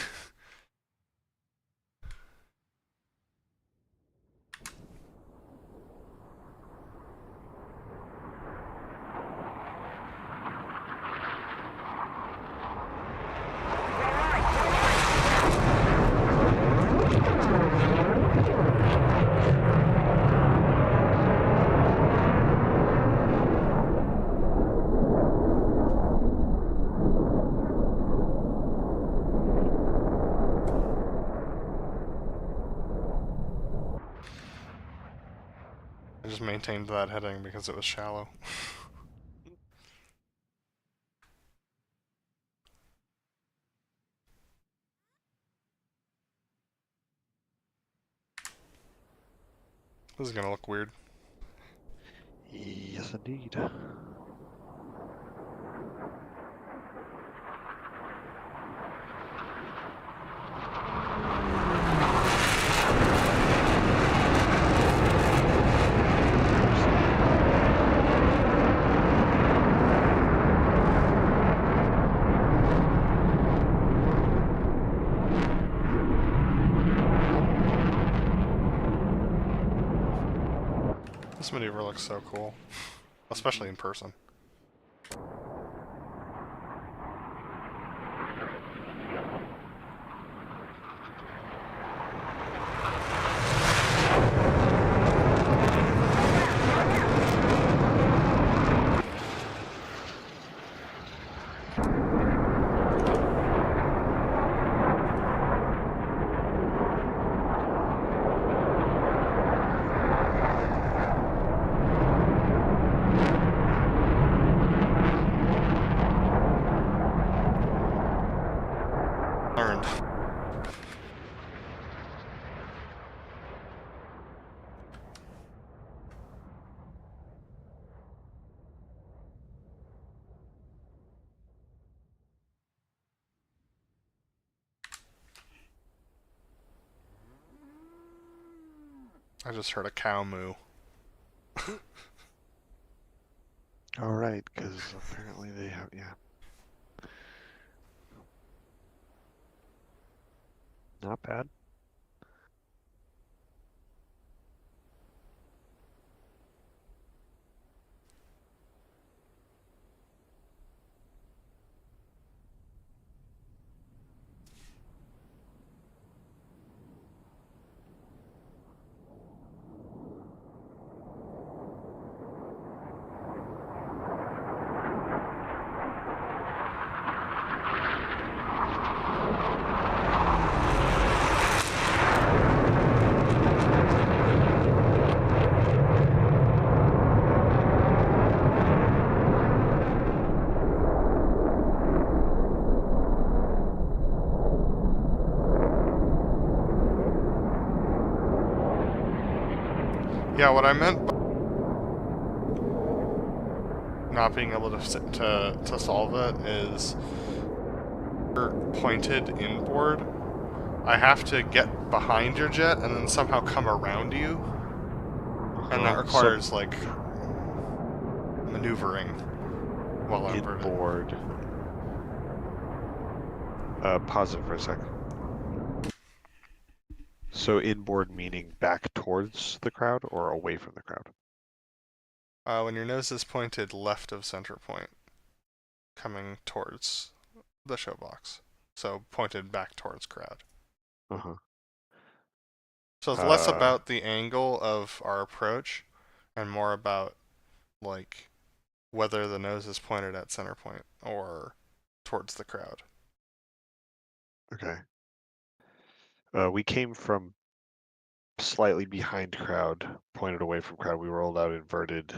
I just maintained that heading because it was shallow. This is gonna look weird. Yes, indeed. This maneuver looks so cool. Especially in person. Learned. I just heard a cow moo. All right, because apparently they have, yeah. Not bad. Yeah, what I meant by not being able to solve it is pointed inboard. I have to get behind your jet and then somehow come around you, and that requires like maneuvering while I'm inverted. Inboard. Pause it for a sec. So inboard meaning back towards the crowd or away from the crowd? When your nose is pointed left of center point, coming towards the show box. So pointed back towards crowd. Uh-huh. So it's less about the angle of our approach and more about like whether the nose is pointed at center point or towards the crowd. Okay. We came from slightly behind crowd, pointed away from crowd. We rolled out inverted,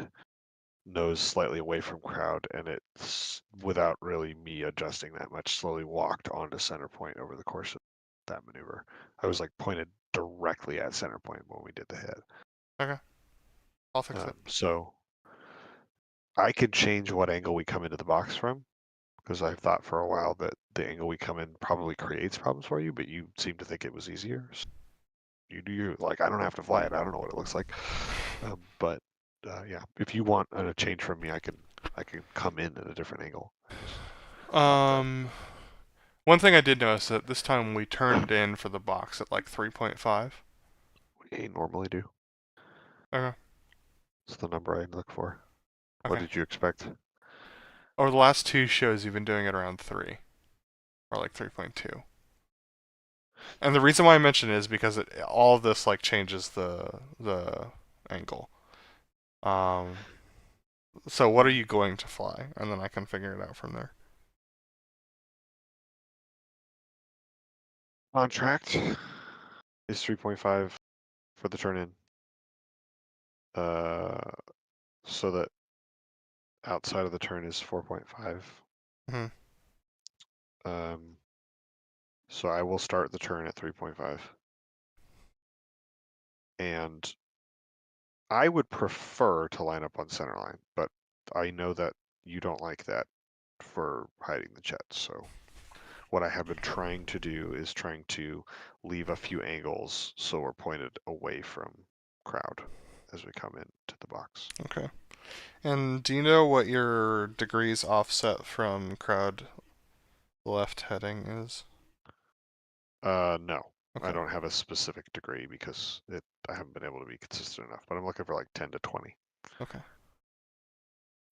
nose slightly away from crowd, and it's, without really me adjusting that much, slowly walked onto center point over the course of that maneuver. I was like pointed directly at center point when we did the hit. Okay. I'll fix it. So I could change what angle we come into the box from, because I've thought for a while that the angle we come in probably creates problems for you, but you seem to think it was easier. So you do your, like, I don't have to fly it. I don't know what it looks like. But yeah, if you want a change from me, I can come in at a different angle. One thing I did notice that this time we turned in for the box at like 3.5. We normally do. Okay. That's the number I look for. Okay. What did you expect? Over the last two shows, you've been doing it around 3. Or like 3.2. And the reason why I mention it is because all of this like changes the angle. So what are you going to fly? And then I can figure it out from there. Contract is 3.5 for the turn in. So that outside of the turn is 4.5. Mm-hmm. So I will start the turn at 3.5. And I would prefer to line up on center line, but I know that you don't like that for hiding the jet. So what I have been trying to do is trying to leave a few angles so we're pointed away from crowd as we come into the box. Okay. And do you know what your degrees offset from crowd left heading is? No. Okay. I don't have a specific degree because I haven't been able to be consistent enough, but I'm looking for like 10 to 20. Okay.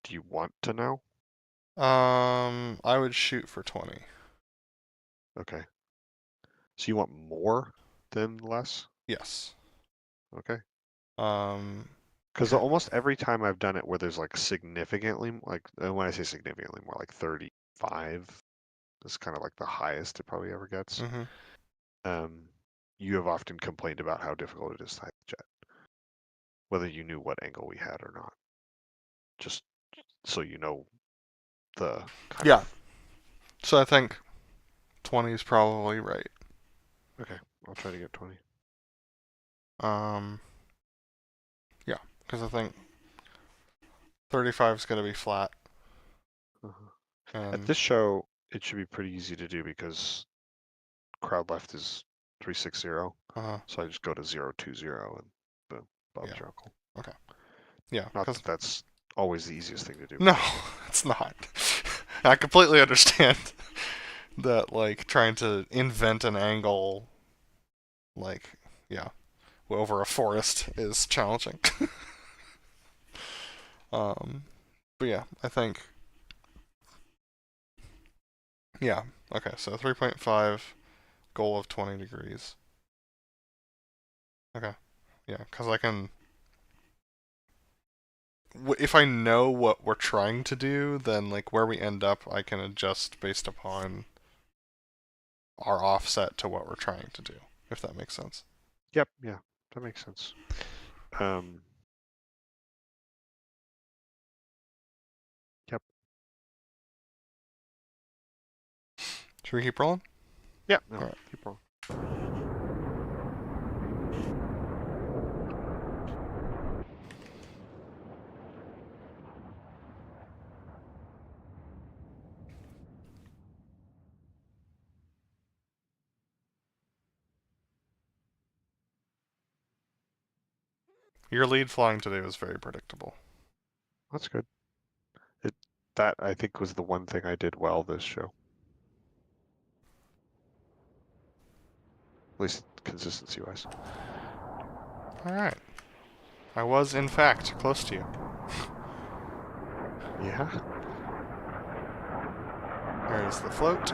Do you want to know? I would shoot for 20. Okay. So you want more than less? Yes. Okay. Um, Because almost every time I've done it where there's like significantly, like when I say significantly more, like 35 is kind of like the highest it probably ever gets. mm-hmm. You have often complained about how difficult it is to hide the jet, whether you knew what angle we had or not. Just so you know the kind Yeah. of. So I think 20 is probably right. Okay, I'll try to get 20. Yeah, because I think 35 is going to be flat. At this show, it should be pretty easy to do because crowd left is 360. So I just go to 020 and boom. Bob's Yeah. your uncle. Okay. Yeah. Not 'cause- that that's always the easiest thing to do. No, it's not. I completely understand that, like, trying to invent an angle, like, yeah, over a forest is challenging. But yeah, I think, yeah, okay, so 3.5, goal of 20 degrees. Okay, yeah, because I can, if I know what we're trying to do, then, like, where we end up, I can adjust based upon our offset to what we're trying to do, if that makes sense. Yep, yeah, that makes sense. Yep. Should we keep rolling? Yeah, no, All right. keep rolling. Your lead flying today was very predictable. That's good. That I think was the one thing I did well this show. At least consistency wise. Alright. I was, in fact, close to you. Yeah. There's the float.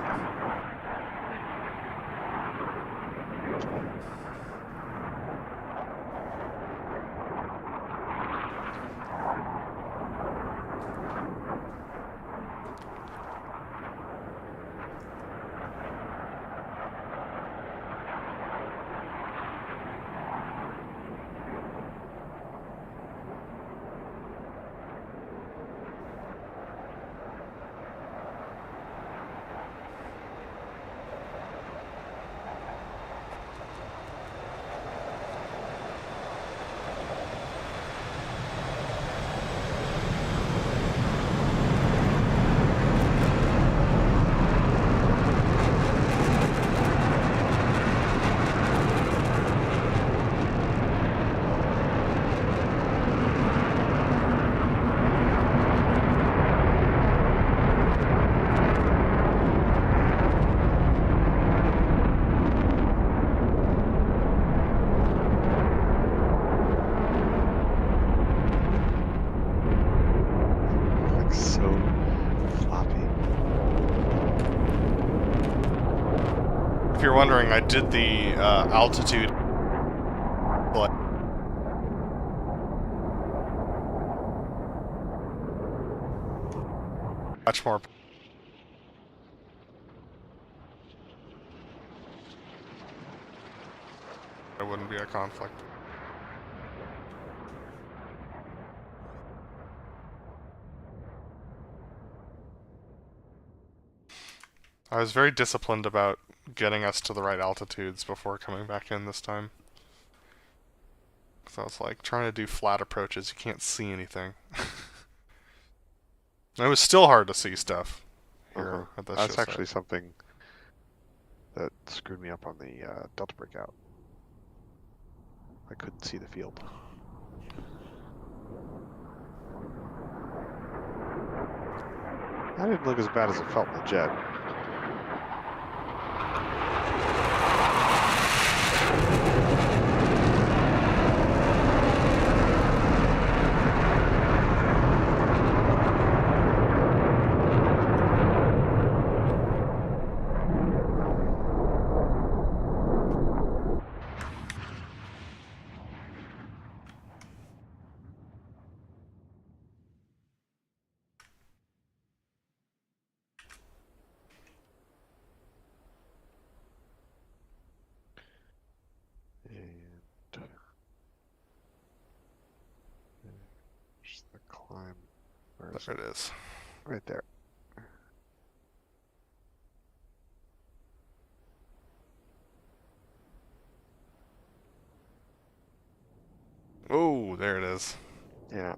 If you're wondering, I did the altitude much more. It wouldn't be a conflict. I was very disciplined about getting us to the right altitudes before coming back in this time. So it's like trying to do flat approaches, you can't see anything. It was still hard to see stuff here at this That's show actually site. something that screwed me up on the Delta breakout. I couldn't see the field. That didn't look as bad as it felt in the jet. And there's the climb. Where is There it? it is. Right there. Oh, there it is. Yeah.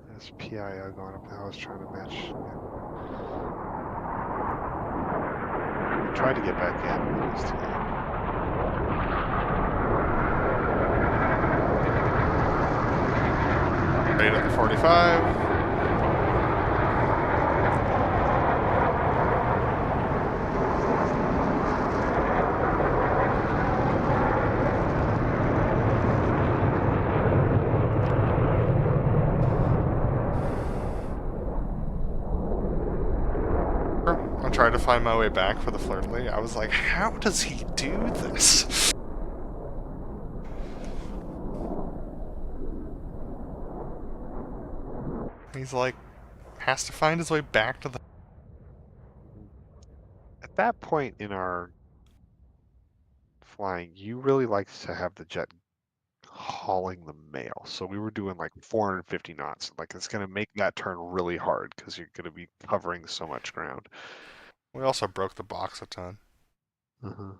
There's PIO going up now. I was trying to match. Yeah. I tried to get back in, but it was too late. Right at the 45. I tried to find my way back for the flirtly. I was like, how does he do this? He's like, has to find his way back to the... At that point in our flying, you really like to have the jet hauling the mail. So we were doing like 450 knots. Like it's going to make that turn really hard because you're going to be covering so much ground. We also broke the box a ton. Uh-huh.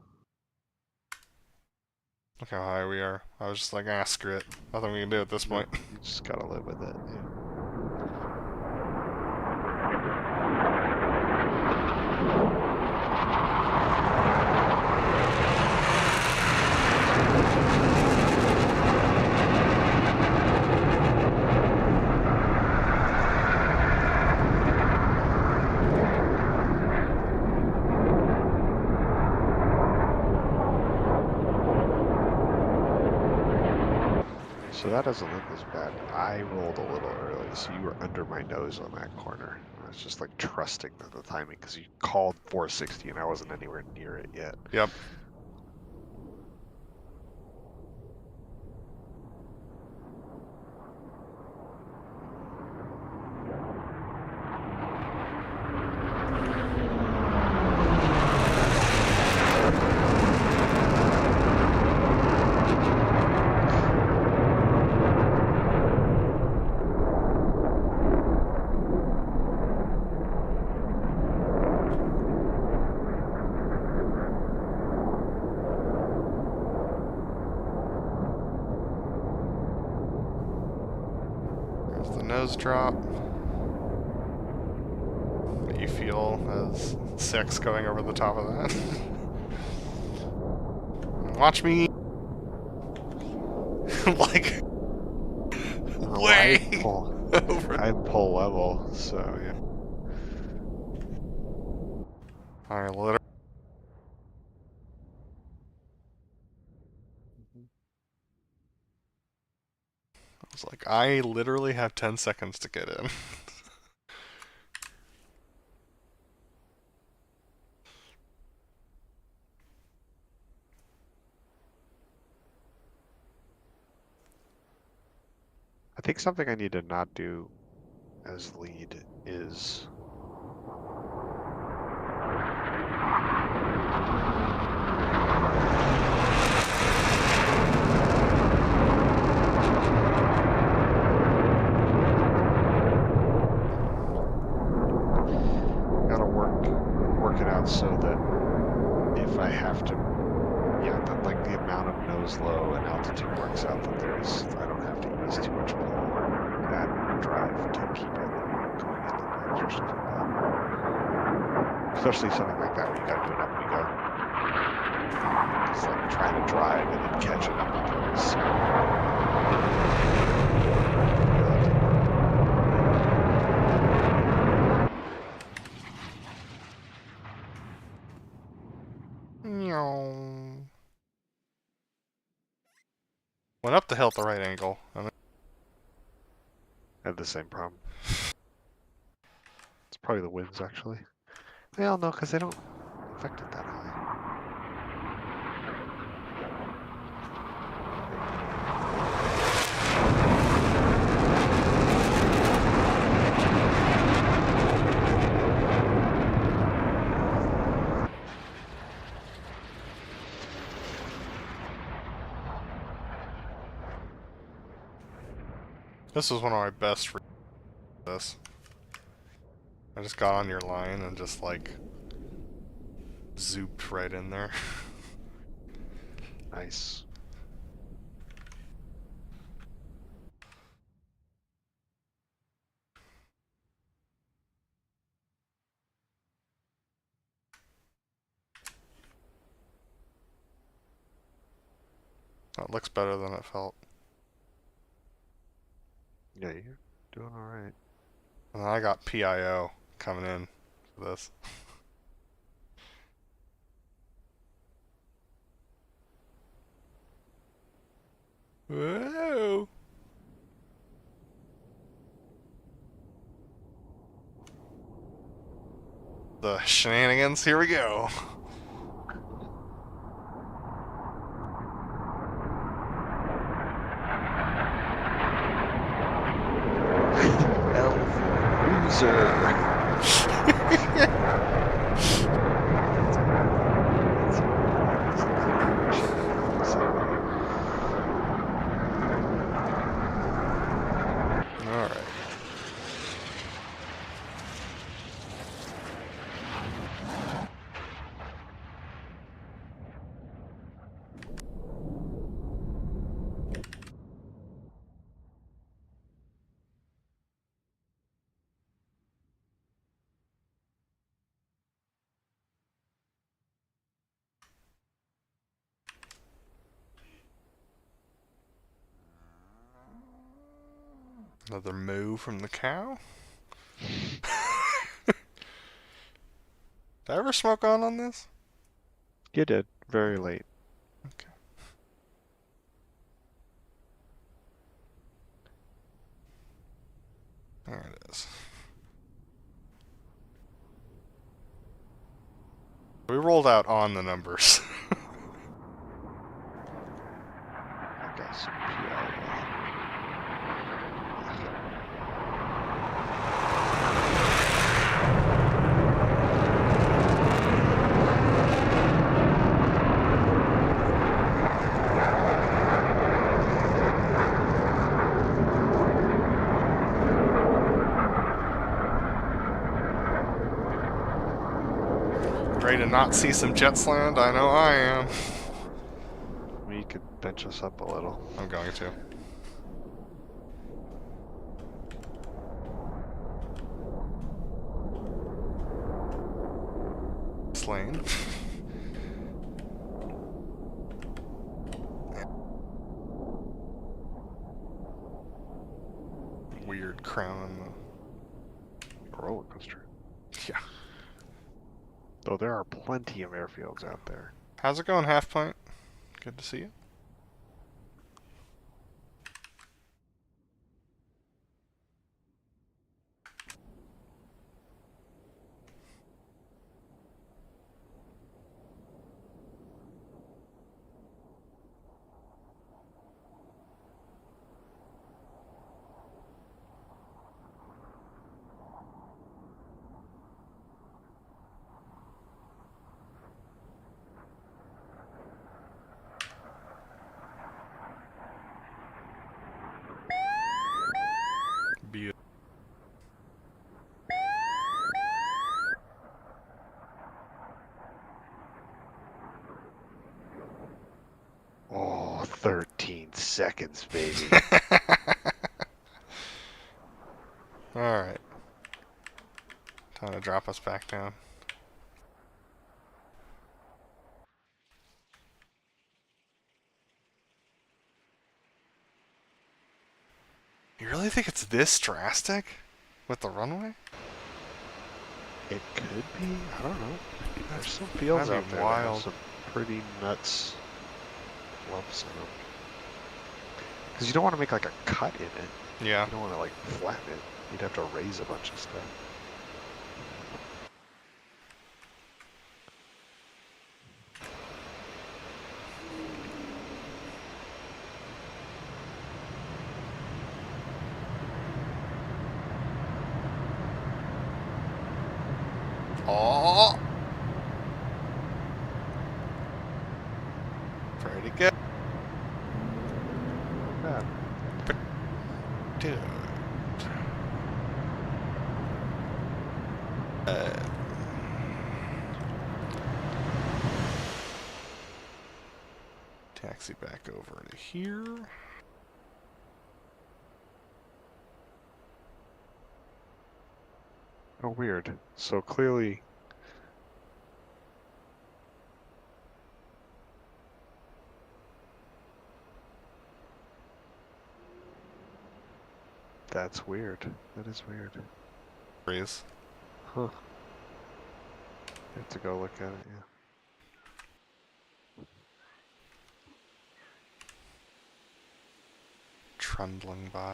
Look how high we are. I was just like, ah, screw it. Nothing we can do at this point. You just got to live with it. Yeah. So that doesn't look as bad. I rolled a little early, so you were under my nose on that corner. I was just like trusting the timing because you called 460 and I wasn't anywhere near it yet. Yep. There's the nose drop. That you feel as 6 going over the top of that. Watch me. Like, way over. I'm pull level, so yeah. I literally. I was like, I literally have 10 seconds to get in. I think something I need to not do as lead is gotta work it out so that if I have to, yeah, that like the amount of nose low and altitude works out that I don't have to use too much pull or that drive to keep it going into the edge or stuff like that. Especially something like that where you gotta do an up and go. It's like trying to drive and then catch it up and go. Went up the hill at the right angle. I had the same problem. It's probably the winds, actually. Well, no, because they don't affect it that high. This was one of my best for this. I just got on your line and just like zooped right in there. Nice. That looks better than it felt. Yeah, you're doing all right. And I got PIO coming in for this. Whoa! The shenanigans, here we go. L for loser. Alright. Another moo from the cow? Did I ever smoke on this? You did. Very late. Okay. There it is. We rolled out on the numbers. I got some PIO. Ready to not see some jets land? I know I am. We could bench us up a little. I'm going to. Slain. Weird crown. Roller coaster. Yeah. Though there are plenty of airfields out there. How's it going, Half Pint? Good to see you. Be Oh, 13 seconds, baby. Alright. Time to drop us back down. You really think it's this drastic? With the runway? It could be. I don't know. There's some fields that'd out be there that have wild. some pretty nuts lumps in them. Because you don't want to make like a cut in it. Yeah. You don't want to like flatten it. You'd have to raise a bunch of stuff. Oh! Pretty good. Yeah. Dude. Taxi back over to here. Oh, weird. So clearly, That's weird. That is weird. Freeze. Huh. You have to go look at it, yeah. Trundling by.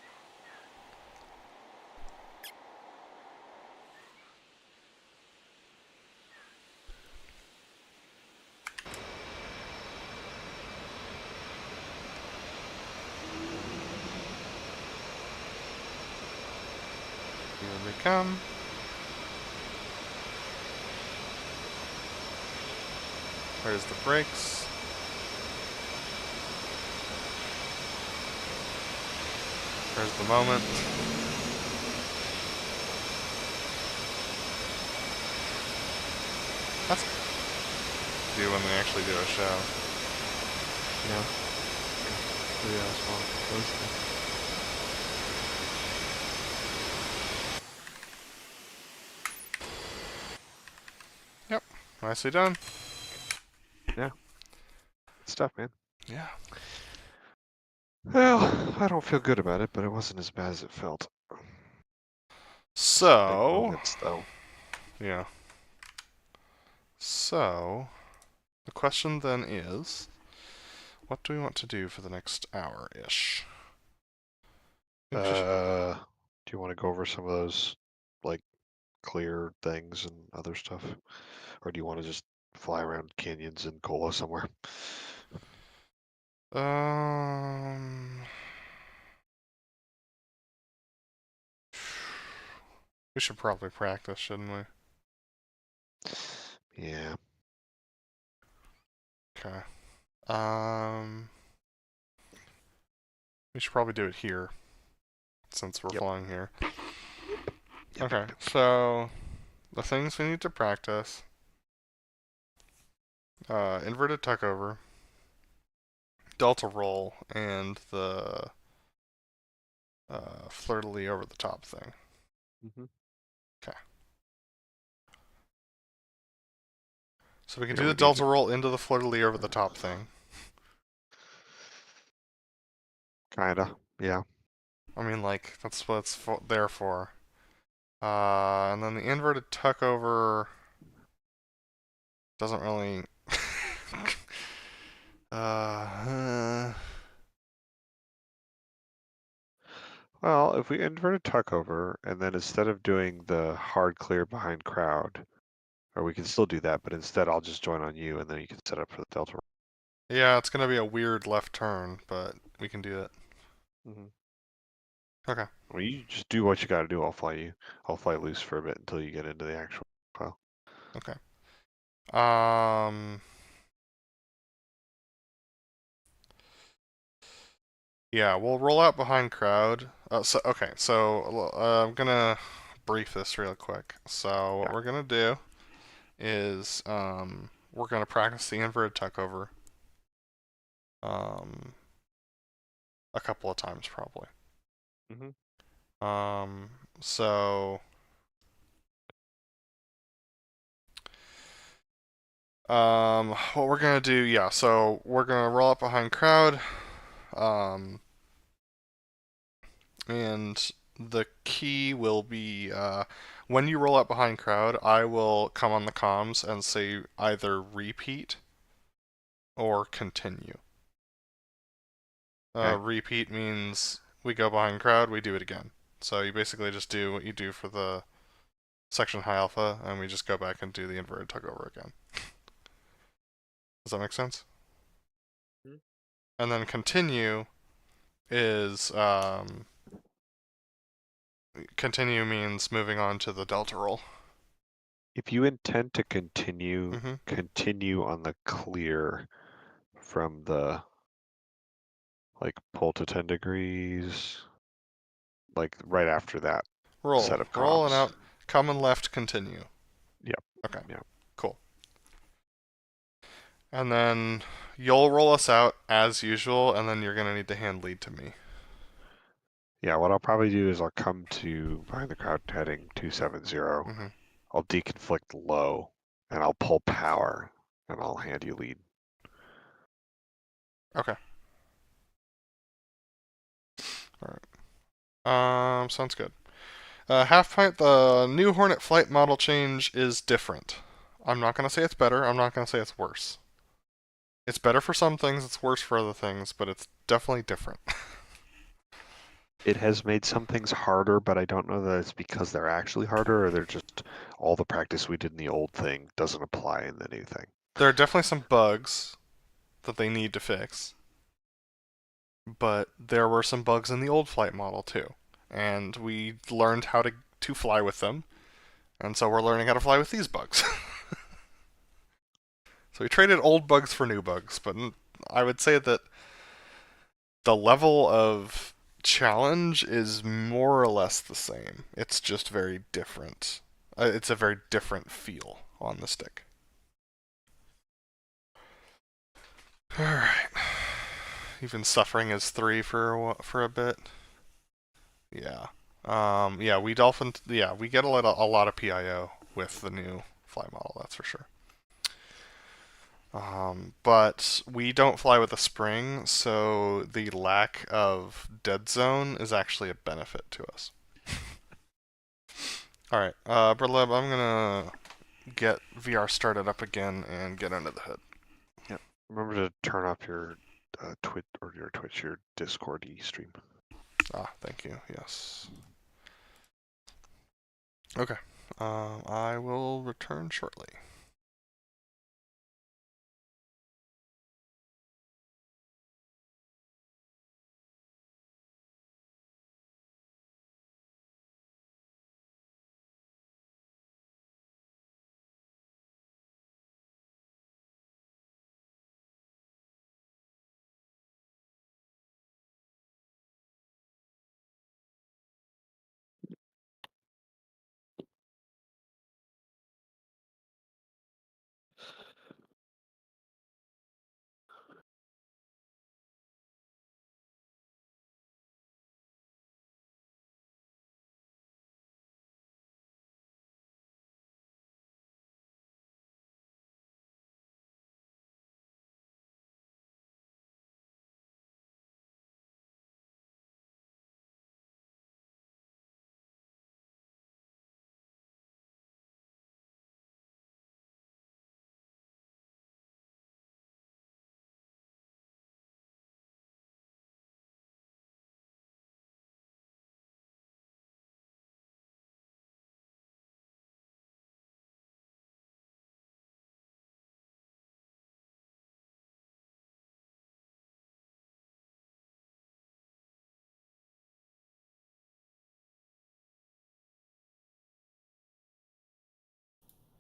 Here they come. There's the brakes. There's the moment. That's do when they actually do a show. Yeah. Yeah, that's well. Yep, nicely done. Yeah. Good stuff, man. Yeah. Well, I don't feel good about it, but it wasn't as bad as it felt. Big So, moments, though. yeah. So, the question then is, what do we want to do for the next hour-ish? Do you want to go over some of those, like, clear things and other stuff? Or do you want to just fly around canyons in Kola somewhere? We should probably practice, shouldn't we? Yeah. Okay. We should probably do it here, since we're Yep. flying here. Yep. Okay, so the things we need to practice. Inverted tuckover, delta roll, and the flirtily over the top thing. Mm-hmm. Okay. So we can Yeah, do we the need delta to- roll into the flirtily over the top thing. Kinda, yeah. I mean, like, that's what it's there for. And then the inverted tuckover doesn't really... Well, if we invert a tuck over, and then instead of doing the hard clear behind crowd, or we can still do that, but instead I'll just join on you, and then you can set up for the delta. Yeah, it's gonna be a weird left turn, but we can do it. Mm-hmm. Okay. Well, you just do what you gotta do. I'll fly loose for a bit until you get into the actual file. Okay. Yeah, we'll roll out behind crowd. So I'm gonna brief this real quick. So what Yeah. we're gonna do is we're gonna practice the inverted tuckover a couple of times probably. Mm-hmm. So what we're gonna do, yeah, so we're gonna roll up behind crowd, and the key will be when you roll up behind crowd, I will come on the comms and say either repeat or continue. Okay. Repeat means we go behind crowd, we do it again. So you basically just do what you do for the section high alpha, and we just go back and do the inverted tuckover again. Does that make sense? Mm-hmm. And then continue is continue means moving on to the delta roll. If you intend to continue, Mm-hmm. continue on the clear from the like pull to 10 degrees, like right after that set of Roll and comms. out, come and left, continue. Yep. Okay. Yep. Cool. And then you'll roll us out as usual, and then you're gonna need to hand lead to me. Yeah, what I'll probably do is I'll come to behind the crowd heading 270. Mm-hmm. I'll deconflict low, and I'll pull power, and I'll hand you lead. Okay. All right. Sounds good. Half pint, the new Hornet flight model change is different. I'm not going to say it's better. I'm not going to say it's worse. It's better for some things, it's worse for other things, but it's definitely different. It has made some things harder, but I don't know that it's because they're actually harder or they're just all the practice we did in the old thing doesn't apply in the new thing. There are definitely some bugs that they need to fix, but there were some bugs in the old flight model too. And we learned how to fly with them, and so we're learning how to fly with these bugs. So we traded old bugs for new bugs, but I would say that the level of challenge is more or less the same. It's just very different. It's a very different feel on the stick. Alright. You've been suffering as 3 for a bit. Yeah. Yeah, we get a lot of PIO with the new fly model, that's for sure. But we don't fly with a spring, so the lack of dead zone is actually a benefit to us. Alright, BrotherLeb, I'm gonna get VR started up again and get under the hood. Yep. Remember to turn off your your Discord stream. Ah, thank you, yes. Okay, I will return shortly.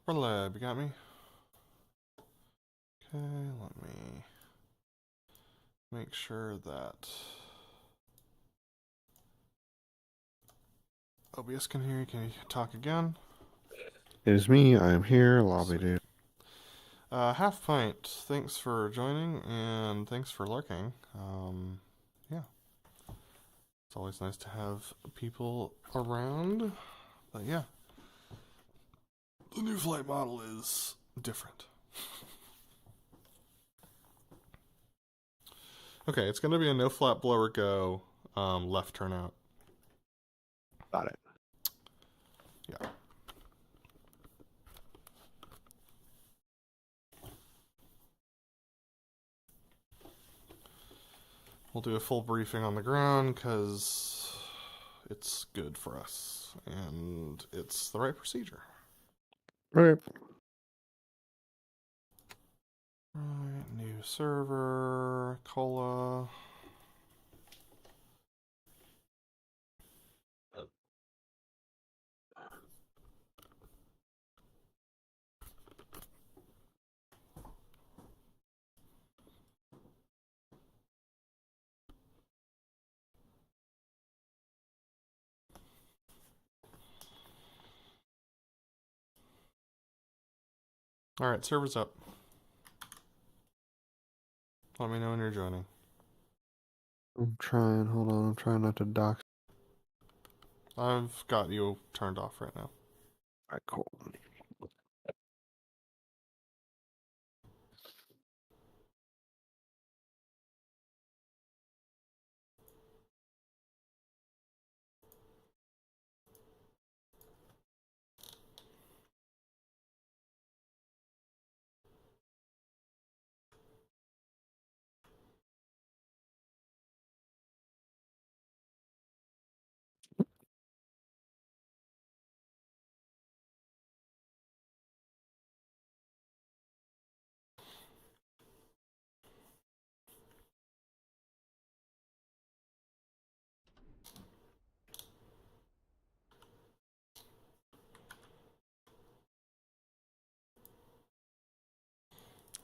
BrotherLeb, you got me? Okay, let me make sure that OBS can hear you. Can you talk again? It is me. I am here. Lobby dude. Half pint, thanks for joining and thanks for lurking. Yeah, it's always nice to have people around. But yeah, the new flight model is different. Okay, it's going to be a no flat blower go, left turnout. Got it. Yeah. We'll do a full briefing on the ground because it's good for us and it's the right procedure. Okay. Right, new server, Kola. Alright, server's up. Let me know when you're joining. I'm trying. Hold on. I'm trying not to dox. I've got you turned off right now. Alright, cool.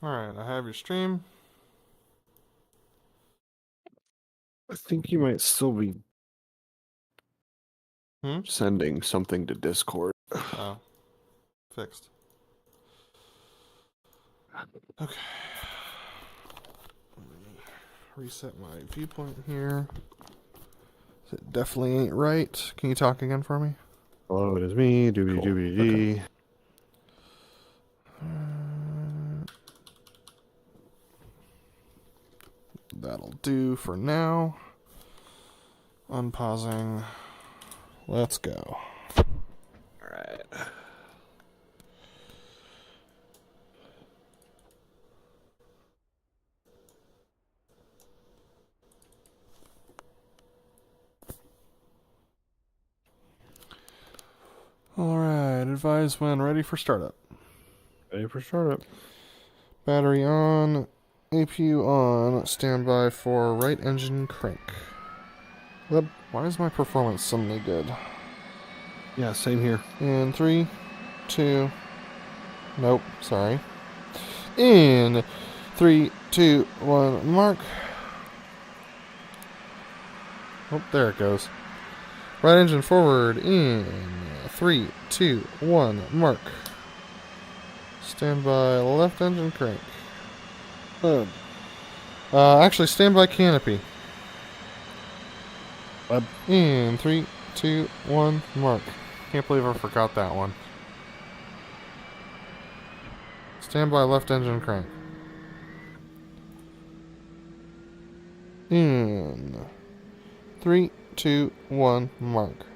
Alright, I have your stream. I think you might still be Hmm? sending something to Discord. Oh. Fixed. Okay. Let me reset my viewpoint here. It definitely ain't right. Can you talk again for me? Hello, it is me, doobie Cool. doobie Okay. dee. That'll do for now. Unpausing. Let's go. Alright. Alright, advise when ready for startup. Ready for startup. Battery on, APU on, standby for right engine crank. Yep. Why is my performance suddenly good? Yeah, same here. In 3, 2, nope, sorry. In 3, 2, 1, mark. Oh, there it goes. Right engine forward in 3, 2, 1, mark. Standby left engine crank. Actually, standby canopy. In 3, 2, 1, mark. Can't believe I forgot that one. Standby left engine crank. In 3, 2, 1, mark.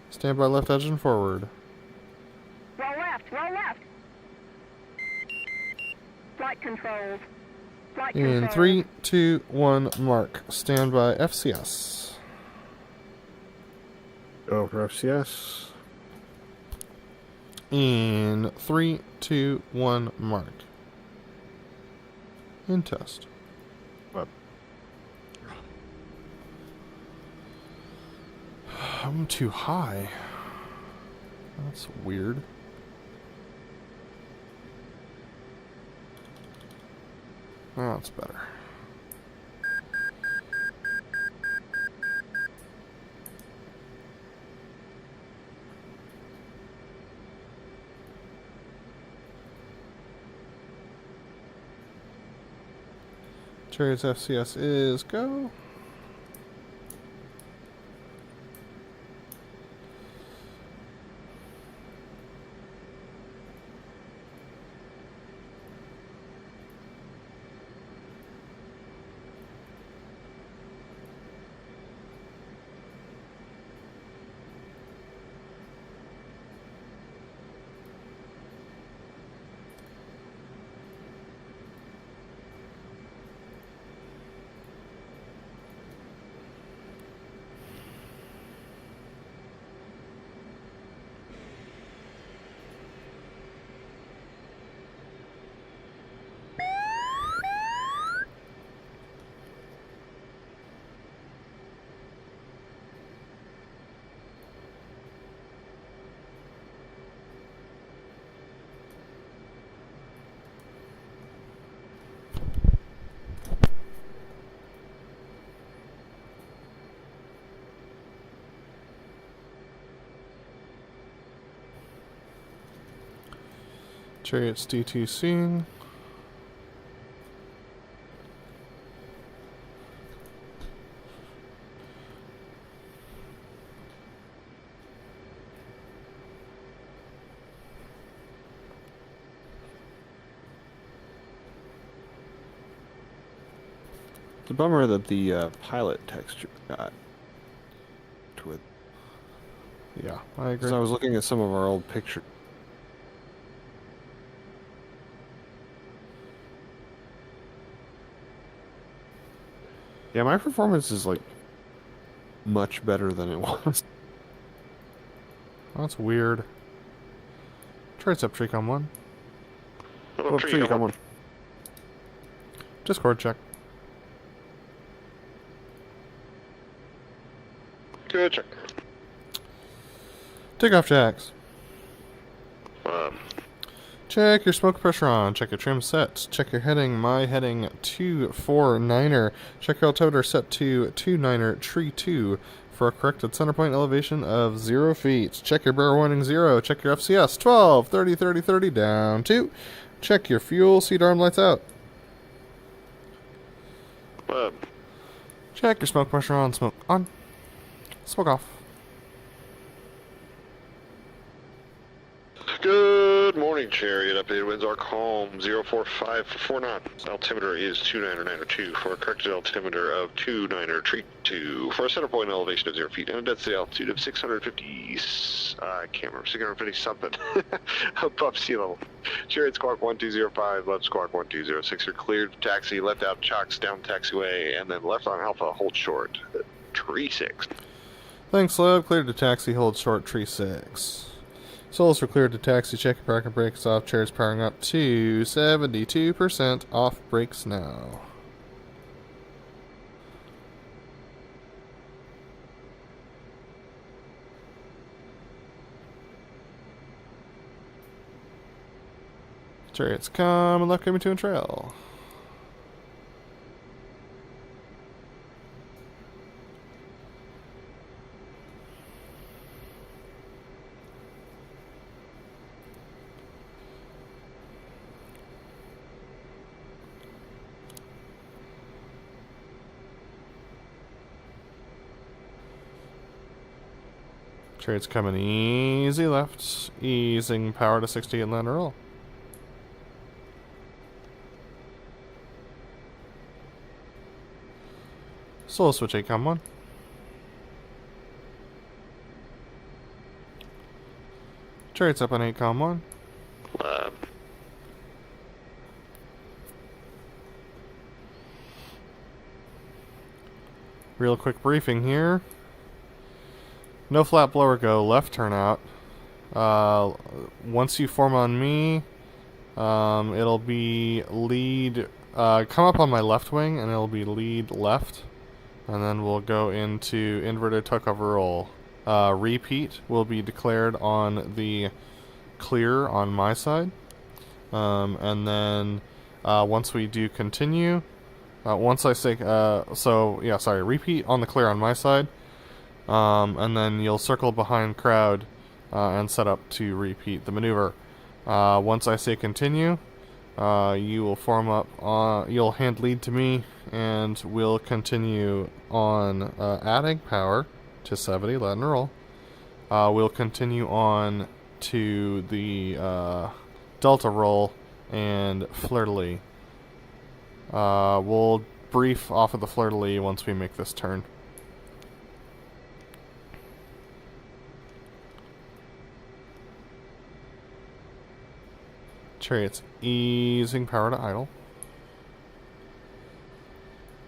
Standby left engine forward. Roll left, roll left. Flight controls. Flight In controls. 3, 2, 1, mark. Standby FCS. Go for FCS. In 3, 2, 1, mark. In test. Up. I'm too high. That's weird. Oh, that's better. Chariot's FCS is go. Chariot's DTC. It's a bummer that the pilot texture got with. Yeah, I agree. Because I was looking at some of our old pictures. Yeah, my performance is like much better than it was. That's weird. Chariot's up tree com 1. Oh, tree, Come on. Discord check. Good check. Takeoff jacks. Check your smoke pressure on. Check your trim set. Check your heading. My heading 249er. Check your altimeter set to 29er tree 2 for a corrected center point elevation of 0 feet. Check your bearer warning 0. Check your FCS 12, 30, 30, 30 down 2. Check your fuel. Seat arm lights out. Check your smoke pressure on. Smoke on. Smoke off. Good morning, Chariot. Updated winds are calm. 045 for 4 knots. Altimeter is 29er for a corrected altimeter of 29er tree 2 for a center point elevation of 0 feet and a dead sea altitude of 650. I can't remember, 650 something above sea level. Chariot Squawk 1205, left Squawk 1206. You're cleared. Taxi left out chocks down taxiway and then left on Alpha. Hold short. Tree 6. Thanks, Leb. Cleared to taxi. Hold short. Tree 6. Souls are cleared to taxi. Check your parking brakes off. Chairs powering up to 72%. Off brakes now. Chariots come and left coming to a trail. Chariots coming easy left, easing power to 60 and land a roll. Solo switch 8, come 1. Chariots up on 8, com 1. Real quick briefing here. No flat blower go, left turnout. Once you form on me, it'll be lead, come up on my left wing and it'll be lead left. And then we'll go into inverted tuck-over roll. Repeat will be declared on the clear on my side. And then once we do continue, once I say, repeat on the clear on my side. And then you'll circle behind crowd and set up to repeat the maneuver. Once I say continue, you will form up, you'll hand lead to me, and we'll continue on adding power to 70, let and roll. We'll continue on to the delta roll and fleur-de-lis. We'll brief off of the fleur-de-lis once we make this turn. Chariots easing power to idle.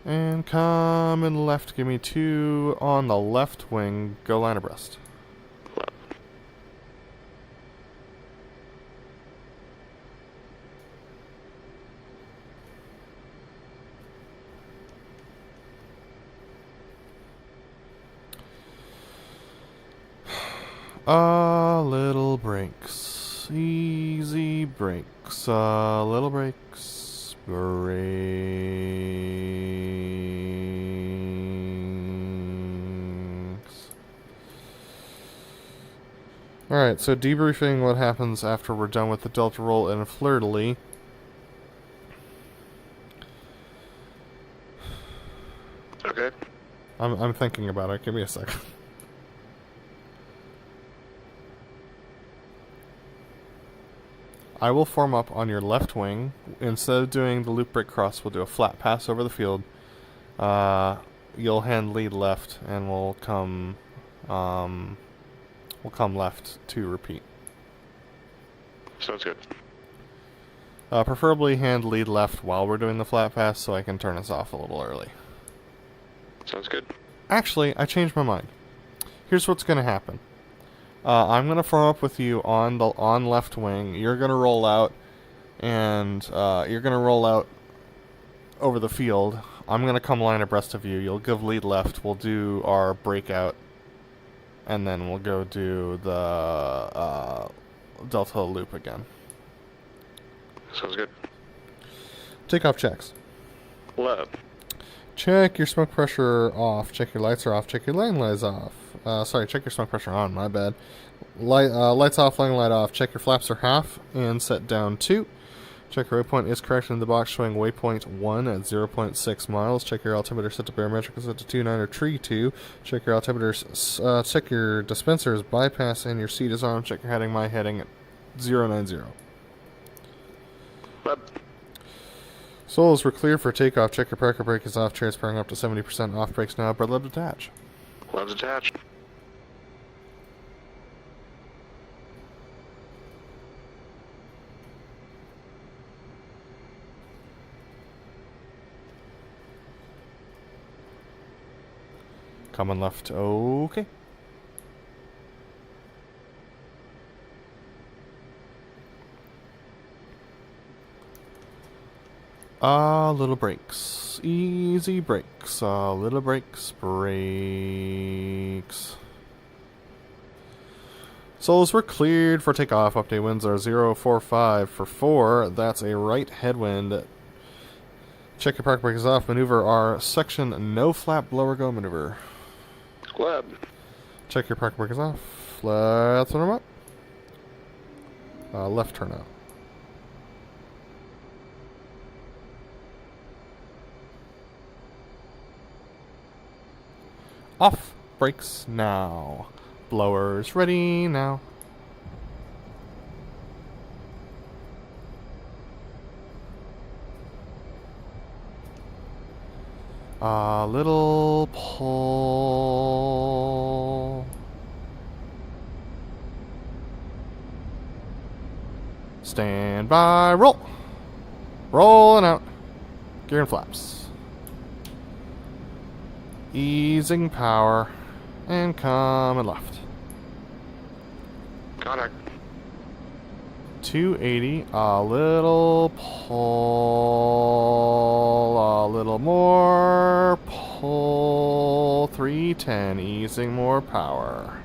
And come and left, give me 2 on the left wing, go line abreast. Little breaks, easy breaks, little breaks, breaks. Alright, so debriefing what happens after we're done with the delta roll and fleur-de-lis. Okay. I'm thinking about it. Give me a second. I will form up on your left wing. Instead of doing the loop break cross, we'll do a flat pass over the field. You'll hand lead left, and we'll come left to repeat. Sounds good. Preferably hand lead left while we're doing the flat pass, so I can turn us off a little early. Sounds good. Actually, I changed my mind. Here's what's going to happen. I'm going to form up with you on left wing. You're going to roll out, and you're going to roll out over the field. I'm going to come line abreast of you. You'll give lead left. We'll do our breakout, and then we'll go do the delta loop again. Sounds good. Takeoff checks. Left. Check your smoke pressure off. Check your lights are off. Check your landing lights off. Sorry, check your smoke pressure on. My bad. Lights off, landing light off. Check your flaps are half and set down 2. Check your waypoint is correct in the box showing waypoint 1 at 0.6 miles. Check your altimeter set to barometric set to 29 or tree 2. Check your altimeter, check your dispenser's bypass and your seat is on. Check your heading, my heading at 090. Left. Solos were clear for takeoff. Check your parker brake is off. Transferring up to 70% off. Brakes now. BrotherLeb detach. Labs attached. Coming left. Okay. Little brakes. Easy brakes. Little brakes. Brakes. Solos were cleared for takeoff. Update winds are 045 for 4. That's a right headwind. Check your park brakes off. Maneuver our section no flap blower go maneuver. Lab. Check your park brakes off. Let's turn them up. Left turn out. Off. Brakes now. Blowers ready now. Little pull. Stand by. Roll. Rolling out. Gear and flaps. Easing power. And coming left. Contact. 280. A little pull. A little more. Pull. 310. Easing more power.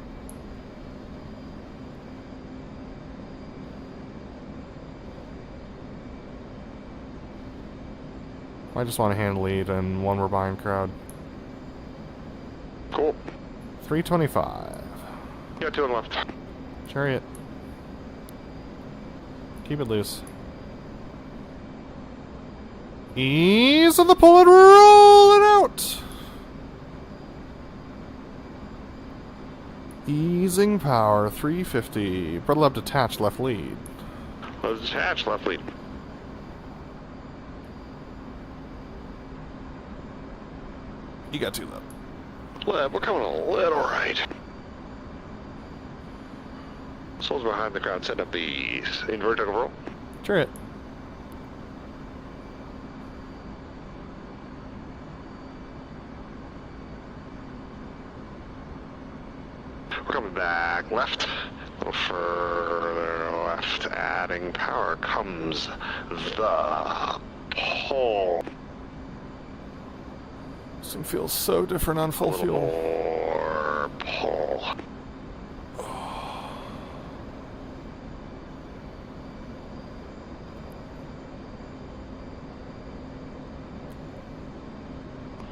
I just want to hand lead and one we're behind crowd. Cool. 325. Got 2 on left. Chariot. Keep it loose. Ease of the pull and roll it out. Easing power 350. BrotherLeb detached left lead. Let's detach left lead. You got 2 left. Lab, we're coming a little right. Souls behind the crowd, setting up the invert overall. Chariot. We're coming back left. A little further left. Adding power comes the pull. This thing feels so different on full fuel. More pull.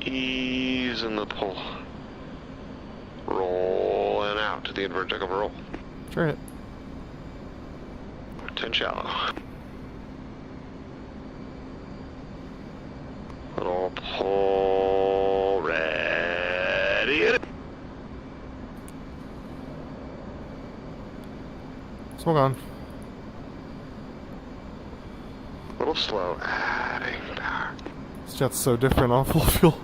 Ease in the pull. Rolling out to the invert deck of roll. Chariot. 10 shallow. Little pull. Ready. Hit it. Smoke on. Little slow. Adding power. This jet's so different on full fuel.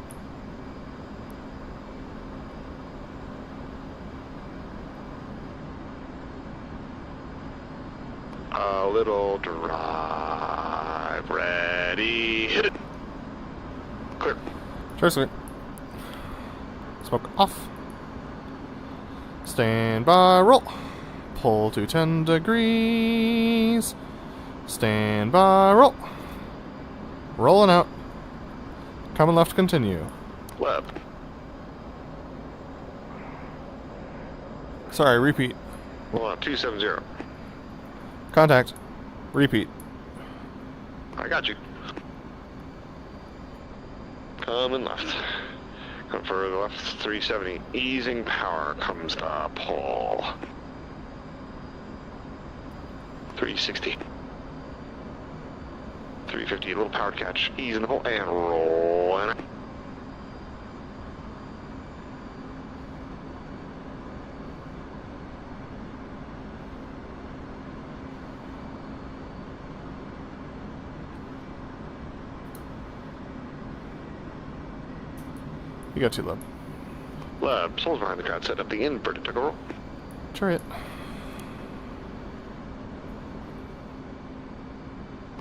A little drive. Ready. Hit it. Clear. Chariot. Smoke off. Stand by. Roll. Pull to 10 degrees. Stand by. Roll. Rolling out. Coming left, continue. Lab. Sorry, repeat. Hold on. 270. Contact. Repeat. I got you. Coming left. Come further left, 370. Easing power comes the pull. 360. 350, a little power catch. Ease in the hole and roll. And You got 2 lab. Lab, souls behind the crowd, set up the inverted took a roll. Chariot.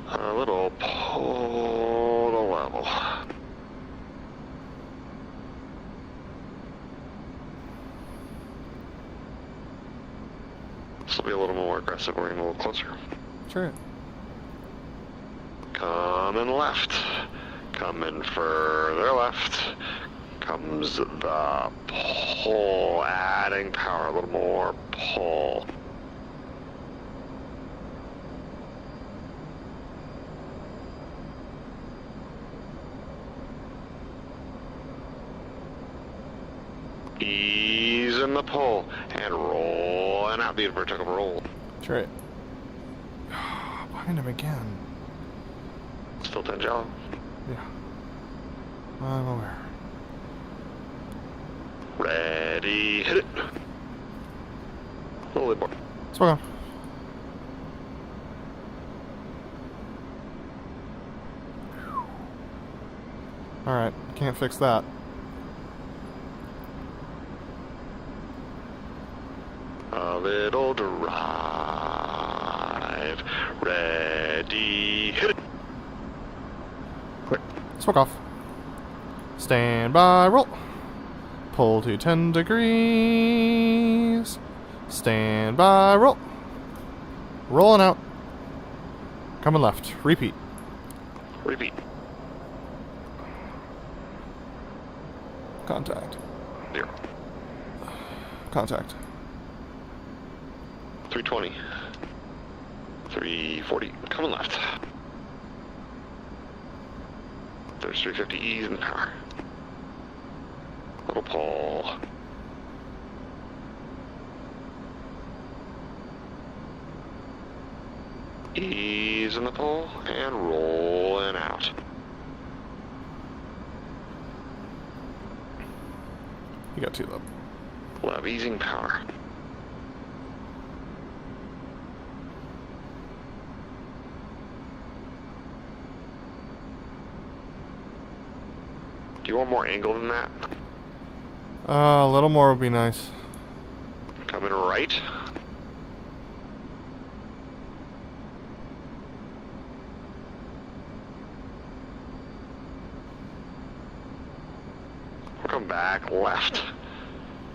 A little pull to level. This will be a little more aggressive, we're getting a little closer. Chariot. Coming left. Coming further left. Comes the pull, adding power, a little more pull. Ease in the pull and roll, and out the invert took a roll. Chariot. Behind him again. Still 10 jello. Yeah. I'm aware. Ready, hit it. A little bit more. Smoke on. Alright, can't fix that. A little drive. Ready, hit it. Quick. Smoke off. Stand by, roll. Pull to 10 degrees. Stand by, roll. Rolling out. Coming left. Repeat. Repeat. Contact. 0. Contact. 320. 340. Coming left. There's 350. Ease in the power. Little pull. Ease in the pull and rolling out. You got 2 love. Love easing power. Do you want more angle than that? A little more would be nice. Coming right. Come back left.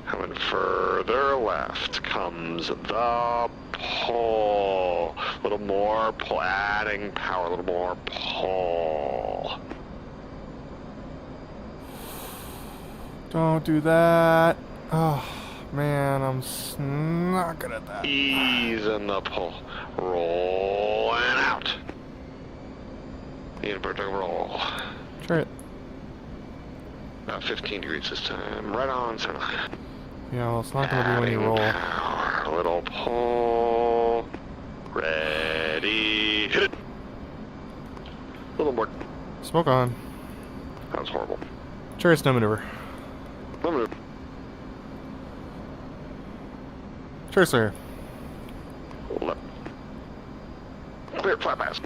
Coming further left comes the pull. A little more pull, adding power, a little more pull. Don't do that. Oh, man, I'm not good at that. Ease in the pull. Roll and out. The invert roll. Chariot. About 15 degrees this time. Right on center line. Yeah, well, it's not going to be when you Adding roll. power. A little pull. Ready. Hit it. A little more. Smoke on. That was horrible. Chariot's no maneuver. No move. Chariot's there. Left. Clear flat pass.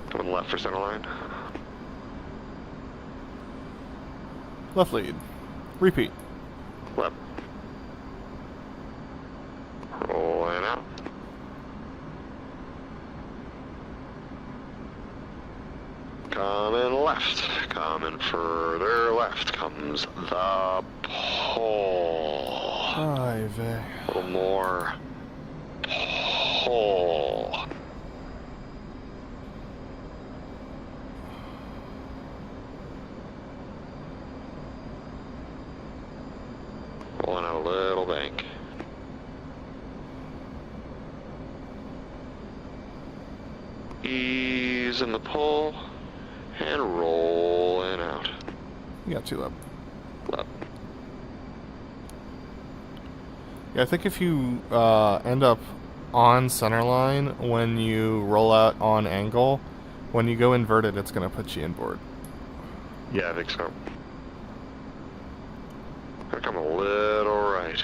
Coming left for center line. Left lead. Repeat. Left. Rolling out. Coming left. Coming further left comes the pull. Ay, vey. A little more pull. Rolling out a little bank. Ease in the pull. And rolling out. You got 2 lub. Lub. Yeah, I think if you end up on center line when you roll out on angle, when you go inverted, it's going to put you inboard. Yeah, I think so. Gonna come a little right.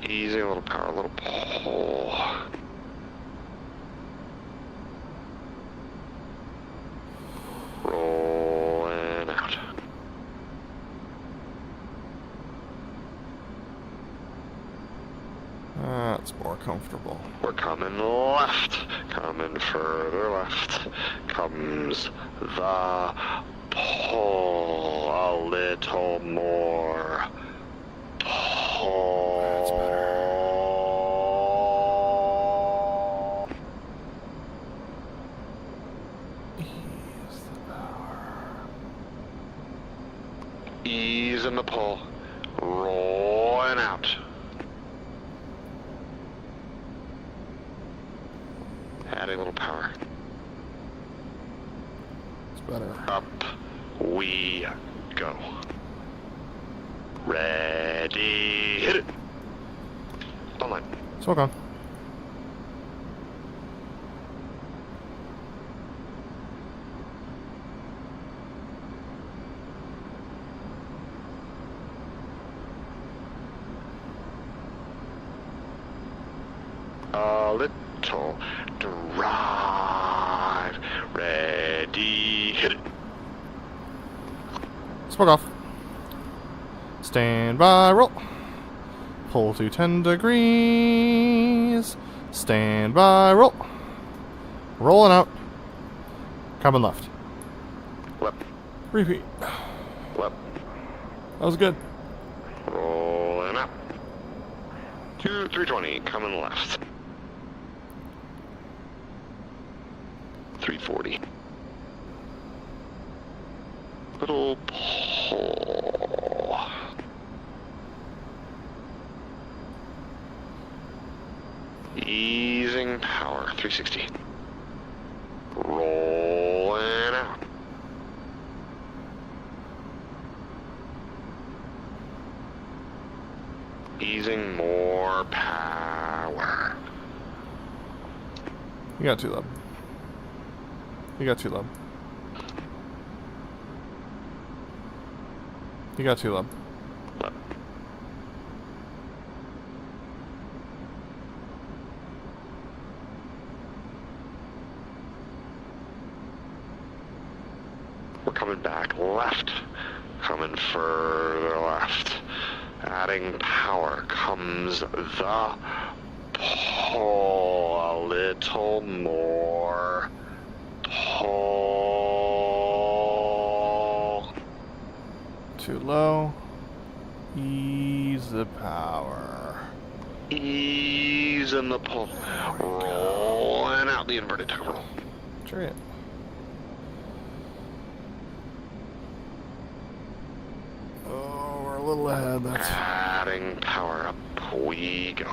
Easy, a little power, a little pull. Rolling out. That's more comfortable. We're coming left. Coming further left. Comes the pull. A little more pull. Ease the power. Ease in the pull. Rolling out. Adding a little power. It's better. Up we go. Ready, hit it. Online. Smoke on. A little drive. Ready, hit it. Smoke off. Stand by, roll. Pull to 10 degrees. Stand by, roll. Rolling out. Coming left. Left, Repeat. left. That was good. Rolling up. 320, coming left. 340. Little pull. Easing power. 360. Rolling out. Easing more power. You got 2 lub. You got 2 lub. You got 2 lub. Left. We're coming back left. Coming further left. Adding power comes the pull. A little more pull. Too low. Ease the power. Ease in the pull. Rolling out the inverted toggle roll. Chariot. Oh, we're a little ahead. That's Adding power up we go.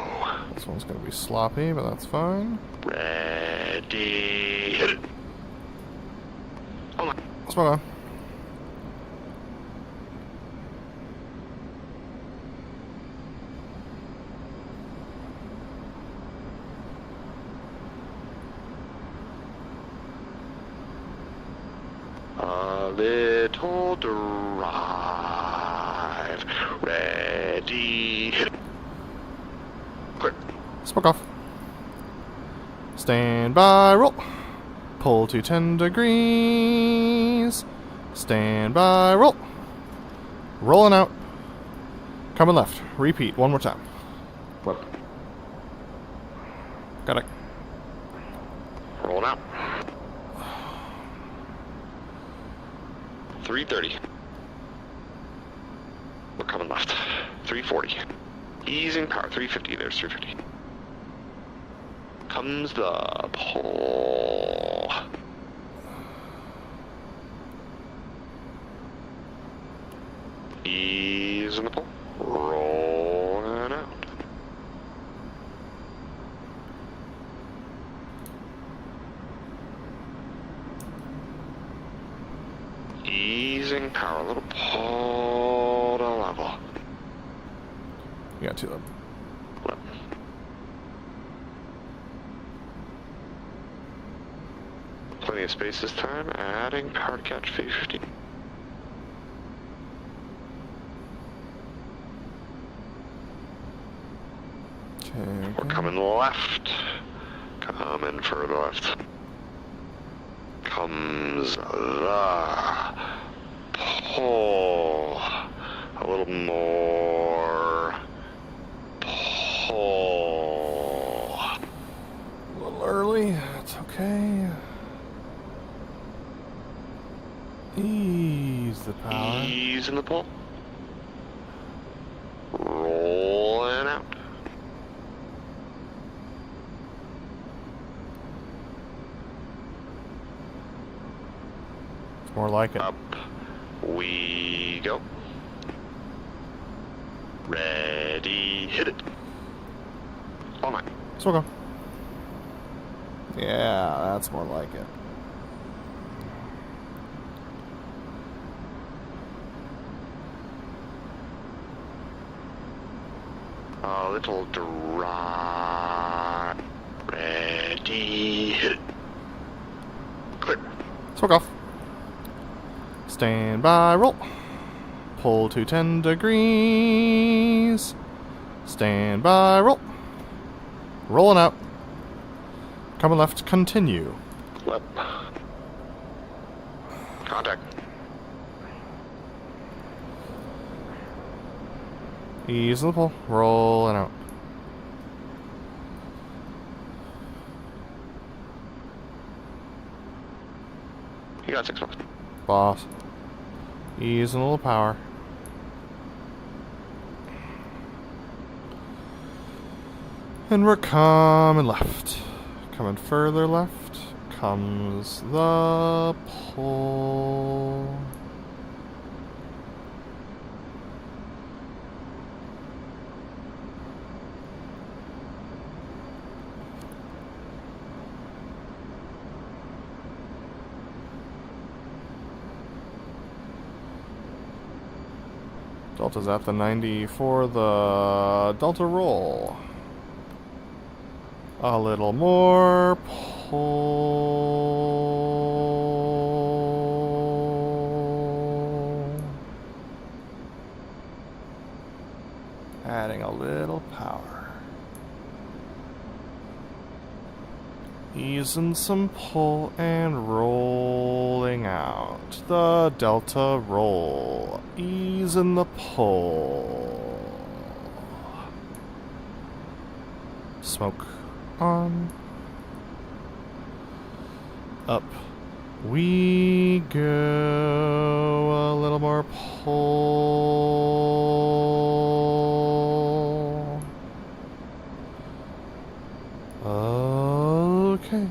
This one's gonna be sloppy, but that's fine. Ready, hit it. Hold on. Smoke on. A little drive. Ready, hit it. Clear. Smoke off. Stand by, roll. Pull to 10 degrees. Stand by, roll. Rolling out. Coming left. Repeat one more time. Left. Got it. Rolling out. 330. We're coming left. 340. Easing power. 350. There's 350. Comes the pull. Ease in the pull. Rolling out. Adding power, a little pull to level. You got 2 of them. Left. Plenty of space this time. Adding power to catch 50. Okay. We're coming left. Coming further left. Comes the pull. A little more pull. A little early. That's okay. Ease the power. Ease in the pull. Rolling out. It's more like it. Up we go. Ready, hit it. Oh my. So we'll go. Yeah, that's more like it. A little dry. Ready, hit it. Clear. Smoke off. Stand by, roll. Pull to 10 degrees. Stand by, roll. Rolling out. Coming left, continue. Left. Contact. Ease the pull. Rolling out. You got 6 months. Boss. Ease and a little power. And we're coming left. Coming further left comes the pull. Delta's at the 90 for the Delta roll. A little more pull. Adding a little power. Easing some pull and rolling out. The Delta roll. Easing the pull. Smoke on. Up we go. A little more pull. Okay.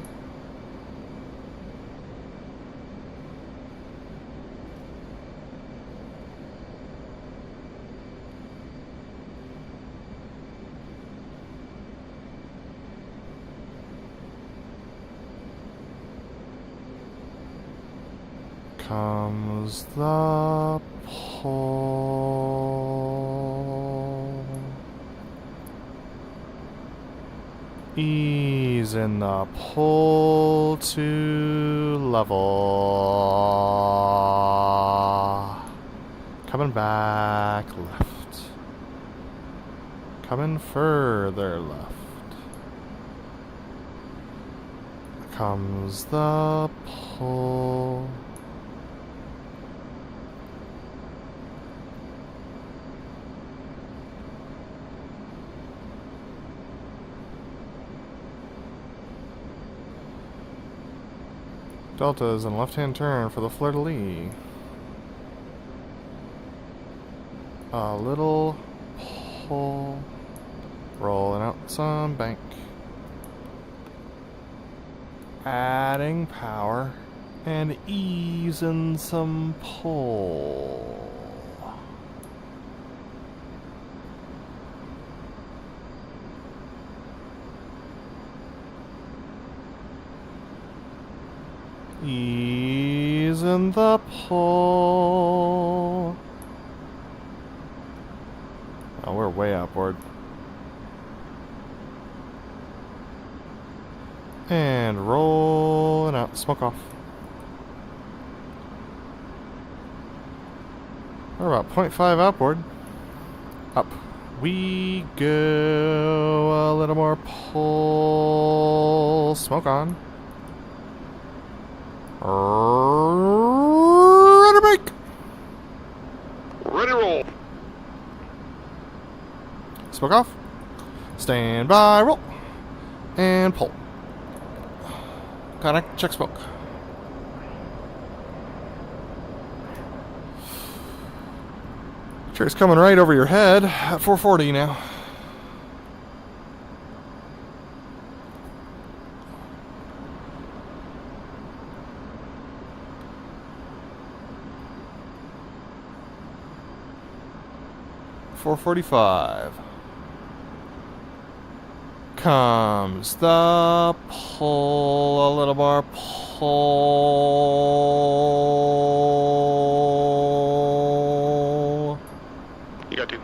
Comes the pull. Ease in the pull to level. Coming back left. Coming further left. Comes the pull. Delta is in a left-hand turn for the fleur-de-lis. A little pull. Rolling out some bank. Adding power. And easing some pull. Easing in the pull. Oh, we're way outboard. And rolling out. Smoke off. We're about 0.5 outboard. Up. We go. A little more pull. Smoke on. Ready to break. Ready to roll. Smoke off. Stand by. Roll. And pull. Connect. Check smoke. Sure, it's coming right over your head at 440 now. $445. Comes the pull, a little more pull. You got to.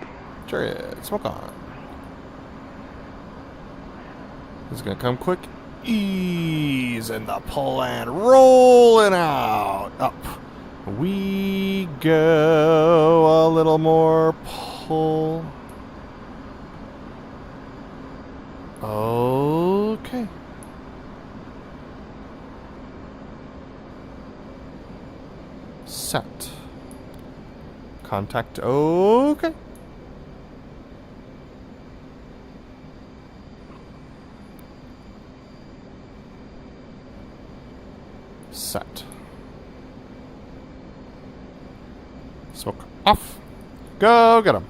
Chariot, smoke on. This is gonna come quick. Ease in the pull and rolling out. Up. We go. A little more pull. Okay. Set. Contact. Okay. Set. Smoke off. Go get him.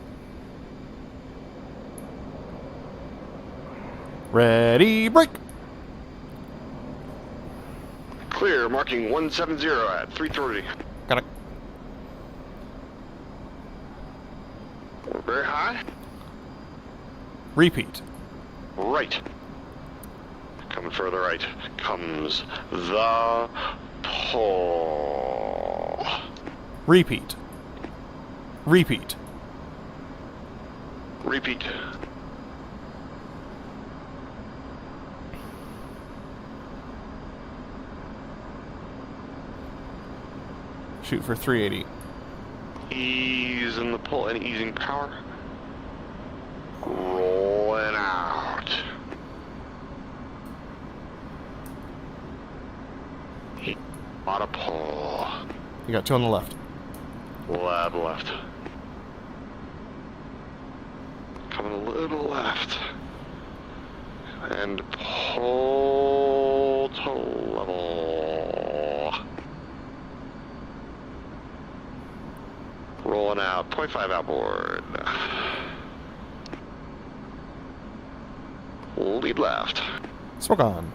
Ready, break. Clear, marking 170 at 330. Got it. We're very high. Repeat. Right. Coming further right comes the pull. Repeat. Repeat. Repeat. Shoot for 380. Ease in the pull and easing power. Rolling out. Lot of pull. You got two on the left. Lab left. Coming a little left. And pull to level. Rolling out. 0.5 outboard. Lead left. Smoke on.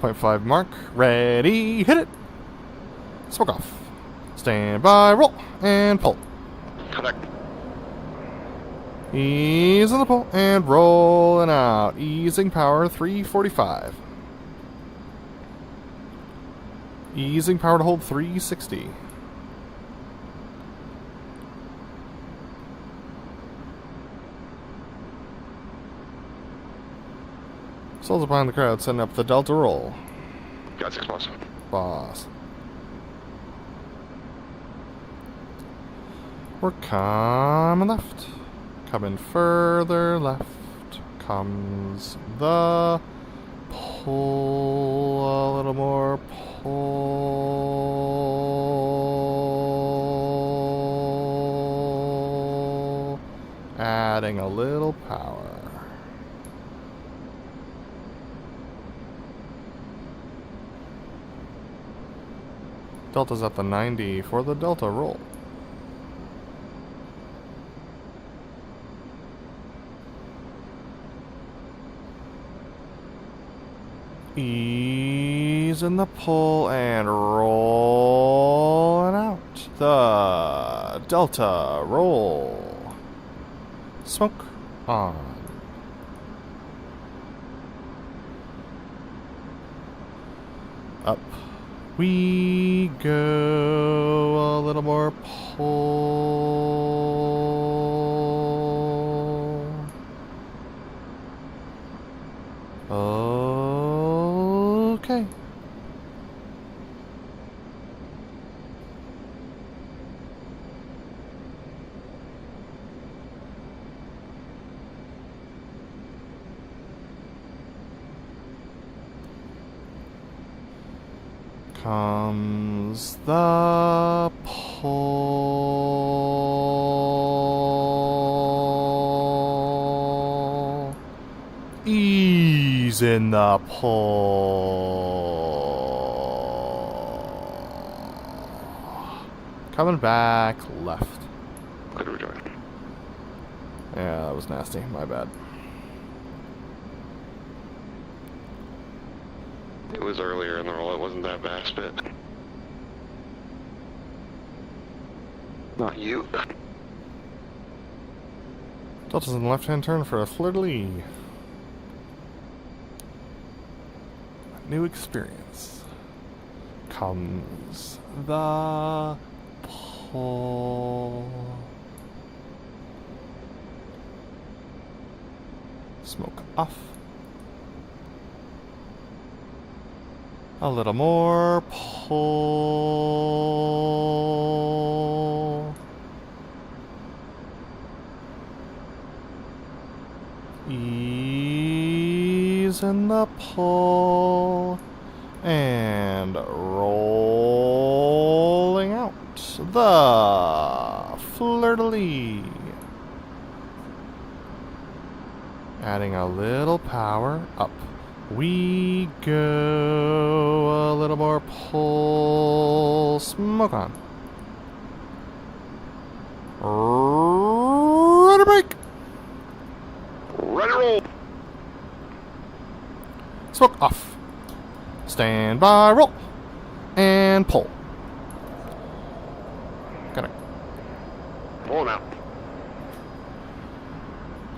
0.5 mark. Ready. Hit it. Smoke off. Stand by. Roll. And pull. Connect. Ease in the pull. And rolling out. Easing power 345. Easing power to hold 360. Soldier behind the crowd, setting up the Delta roll. Got 6 plus. Boss. We're coming left. Coming further left. Comes the pull. A little more pull. Adding a little power. Delta's at the 90 for the Delta roll. Ease in the pull and rolling out. The Delta roll. Smoke on. Up. We go a little more pull. Okay. Comes the pull. Ease in the pull. Coming back left. Good rejoin. Yeah, that was nasty. My bad. It was earlier in the roll. It wasn't that fast, but not you. Delta's in the left-hand turn for a fleur-de-lis. New experience. Comes the pull. Smoke off. A little more pull. Ease in the pull. And rolling out the fleur-de-lis. Adding a little power up. We go a little more pull. Smoke on. Ready to break. Ready to roll. Smoke off. Stand by, roll. And pull. Got it. Pulling out.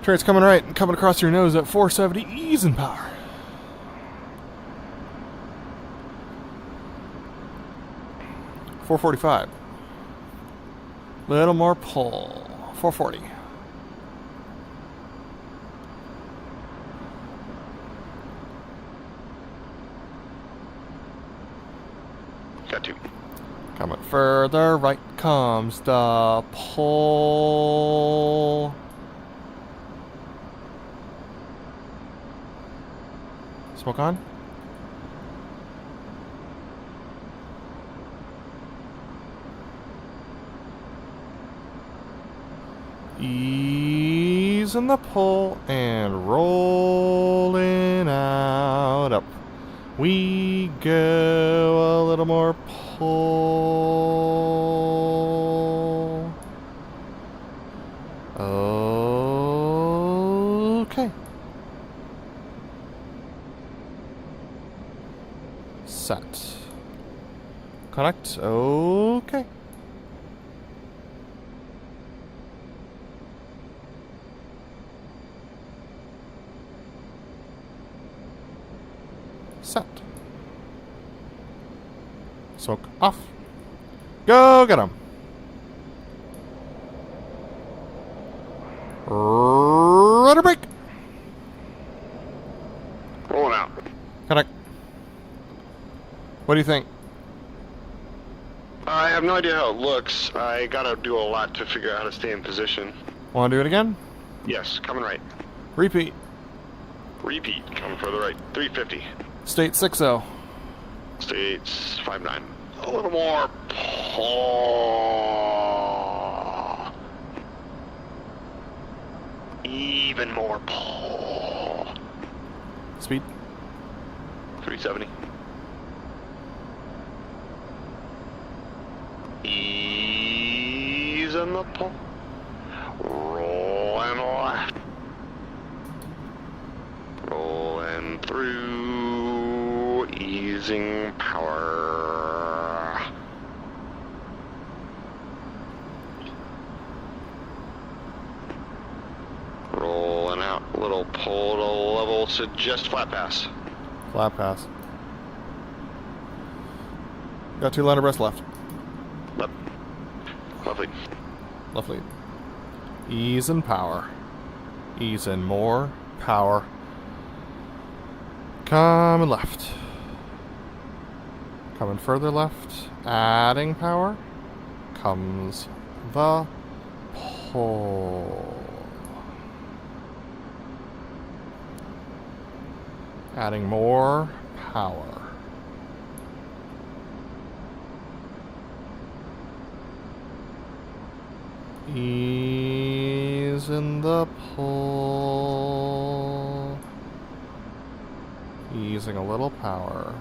Trade's coming right and coming across your nose at 470. Ease in power. $445. Little more pull. $440. Got two. Coming further right comes the pull. Smoke on. Ease in the pull and rolling out up. We go a little more pull. Okay. Set. Connect. Okay. Set. Smoke off. Go get him. Rudder break. Rolling out. Connect. What do you think? I have no idea how it looks. I gotta do a lot to figure out how to stay in position. Want to do it again? Yes, coming right. Repeat. Repeat. Coming further right. 350. State 6-0. States 5-9. A little more pull. Even more pull. Speed. 370. Ease in the pull. Rolling left. Rolling through. Easing power. Rolling out. Little pull to level. Suggest flat pass. Flat pass. Got 2 line abreast left. Left. Lovely. Left lead. Ease and power. Ease and more power. Coming left. Coming further left. Adding power. Comes the pole. Adding more power. Ease in the pull. Easing a little power.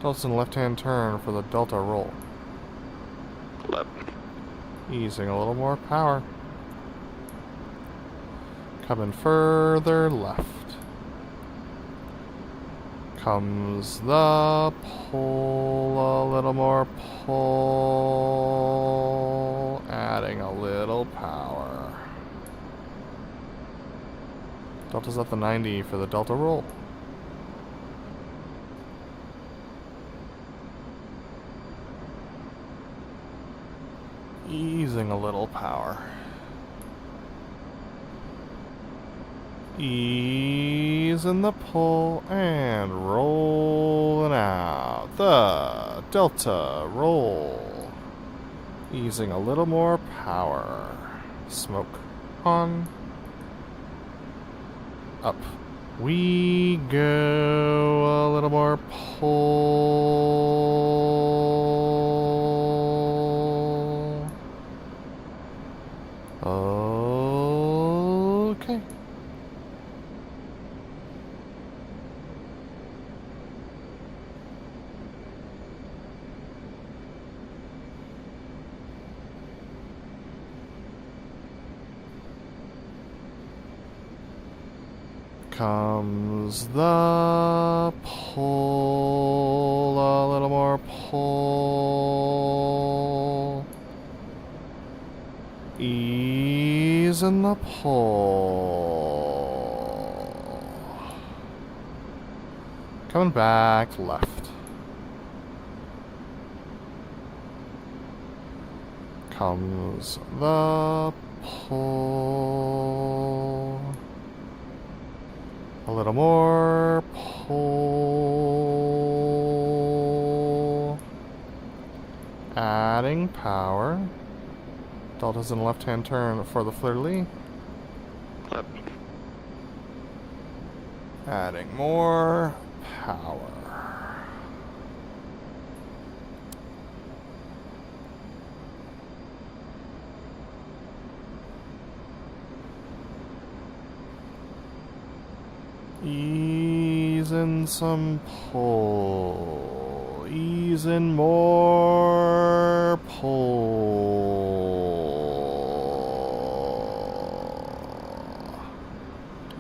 Delta's in left-hand turn for the delta roll. Left. Easing a little more power. Coming further left. Comes the pull, a little more pull, adding a little power. Delta's at the 90 for the delta roll. Easing a little power. Easing the pull and rolling out. The delta roll. Easing a little more power. Smoke on. Up we go. A little more pull. Okay. Comes the pull, a little more pull. Ease in the pull. Coming back left. Comes the pull. A little more pull. Adding power. Delta's in left-hand turn for the fleur-de-lis. Left. Adding more power. Easing some pull. Easing more pull.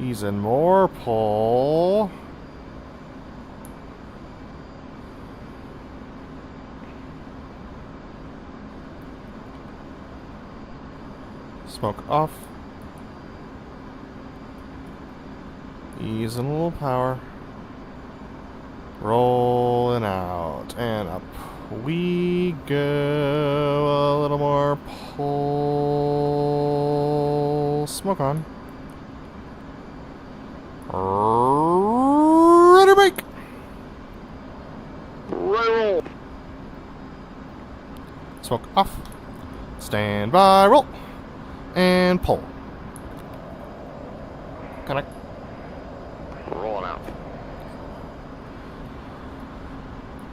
Easing more pull. Smoke off. Easing a little power. Rolling out and up we go. A little more pull. Smoke on. Ready to break. Roll. Smoke off. Stand by. Roll. And pull. Connect. Rolling out.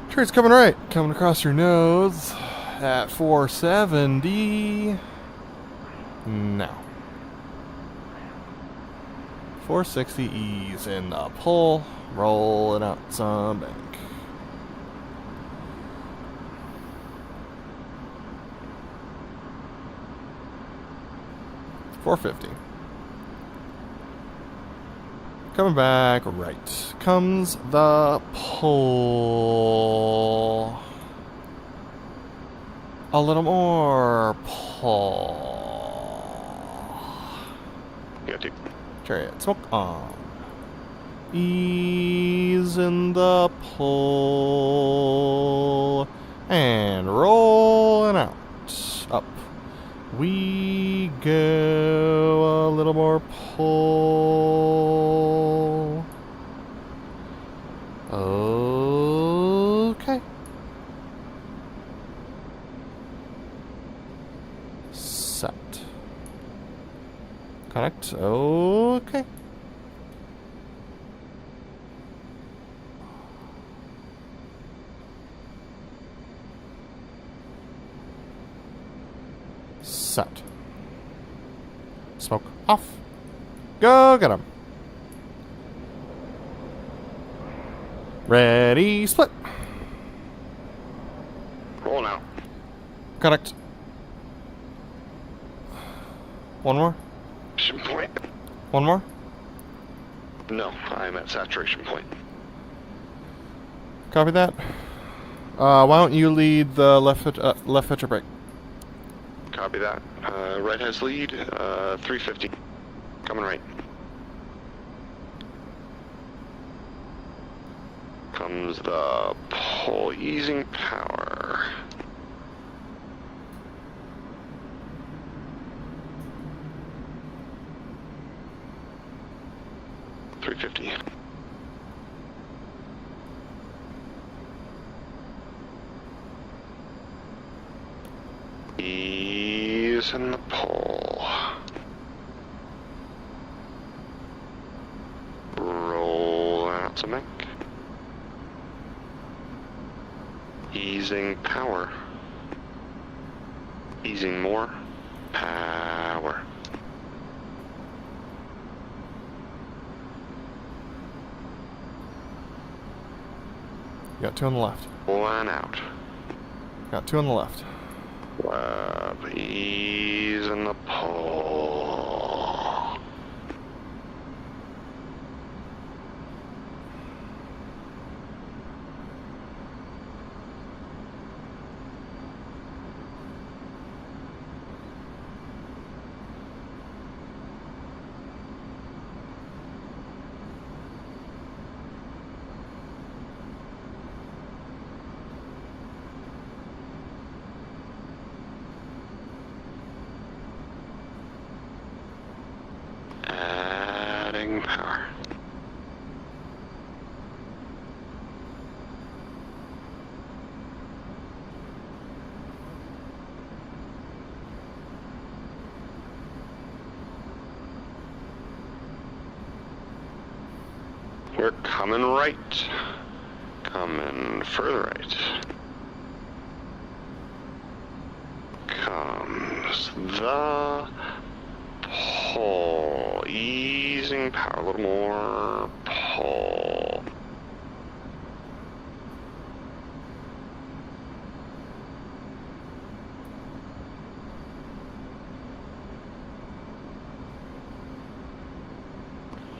Trade's coming right. Coming across your nose at 470. Now. 460 ease in the pull. Rolling out some bank. $450. Coming back right. Comes the pull. A little more pull. Got to. Chariot, smoke on. Ease in the pull. And rolling out. Up. We go. A little more pull. Okay. Set. Connect. Okay. Set. Smoke off. Go get him. Ready, split. Roll now. Connect. One more. Point. One more. No, I'm at saturation point. Copy that. Why don't you lead the left hitcher brake? Copy that. Right has lead. 350. Coming right. Comes the pull, easing power. $350. Ease in the pull. Roll out some ink. Easing power. Easing more power. Got two on the left. One out. Got two on the left. Ease in the pull. Adding power. We're coming right. Coming further right. Comes the pull. Easing power. A little more pull.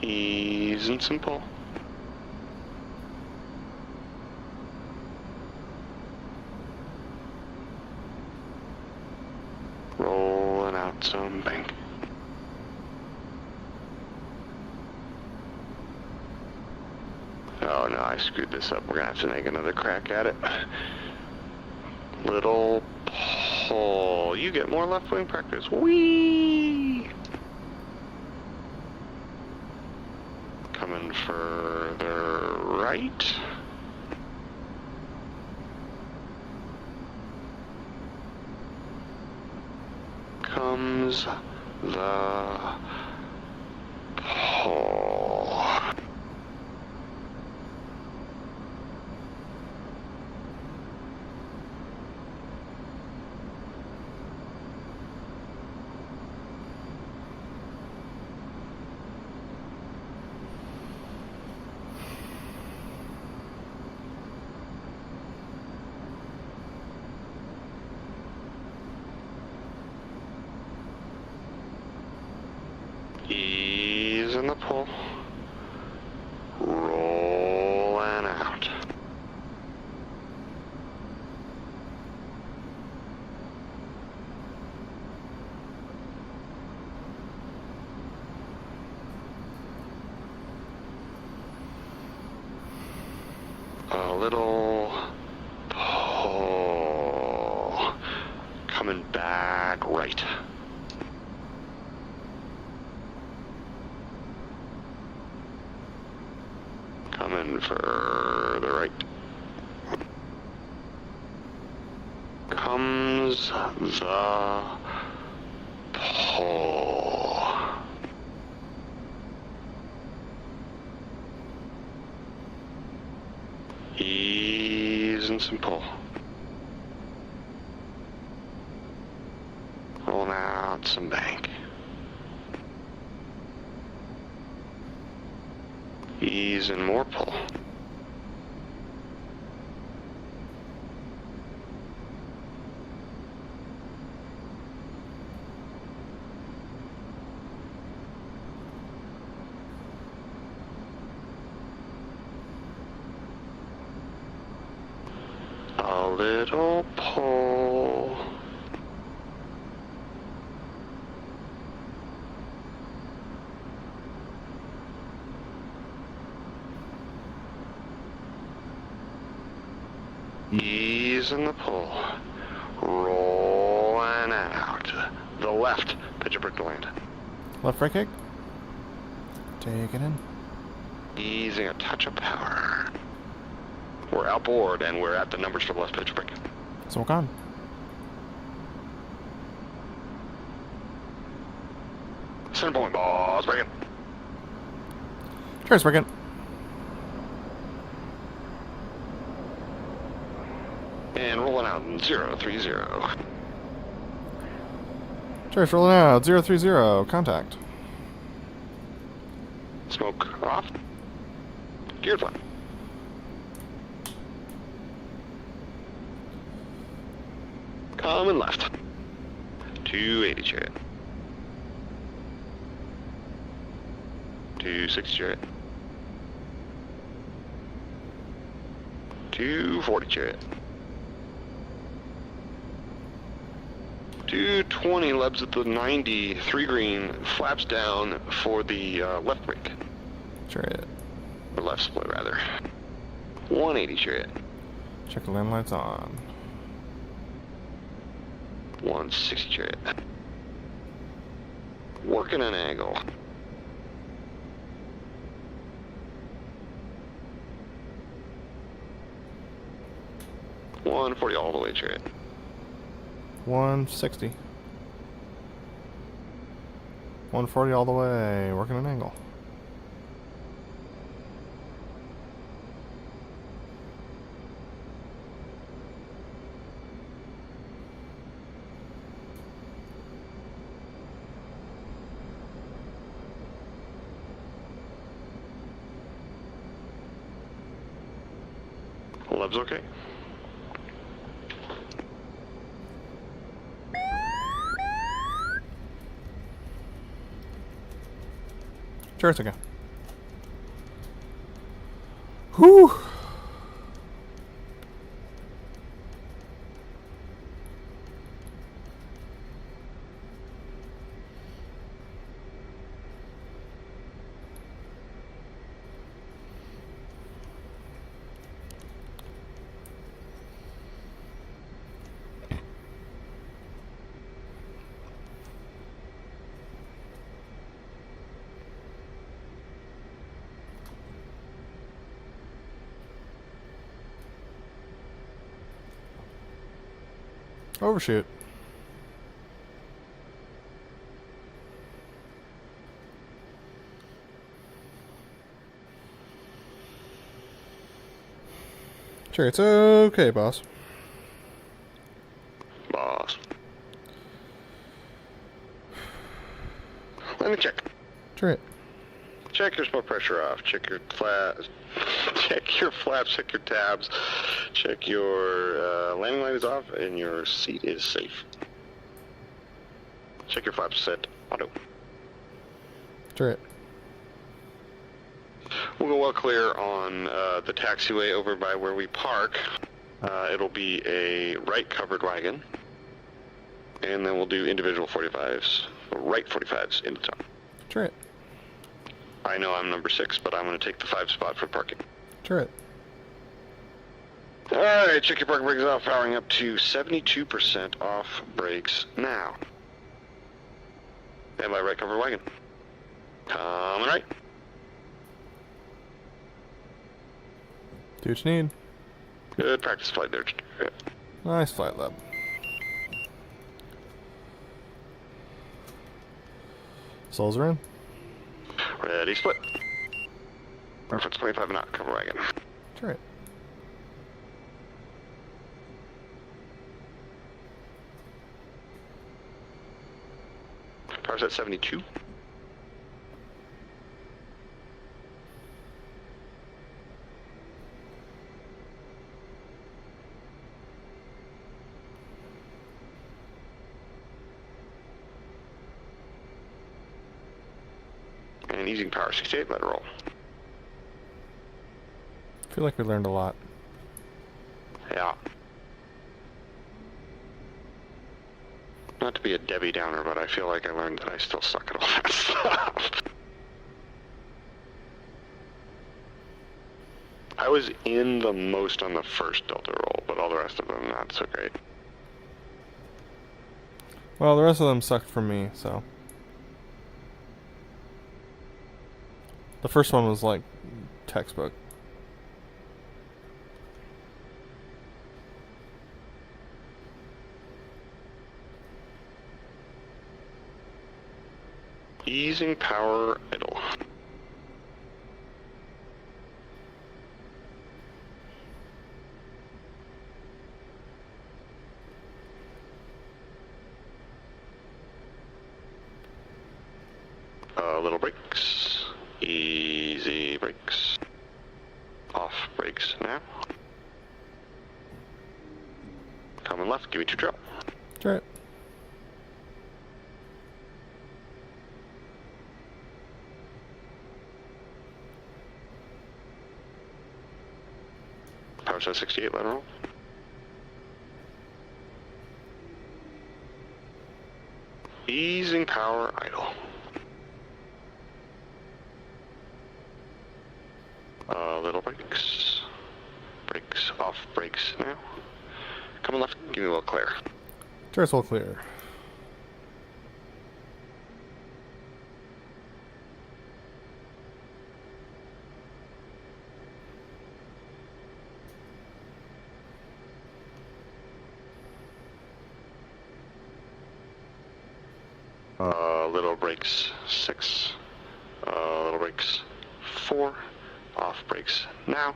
Ease and simple. Rolling out some bank. Oh no, I screwed this up. We're gonna have to make another crack at it. Little pull. You get more left wing practice. Whee! Coming further right. Comes the pull. Ease in the pull. Roll and out. little pull. Coming back right. Coming further right. Comes the pull. Ease and some pull. Rolling out some bank. Ease and more pull. A little pull. Ease in the pull. Rolling out. The left. Pitch a brick to land. Left front kick. Take it in. Easing a touch of power. We're outboard and we're at the numbers for the left pitch brick. Smoke on. Center point, boss. Break it. Cheers, break it. And rolling out 030. Cheers, rolling out. 030. Contact. Smoke off. Geared flat. Coming left. 280 chariot. 260 chariot. 240 chariot. 220 lebs at the 90, 3 green, flaps down for the left brake. Chariot. Or left split, rather. 180 chariot. Check the land lights on. 160 chariot. Working an angle. $140 all the way chariot. 160. 140 all the way. Working an angle. Leb's okay. Sure, it's okay. Whew. Overshoot. Sure, it's okay, boss. Boss. Let me check. Sure it. Check your smoke pressure off. Check your flaps. Check your flaps. Check your tabs. Check your landing light is off and your seat is safe. Check your flaps set. Auto. Sure it. We'll go well clear on the taxiway over by where we park. It'll be a right covered wagon. And then we'll do individual 45s. Right 45s into town. Sure it. I know I'm number 6, but I'm going to take the 5 spot for parking. Sure it. Alright, check your park brakes off, powering up to 72% off brakes now. Stand by right cover wagon. Coming right. Do what you need. Good practice flight there. Nice flight lab. Souls are in. Ready, split. Reference 25 knot, cover wagon. Chariot. Power's at 72. And easing power 68, let it roll. I feel like we learned a lot. Yeah. Not to be a Debbie Downer, but I feel like I learned that I still suck at all that stuff. I was in the most on the first Delta roll, but all the rest of them not so great. Well, the rest of them sucked for me, so. The first one was like textbook. Easing power idle. Little brakes. Easy brakes. Off brakes now. Coming left, give me 2 trail. Chariot. Power set 68, let it roll. Easing power idle. Little brakes. Brakes off brakes now. Coming left, give me a little clear. Chariot's all clear. Little brakes 6. Little brakes 4. Off brakes now.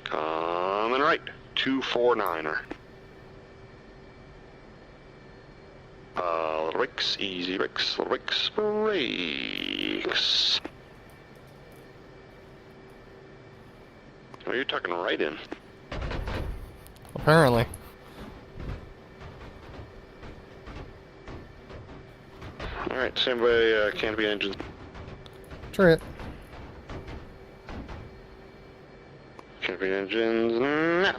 Coming right. 249er. Little brakes, easy brakes, little brakes, brakes. Oh, you're tucking right in. Apparently. Alright, stand by canopy engines. Chariot. Canopy engines now.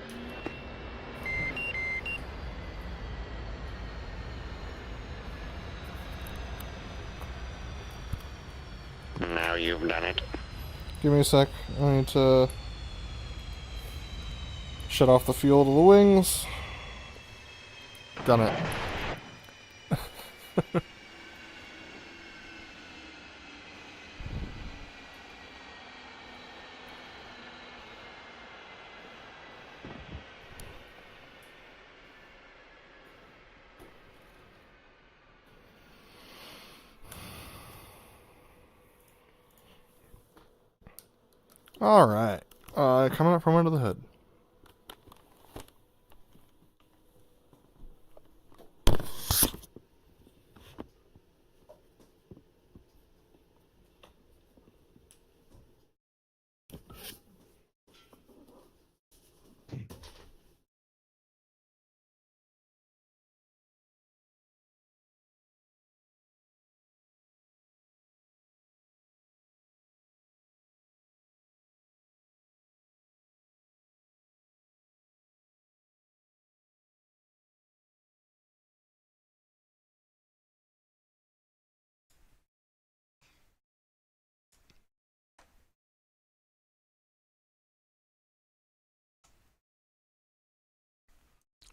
Now you've done it. Give me a sec. I need to shut off the fuel to the wings. Done it. Alright. Coming up from under the hood.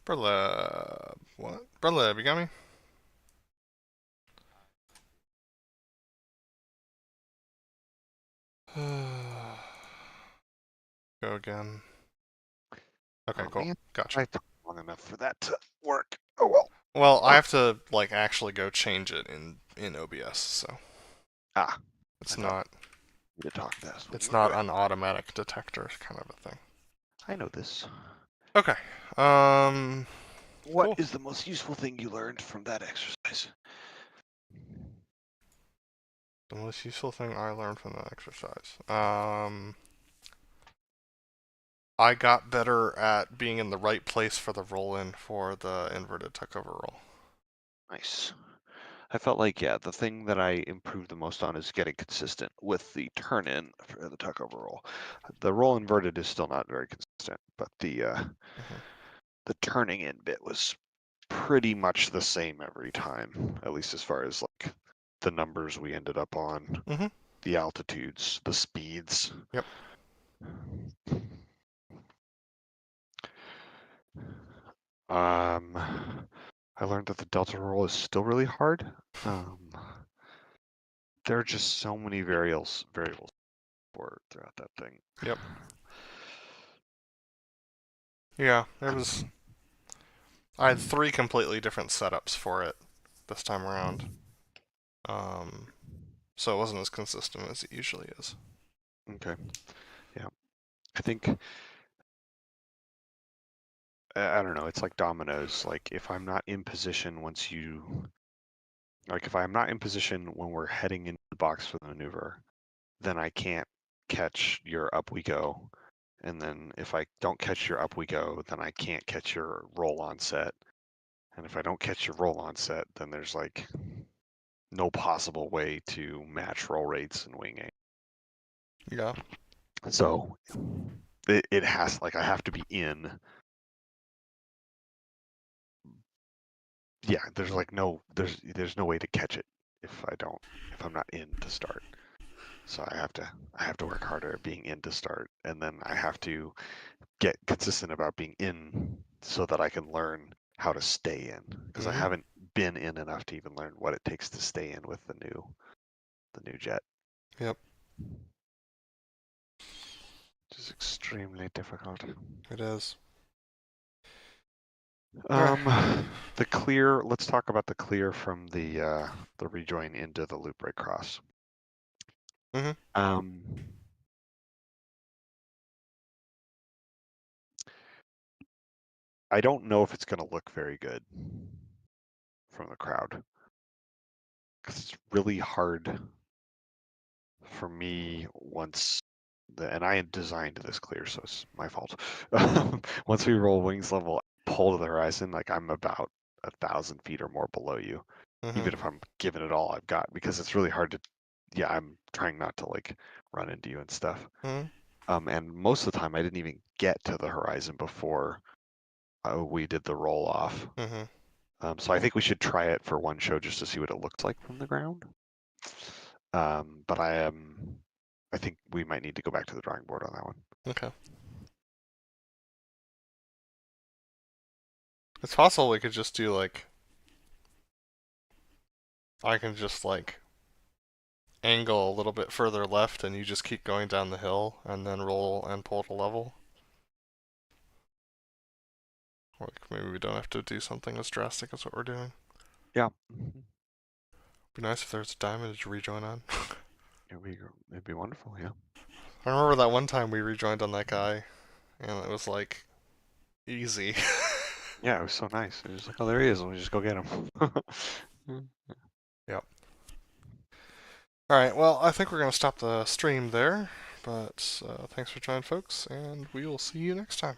BrotherLeb. What? BrotherLeb, you got me? Go again. Okay, Oh, cool. man. Gotcha. I took long enough for that to work. Oh well. Well, I have to like actually go change it in OBS, so Ah, it's I thought not we did talk this. it's not an automatic detector kind of a thing. I know this. Okay. What Cool. is the most useful thing you learned from that exercise? The most useful thing I learned from that exercise. I got better at being in the right place for the roll-in for the inverted tuckover roll. Nice. I felt like, yeah, the thing that I improved the most on is getting consistent with the turn-in for the tuckover roll. The roll inverted is still not very consistent, but the turning in bit was pretty much the same every time, at least as far as like the numbers we ended up on, the altitudes, the speeds. Yep. I learned that the delta roll is still really hard. There are just so many variables for throughout that thing. Yep. Yeah, it was. I had 3 completely different setups for it this time around. So it wasn't as consistent as it usually is. Okay. Yeah. I think I don't know, it's like dominoes. Like if I'm not in position if I'm not in position when we're heading into the box for the maneuver, then I can't catch your up we go. And then if I don't catch your up we go, then I can't catch your roll on set. And if I don't catch your roll on set, then there's like no possible way to match roll rates and wing aim. Yeah. So it has, like, I have to be in. Yeah, there's like there's no way to catch it if I'm not in to start. So I have to work harder at being in to start, and then I have to get consistent about being in so that I can learn how to stay in, because I haven't been in enough to even learn what it takes to stay in with the new jet. Yep. Which is extremely difficult. It is. The clear. Let's talk about the clear from the rejoin into the loop right cross. I don't know if it's going to look very good from the crowd, because it's really hard for me and I designed this clear, so it's my fault. Once we roll wings level, pull to the horizon, like I'm about 1,000 feet or more below you, even if I'm giving it all I've got, because it's really hard to. Yeah, I'm trying not to like run into you and stuff. And most of the time, I didn't even get to the horizon before we did the roll off. So I think we should try it for one show just to see what it looks like from the ground. But I think we might need to go back to the drawing board on that one. Okay. It's possible we could just do like. I can just like angle a little bit further left and you just keep going down the hill and then roll and pull to level. Or like maybe we don't have to do something as drastic as what we're doing. Yeah. Be nice if there's a diamond to rejoin on. It'd be wonderful, yeah. I remember that one time we rejoined on that guy, and it was like easy. Yeah, it was so nice. It was like, oh, there he is. Let me just go get him. Yep. Alright, well, I think we're going to stop the stream there, but thanks for joining, folks, and we will see you next time.